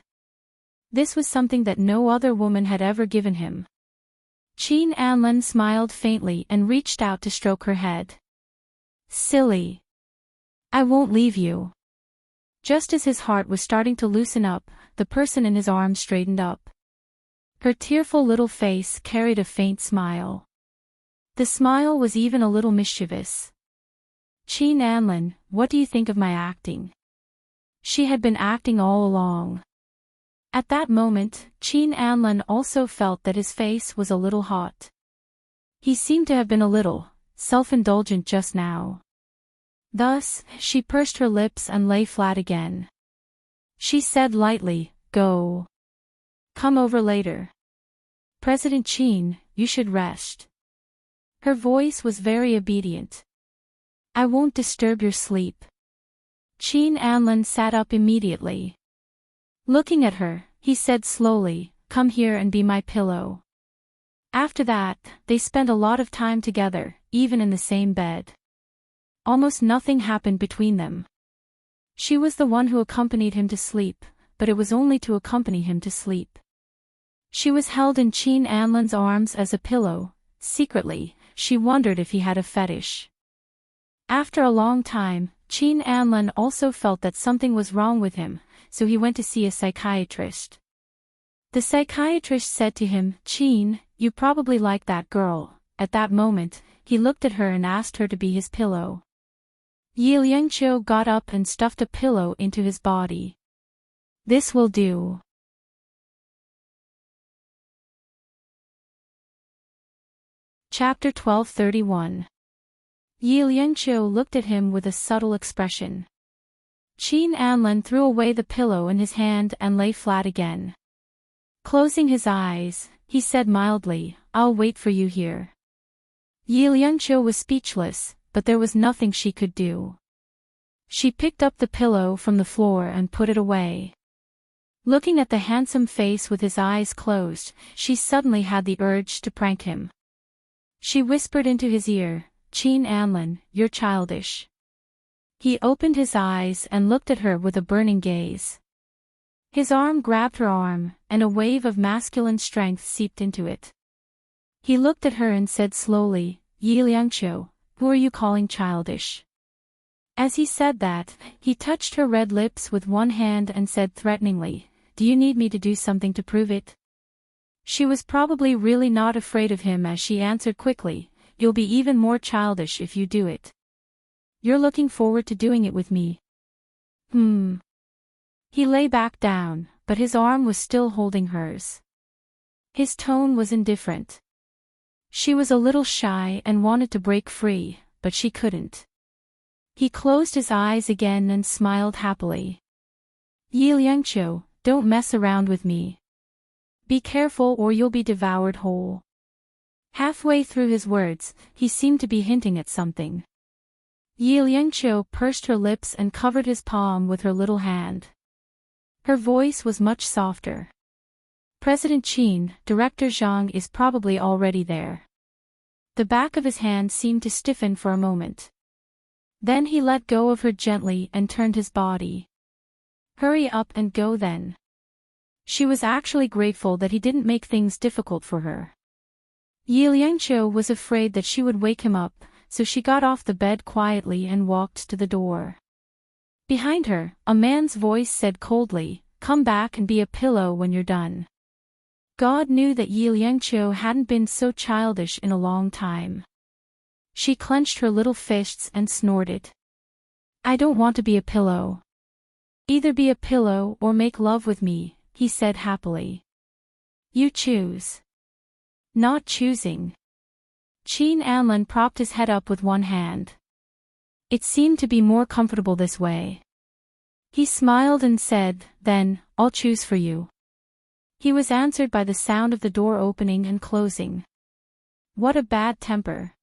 Speaker 1: This was something that no other woman had ever given him. Qin Anlin smiled faintly and reached out to stroke her head. Silly. I won't leave you. Just as his heart was starting to loosen up, the person in his arms straightened up. Her tearful little face carried a faint smile. The smile was even a little mischievous. Qin Anlin, what do you think of my acting? She had been acting all along. At that moment, Qin Anlin also felt that his face was a little hot. He seemed to have been a little self-indulgent just now. Thus, she pursed her lips and lay flat again. She said lightly, Go. Come over later. President Qin, you should rest. Her voice was very obedient. I won't disturb your sleep. Qin Anlin sat up immediately. Looking at her, he said slowly, Come here and be my pillow. After that, they spent a lot of time together, even in the same bed. Almost nothing happened between them. She was the one who accompanied him to sleep, but it was only to accompany him to sleep. She was held in Qin Anlin's arms as a pillow. Secretly, she wondered if he had a fetish. After a long time, Qin Anlin also felt that something was wrong with him, so he went to see a psychiatrist. The psychiatrist said to him, Qin, you probably like that girl. At that moment, he looked at her and asked her to be his pillow. Yi Liangqiu got up and stuffed a pillow into his body. This will do. Chapter 1231. Yi Liangqiu looked at him with a subtle expression. Qin Anlin threw away the pillow in his hand and lay flat again. Closing his eyes, he said mildly, I'll wait for you here. Yi Liangqiu was speechless, but there was nothing she could do. She picked up the pillow from the floor and put it away. Looking at the handsome face with his eyes closed, she suddenly had the urge to prank him. She whispered into his ear, "Chin Anlin, you're childish." He opened his eyes and looked at her with a burning gaze. His arm grabbed her arm, and a wave of masculine strength seeped into it. He looked at her and said slowly, "Yi Liangqiu, who are you calling childish?" As he said that, he touched her red lips with one hand and said threateningly, "Do you need me to do something to prove it?" She was probably really not afraid of him as she answered quickly, "You'll be even more childish if you do it. You're looking forward to doing it with me." He lay back down, but his arm was still holding hers. His tone was indifferent. She was a little shy and wanted to break free, but she couldn't. He closed his eyes again and smiled happily. "Yi Liangqiu, don't mess around with me. Be careful or you'll be devoured whole." Halfway through his words, he seemed to be hinting at something. Yi Liangqiu pursed her lips and covered his palm with her little hand. Her voice was much softer. "President Qin, Director Zhang is probably already there." The back of his hand seemed to stiffen for a moment. Then he let go of her gently and turned his body. "Hurry up and go then." She was actually grateful that he didn't make things difficult for her. Yi Liangqiu was afraid that she would wake him up, so she got off the bed quietly and walked to the door. Behind her, a man's voice said coldly, "Come back and be a pillow when you're done." God knew that Yi Liangqiu hadn't been so childish in a long time. She clenched her little fists and snorted. "I don't want to be a pillow." "Either be a pillow or make love with me," he said happily. "You choose." Not choosing. Qin Anlin propped his head up with one hand. It seemed to be more comfortable this way. He smiled and said, "Then, I'll choose for you." He was answered by the sound of the door opening and closing. What a bad temper.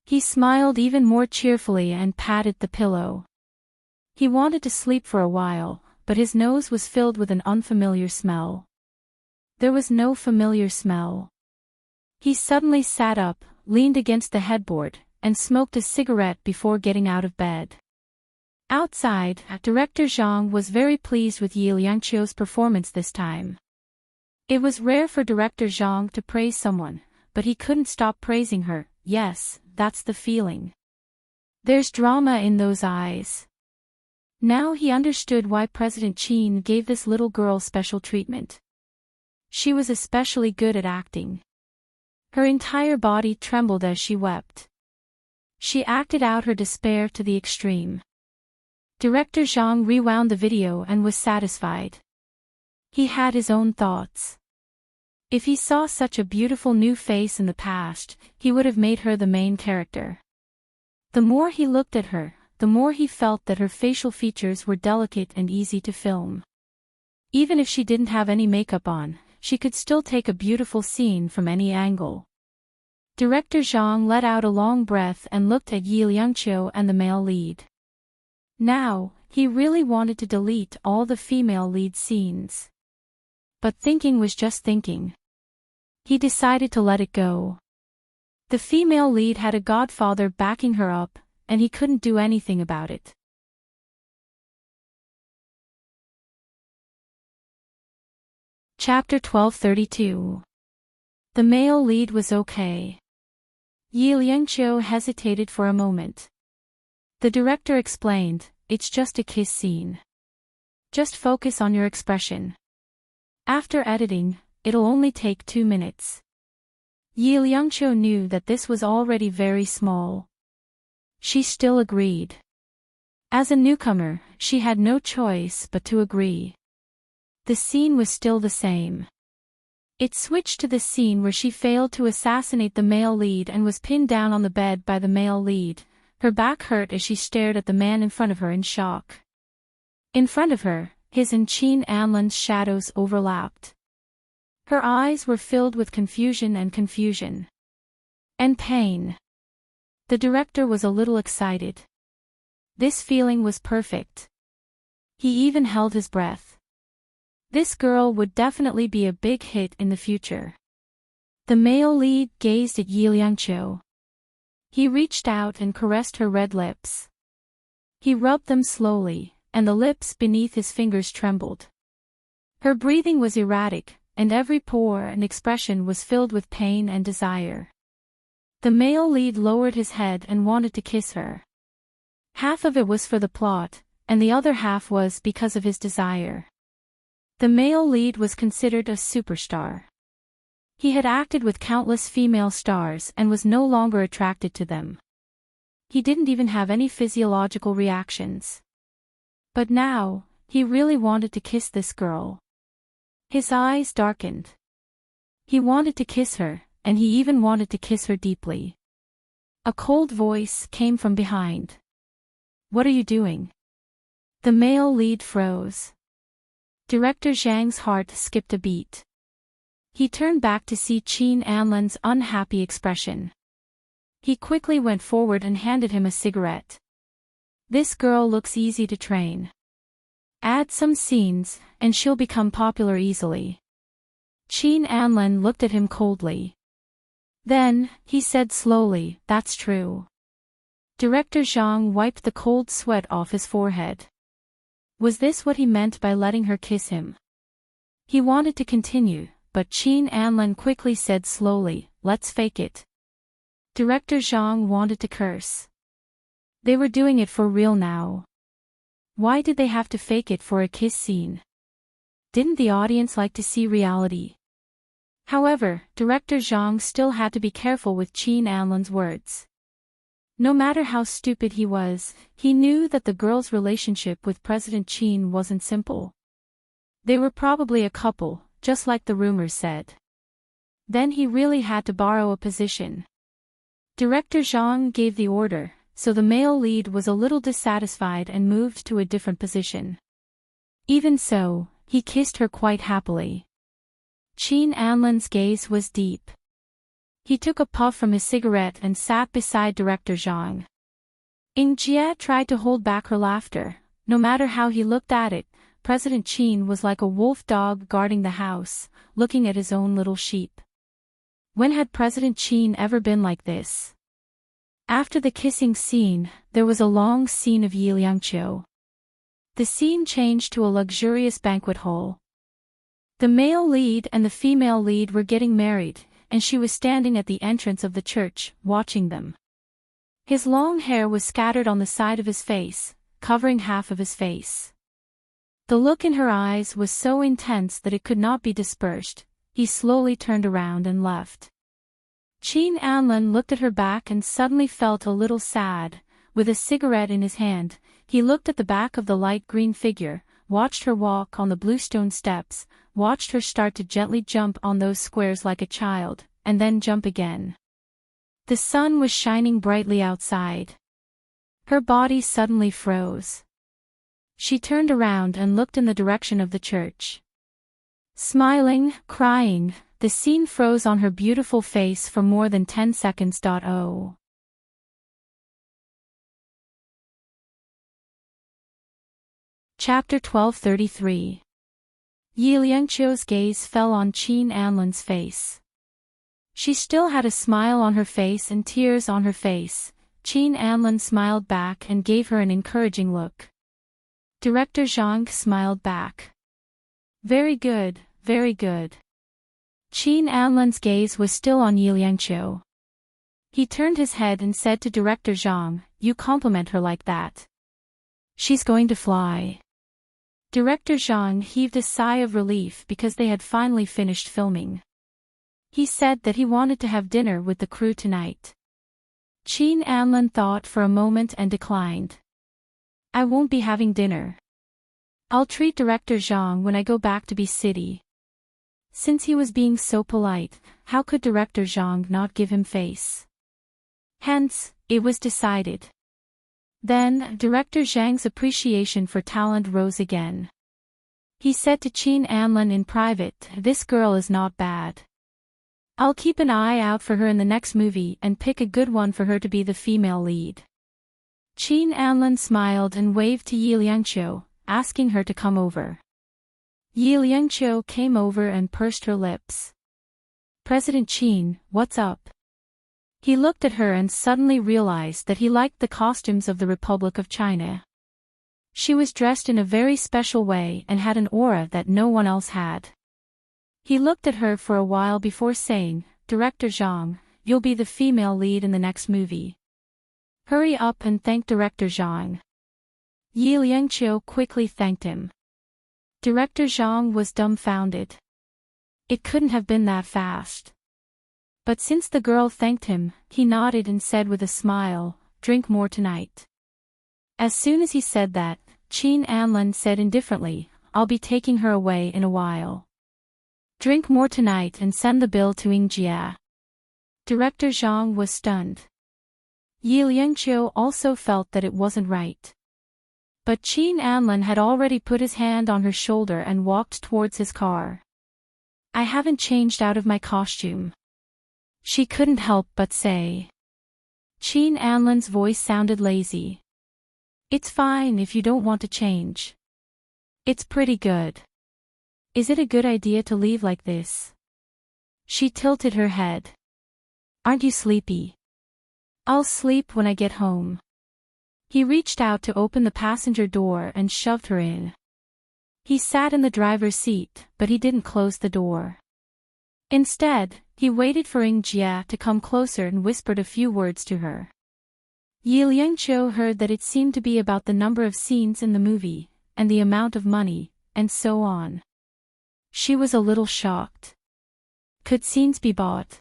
Speaker 1: He smiled even more cheerfully and patted the pillow. He wanted to sleep for a while, but his nose was filled with an unfamiliar smell. There was no familiar smell. He suddenly sat up, leaned against the headboard, and smoked a cigarette before getting out of bed. Outside, Director Zhang was very pleased with Yi Liangqiu's performance this time. It was rare for Director Zhang to praise someone, but he couldn't stop praising her. Yes, that's the feeling. There's drama in those eyes. Now he understood why President Qin gave this little girl special treatment. She was especially good at acting. Her entire body trembled as she wept. She acted out her despair to the extreme. Director Zhang rewound the video and was satisfied. He had his own thoughts. If he saw such a beautiful new face in the past, he would have made her the main character. The more he looked at her, the more he felt that her facial features were delicate and easy to film. Even if she didn't have any makeup on, she could still take a beautiful scene from any angle. Director Zhang let out a long breath and looked at Yi Liangqiu and the male lead. Now, he really wanted to delete all the female lead scenes. But thinking was just thinking. He decided to let it go. The female lead had a godfather backing her up, and he couldn't do anything about it. Chapter 1232. The male lead was okay. Yi Liangqiu hesitated for a moment. The director explained, "It's just a kiss scene. Just focus on your expression. After editing, it'll only take 2 minutes." Yi Liangqiu knew that this was already very small. She still agreed. As a newcomer, she had no choice but to agree. The scene was still the same. It switched to the scene where she failed to assassinate the male lead and was pinned down on the bed by the male lead. Her back hurt as she stared at the man in front of her in shock. In front of her, his and Qin Anlin's shadows overlapped. Her eyes were filled with confusion and pain. The director was a little excited. This feeling was perfect. He even held his breath. This girl would definitely be a big hit in the future. The male lead gazed at Yi Liangqiu. He reached out and caressed her red lips. He rubbed them slowly, and the lips beneath his fingers trembled. Her breathing was erratic, and every pore and expression was filled with pain and desire. The male lead lowered his head and wanted to kiss her. Half of it was for the plot, and the other half was because of his desire. The male lead was considered a superstar. He had acted with countless female stars and was no longer attracted to them. He didn't even have any physiological reactions. But now, he really wanted to kiss this girl. His eyes darkened. He wanted to kiss her, and he even wanted to kiss her deeply. A cold voice came from behind. "What are you doing?" The male lead froze. Director Zhang's heart skipped a beat. He turned back to see Qin Anlan's unhappy expression. He quickly went forward and handed him a cigarette. "This girl looks easy to train. Add some scenes, and she'll become popular easily." Qin Anlan looked at him coldly. Then, he said slowly, "That's true." Director Zhang wiped the cold sweat off his forehead. Was this what he meant by letting her kiss him? He wanted to continue, but Qin Anlan quickly said slowly, "Let's fake it." Director Zhang wanted to curse. They were doing it for real now. Why did they have to fake it for a kiss scene? Didn't the audience like to see reality? However, Director Zhang still had to be careful with Qin Anlan's words. No matter how stupid he was, he knew that the girl's relationship with President Qin wasn't simple. They were probably a couple, just like the rumors said. Then he really had to borrow a position. Director Zhang gave the order, so the male lead was a little dissatisfied and moved to a different position. Even so, he kissed her quite happily. Qin Anlan's gaze was deep. He took a puff from his cigarette and sat beside Director Zhang. Ying Jie tried to hold back her laughter. No matter how he looked at it, President Qin was like a wolf dog guarding the house, looking at his own little sheep. When had President Qin ever been like this? After the kissing scene, there was a long scene of Yi Liangqiu. The scene changed to a luxurious banquet hall. The male lead and the female lead were getting married, and she was standing at the entrance of the church, watching them. His long hair was scattered on the side of his face, covering half of his face. The look in her eyes was so intense that it could not be dispersed. He slowly turned around and left. Qin Anlan looked at her back and suddenly felt a little sad. With a cigarette in his hand, he looked at the back of the light green figure, watched her walk on the bluestone steps, watched her start to gently jump on those squares like a child, and then jump again. The sun was shining brightly outside. Her body suddenly froze. She turned around and looked in the direction of the church. Smiling, crying, the scene froze on her beautiful face for more than 10 seconds. Chapter 1233. Yi Liangqiu's gaze fell on Qin Anlan's face. She still had a smile on her face and tears on her face. Qin Anlan smiled back and gave her an encouraging look. Director Zhang smiled back. Very good, very good. Qin Anlan's gaze was still on Yi Liangqiu. He turned his head and said to Director Zhang, "You compliment her like that. She's going to fly." Director Zhang heaved a sigh of relief because they had finally finished filming. He said that he wanted to have dinner with the crew tonight. Qin Anlan thought for a moment and declined. "I won't be having dinner. I'll treat Director Zhang when I go back to B City." Since he was being so polite, how could Director Zhang not give him face? Hence, it was decided. Then, Director Zhang's appreciation for talent rose again. He said to Qin Anlan in private, "This girl is not bad. I'll keep an eye out for her in the next movie and pick a good one for her to be the female lead." Qin Anlan smiled and waved to Yi Liangqiu, asking her to come over. Yi Liangqiu came over and pursed her lips. President Qin, what's up? He looked at her and suddenly realized that he liked the costumes of the Republic of China. She was dressed in a very special way and had an aura that no one else had. He looked at her for a while before saying, Director Zhang, you'll be the female lead in the next movie. Hurry up and thank Director Zhang. Yi Liangqiu quickly thanked him. Director Zhang was dumbfounded. It couldn't have been that fast. But since the girl thanked him, he nodded and said with a smile, drink more tonight. As soon as he said that, Qin Anlin said indifferently, I'll be taking her away in a while. Drink more tonight and send the bill to Yingjia. Director Zhang was stunned. Yi Liangqiu also felt that it wasn't right. But Qin Anlin had already put his hand on her shoulder and walked towards his car. I haven't changed out of my costume. She couldn't help but say. Qin Anlin's voice sounded lazy. It's fine if you don't want to change. It's pretty good. Is it a good idea to leave like this? She tilted her head. Aren't you sleepy? I'll sleep when I get home. He reached out to open the passenger door and shoved her in. He sat in the driver's seat, but he didn't close the door. Instead, he waited for Yingjia to come closer and whispered a few words to her. Yi Liangqiu heard that it seemed to be about the number of scenes in the movie, and the amount of money, and so on. She was a little shocked. Could scenes be bought?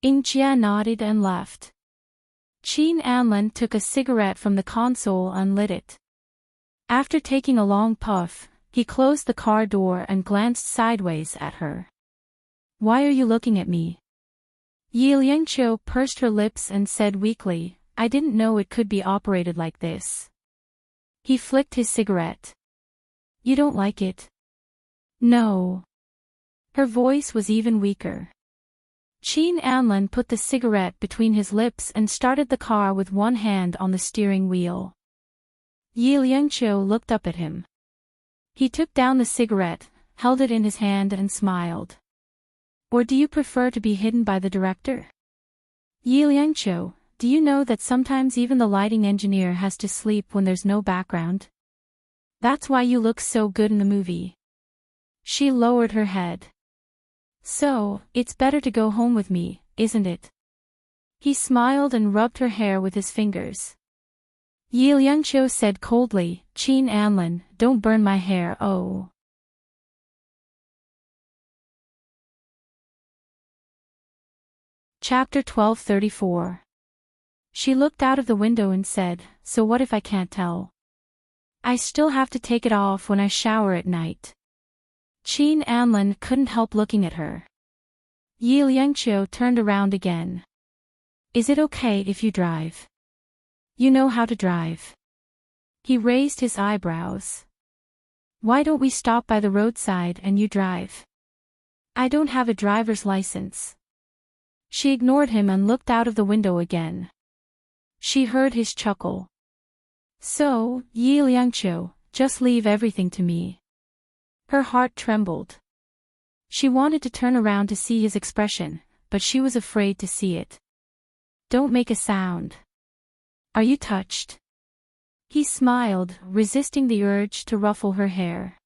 Speaker 1: Yingjia nodded and left. Qin Anlin took a cigarette from the console and lit it. After taking a long puff, he closed the car door and glanced sideways at her. Why are you looking at me? Yi Liangqiu pursed her lips and said weakly, I didn't know it could be operated like this. He flicked his cigarette. You don't like it? No. Her voice was even weaker. Qin Anlin put the cigarette between his lips and started the car with one hand on the steering wheel. Yi Liangqiu looked up at him. He took down the cigarette, held it in his hand and smiled. Or do you prefer to be hidden by the director? Yi Liangqiu, do you know that sometimes even the lighting engineer has to sleep when there's no background? That's why you look so good in the movie. She lowered her head. So, it's better to go home with me, isn't it? He smiled and rubbed her hair with his fingers. Yi Liangqiu said coldly, Qin Anlin, don't burn my hair, oh. Chapter 1234. She looked out of the window and said, so what if I can't tell? I still have to take it off when I shower at night. Qin Anlin couldn't help looking at her. Yi Liangqiu turned around again. Is it okay if you drive? You know how to drive. He raised his eyebrows. Why don't we stop by the roadside and you drive? I don't have a driver's license. She ignored him and looked out of the window again. She heard his chuckle. So, Yi Liangqiu, just leave everything to me. Her heart trembled. She wanted to turn around to see his expression, but she was afraid to see it. Don't make a sound. Are you touched? He smiled, resisting the urge to ruffle her hair.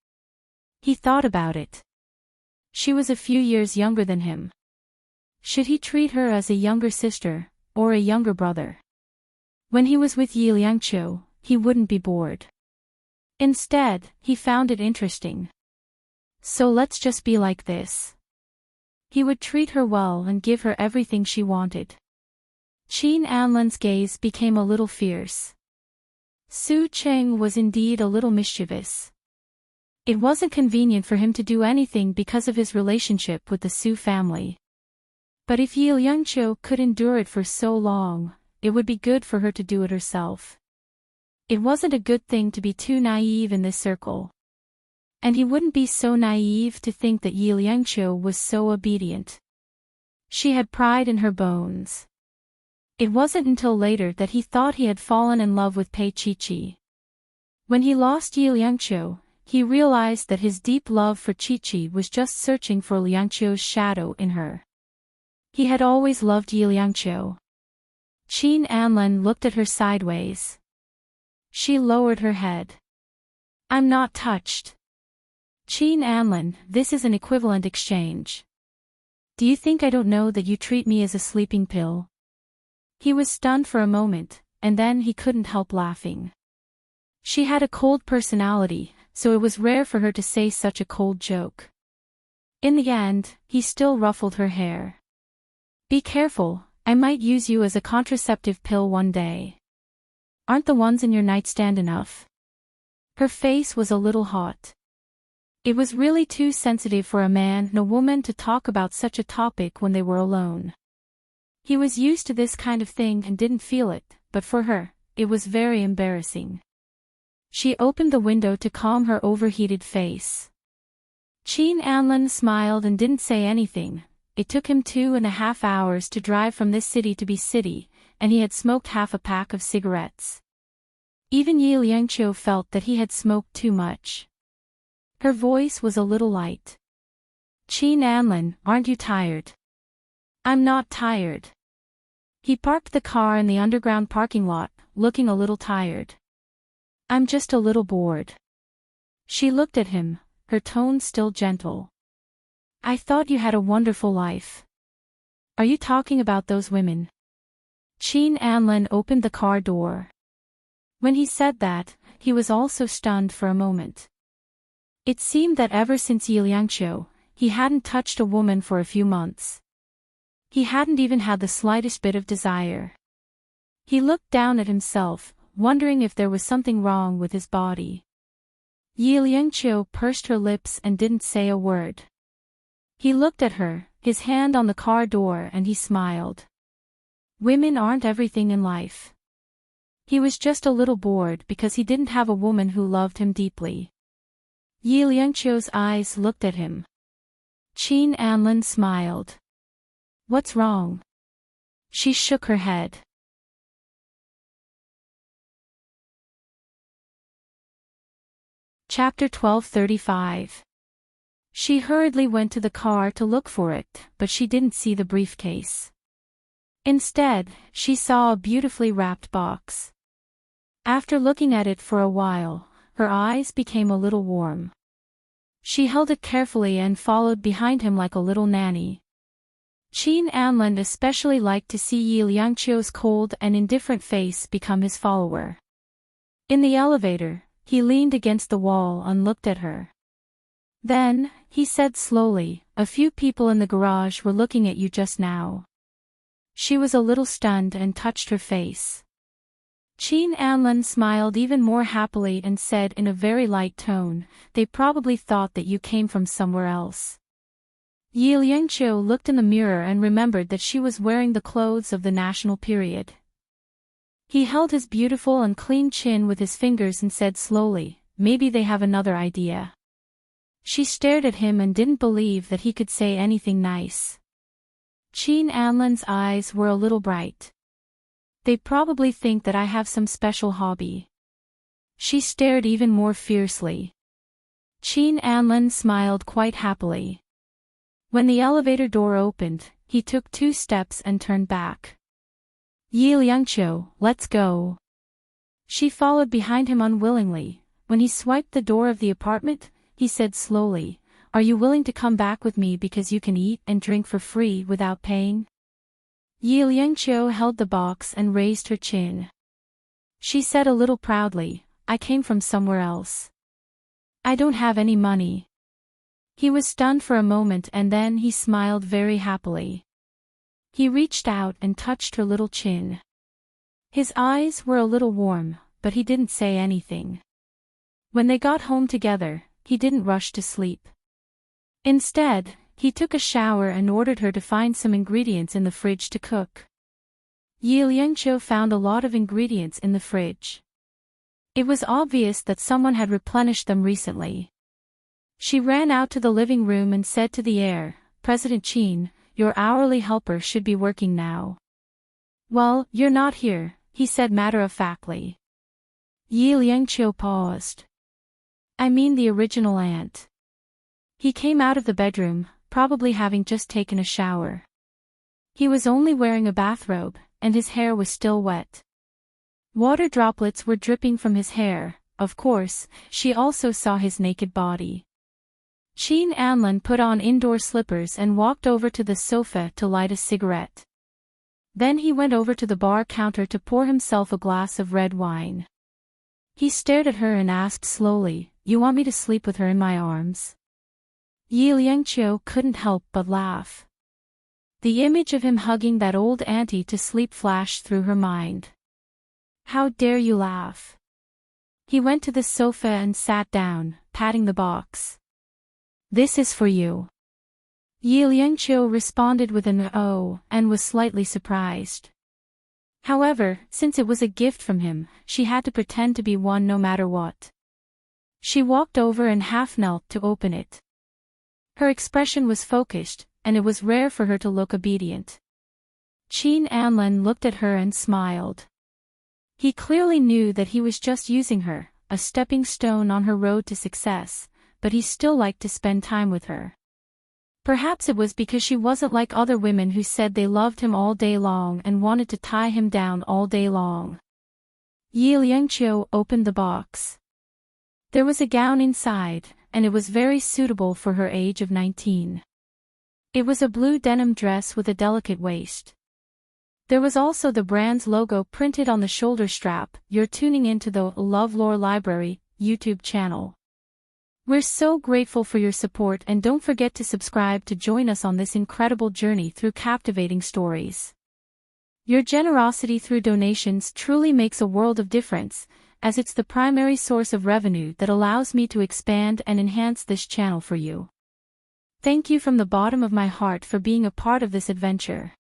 Speaker 1: He thought about it. She was a few years younger than him. Should he treat her as a younger sister, or a younger brother? When he was with Yi Liangqiu, he wouldn't be bored. Instead, he found it interesting. So let's just be like this. He would treat her well and give her everything she wanted. Qin Anlin's gaze became a little fierce. Su Cheng was indeed a little mischievous. It wasn't convenient for him to do anything because of his relationship with the Su family. But if Yi Liangqiu could endure it for so long, it would be good for her to do it herself. It wasn't a good thing to be too naive in this circle. And he wouldn't be so naive to think that Yi Liangqiu was so obedient. She had pride in her bones. It wasn't until later that he thought he had fallen in love with Pei Qiqi. When he lost Yi Liangqiu, he realized that his deep love for Chi-Chi was just searching for Liangqiu's shadow in her. He had always loved Yi Liangqiu. Qin Anlin looked at her sideways. She lowered her head. I'm not touched. Qin Anlin, this is an equivalent exchange. Do you think I don't know that you treat me as a sleeping pill? He was stunned for a moment, and then he couldn't help laughing. She had a cold personality, so it was rare for her to say such a cold joke. In the end, he still ruffled her hair. Be careful, I might use you as a contraceptive pill one day. Aren't the ones in your nightstand enough? Her face was a little hot. It was really too sensitive for a man and a woman to talk about such a topic when they were alone. He was used to this kind of thing and didn't feel it, but for her, it was very embarrassing. She opened the window to calm her overheated face. Qin Anlin smiled and didn't say anything. It took him 2.5 hours to drive from this city to city, and he had smoked half a pack of cigarettes. Even Yi Liangqiu felt that he had smoked too much. Her voice was a little light. Qin Anlin, aren't you tired? I'm not tired. He parked the car in the underground parking lot, looking a little tired. I'm just a little bored. She looked at him, her tone still gentle. I thought you had a wonderful life. Are you talking about those women? Qin Anlin opened the car door. When he said that, he was also stunned for a moment. It seemed that ever since Yi Liangqiu, he hadn't touched a woman for a few months. He hadn't even had the slightest bit of desire. He looked down at himself, wondering if there was something wrong with his body. Yi Liangqiu pursed her lips and didn't say a word. He looked at her, his hand on the car door, and he smiled. Women aren't everything in life. He was just a little bored because he didn't have a woman who loved him deeply. Yi Liangqiu's eyes looked at him. Qin Anlin smiled. What's wrong? She shook her head. Chapter 1235. She hurriedly went to the car to look for it, but she didn't see the briefcase. Instead, she saw a beautifully wrapped box. After looking at it for a while, her eyes became a little warm. She held it carefully and followed behind him like a little nanny. Qin Anlin especially liked to see Yi Liangqiu's cold and indifferent face become his follower. In the elevator, he leaned against the wall and looked at her. Then, he said slowly, a few people in the garage were looking at you just now. She was a little stunned and touched her face. Qin Anlin smiled even more happily and said in a very light tone, they probably thought that you came from somewhere else. Yi Liangqiu looked in the mirror and remembered that she was wearing the clothes of the national period. He held his beautiful and clean chin with his fingers and said slowly, maybe they have another idea. She stared at him and didn't believe that he could say anything nice. Qin Anlin's eyes were a little bright. They probably think that I have some special hobby. She stared even more fiercely. Qin Anlin smiled quite happily. When the elevator door opened, he took 2 steps and turned back. Yi Liangqiu, let's go. She followed behind him unwillingly. When he swiped the door of the apartment, he said slowly, are you willing to come back with me because you can eat and drink for free without paying? Yi Liangqiu held the box and raised her chin. She said a little proudly, I came from somewhere else. I don't have any money. He was stunned for a moment and then he smiled very happily. He reached out and touched her little chin. His eyes were a little warm, but he didn't say anything. When they got home together, he didn't rush to sleep. Instead, he took a shower and ordered her to find some ingredients in the fridge to cook. Yi Liangqiu found a lot of ingredients in the fridge. It was obvious that someone had replenished them recently. She ran out to the living room and said to the heir, President Qin, your hourly helper should be working now. Well, you're not here, he said matter-of-factly. Yi Liangqiu paused. I mean the original ant. He came out of the bedroom, probably having just taken a shower. He was only wearing a bathrobe, and his hair was still wet. Water droplets were dripping from his hair. Of course, she also saw his naked body. Cheen Anlin put on indoor slippers and walked over to the sofa to light a cigarette. Then he went over to the bar counter to pour himself a glass of red wine. He stared at her and asked slowly, "You want me to sleep with her in my arms?" Yi Liangqiu couldn't help but laugh. The image of him hugging that old auntie to sleep flashed through her mind. "How dare you laugh?" He went to the sofa and sat down, patting the box. "This is for you." Yi Liangqiu responded with an "oh," and was slightly surprised. However, since it was a gift from him, she had to pretend to be one no matter what. She walked over and half knelt to open it. Her expression was focused, and it was rare for her to look obedient. Cheen Anlin looked at her and smiled. He clearly knew that he was just using her, a stepping stone on her road to success, but he still liked to spend time with her. Perhaps it was because she wasn't like other women who said they loved him all day long and wanted to tie him down all day long. Yi Liangqiu opened the box. There was a gown inside, and it was very suitable for her age of 19. It was a blue denim dress with a delicate waist. There was also the brand's logo printed on the shoulder strap. You're tuning into the LoveLore Library YouTube channel. We're so grateful for your support, and don't forget to subscribe to join us on this incredible journey through captivating stories. Your generosity through donations truly makes a world of difference, as it's the primary source of revenue that allows me to expand and enhance this channel for you. Thank you from the bottom of my heart for being a part of this adventure.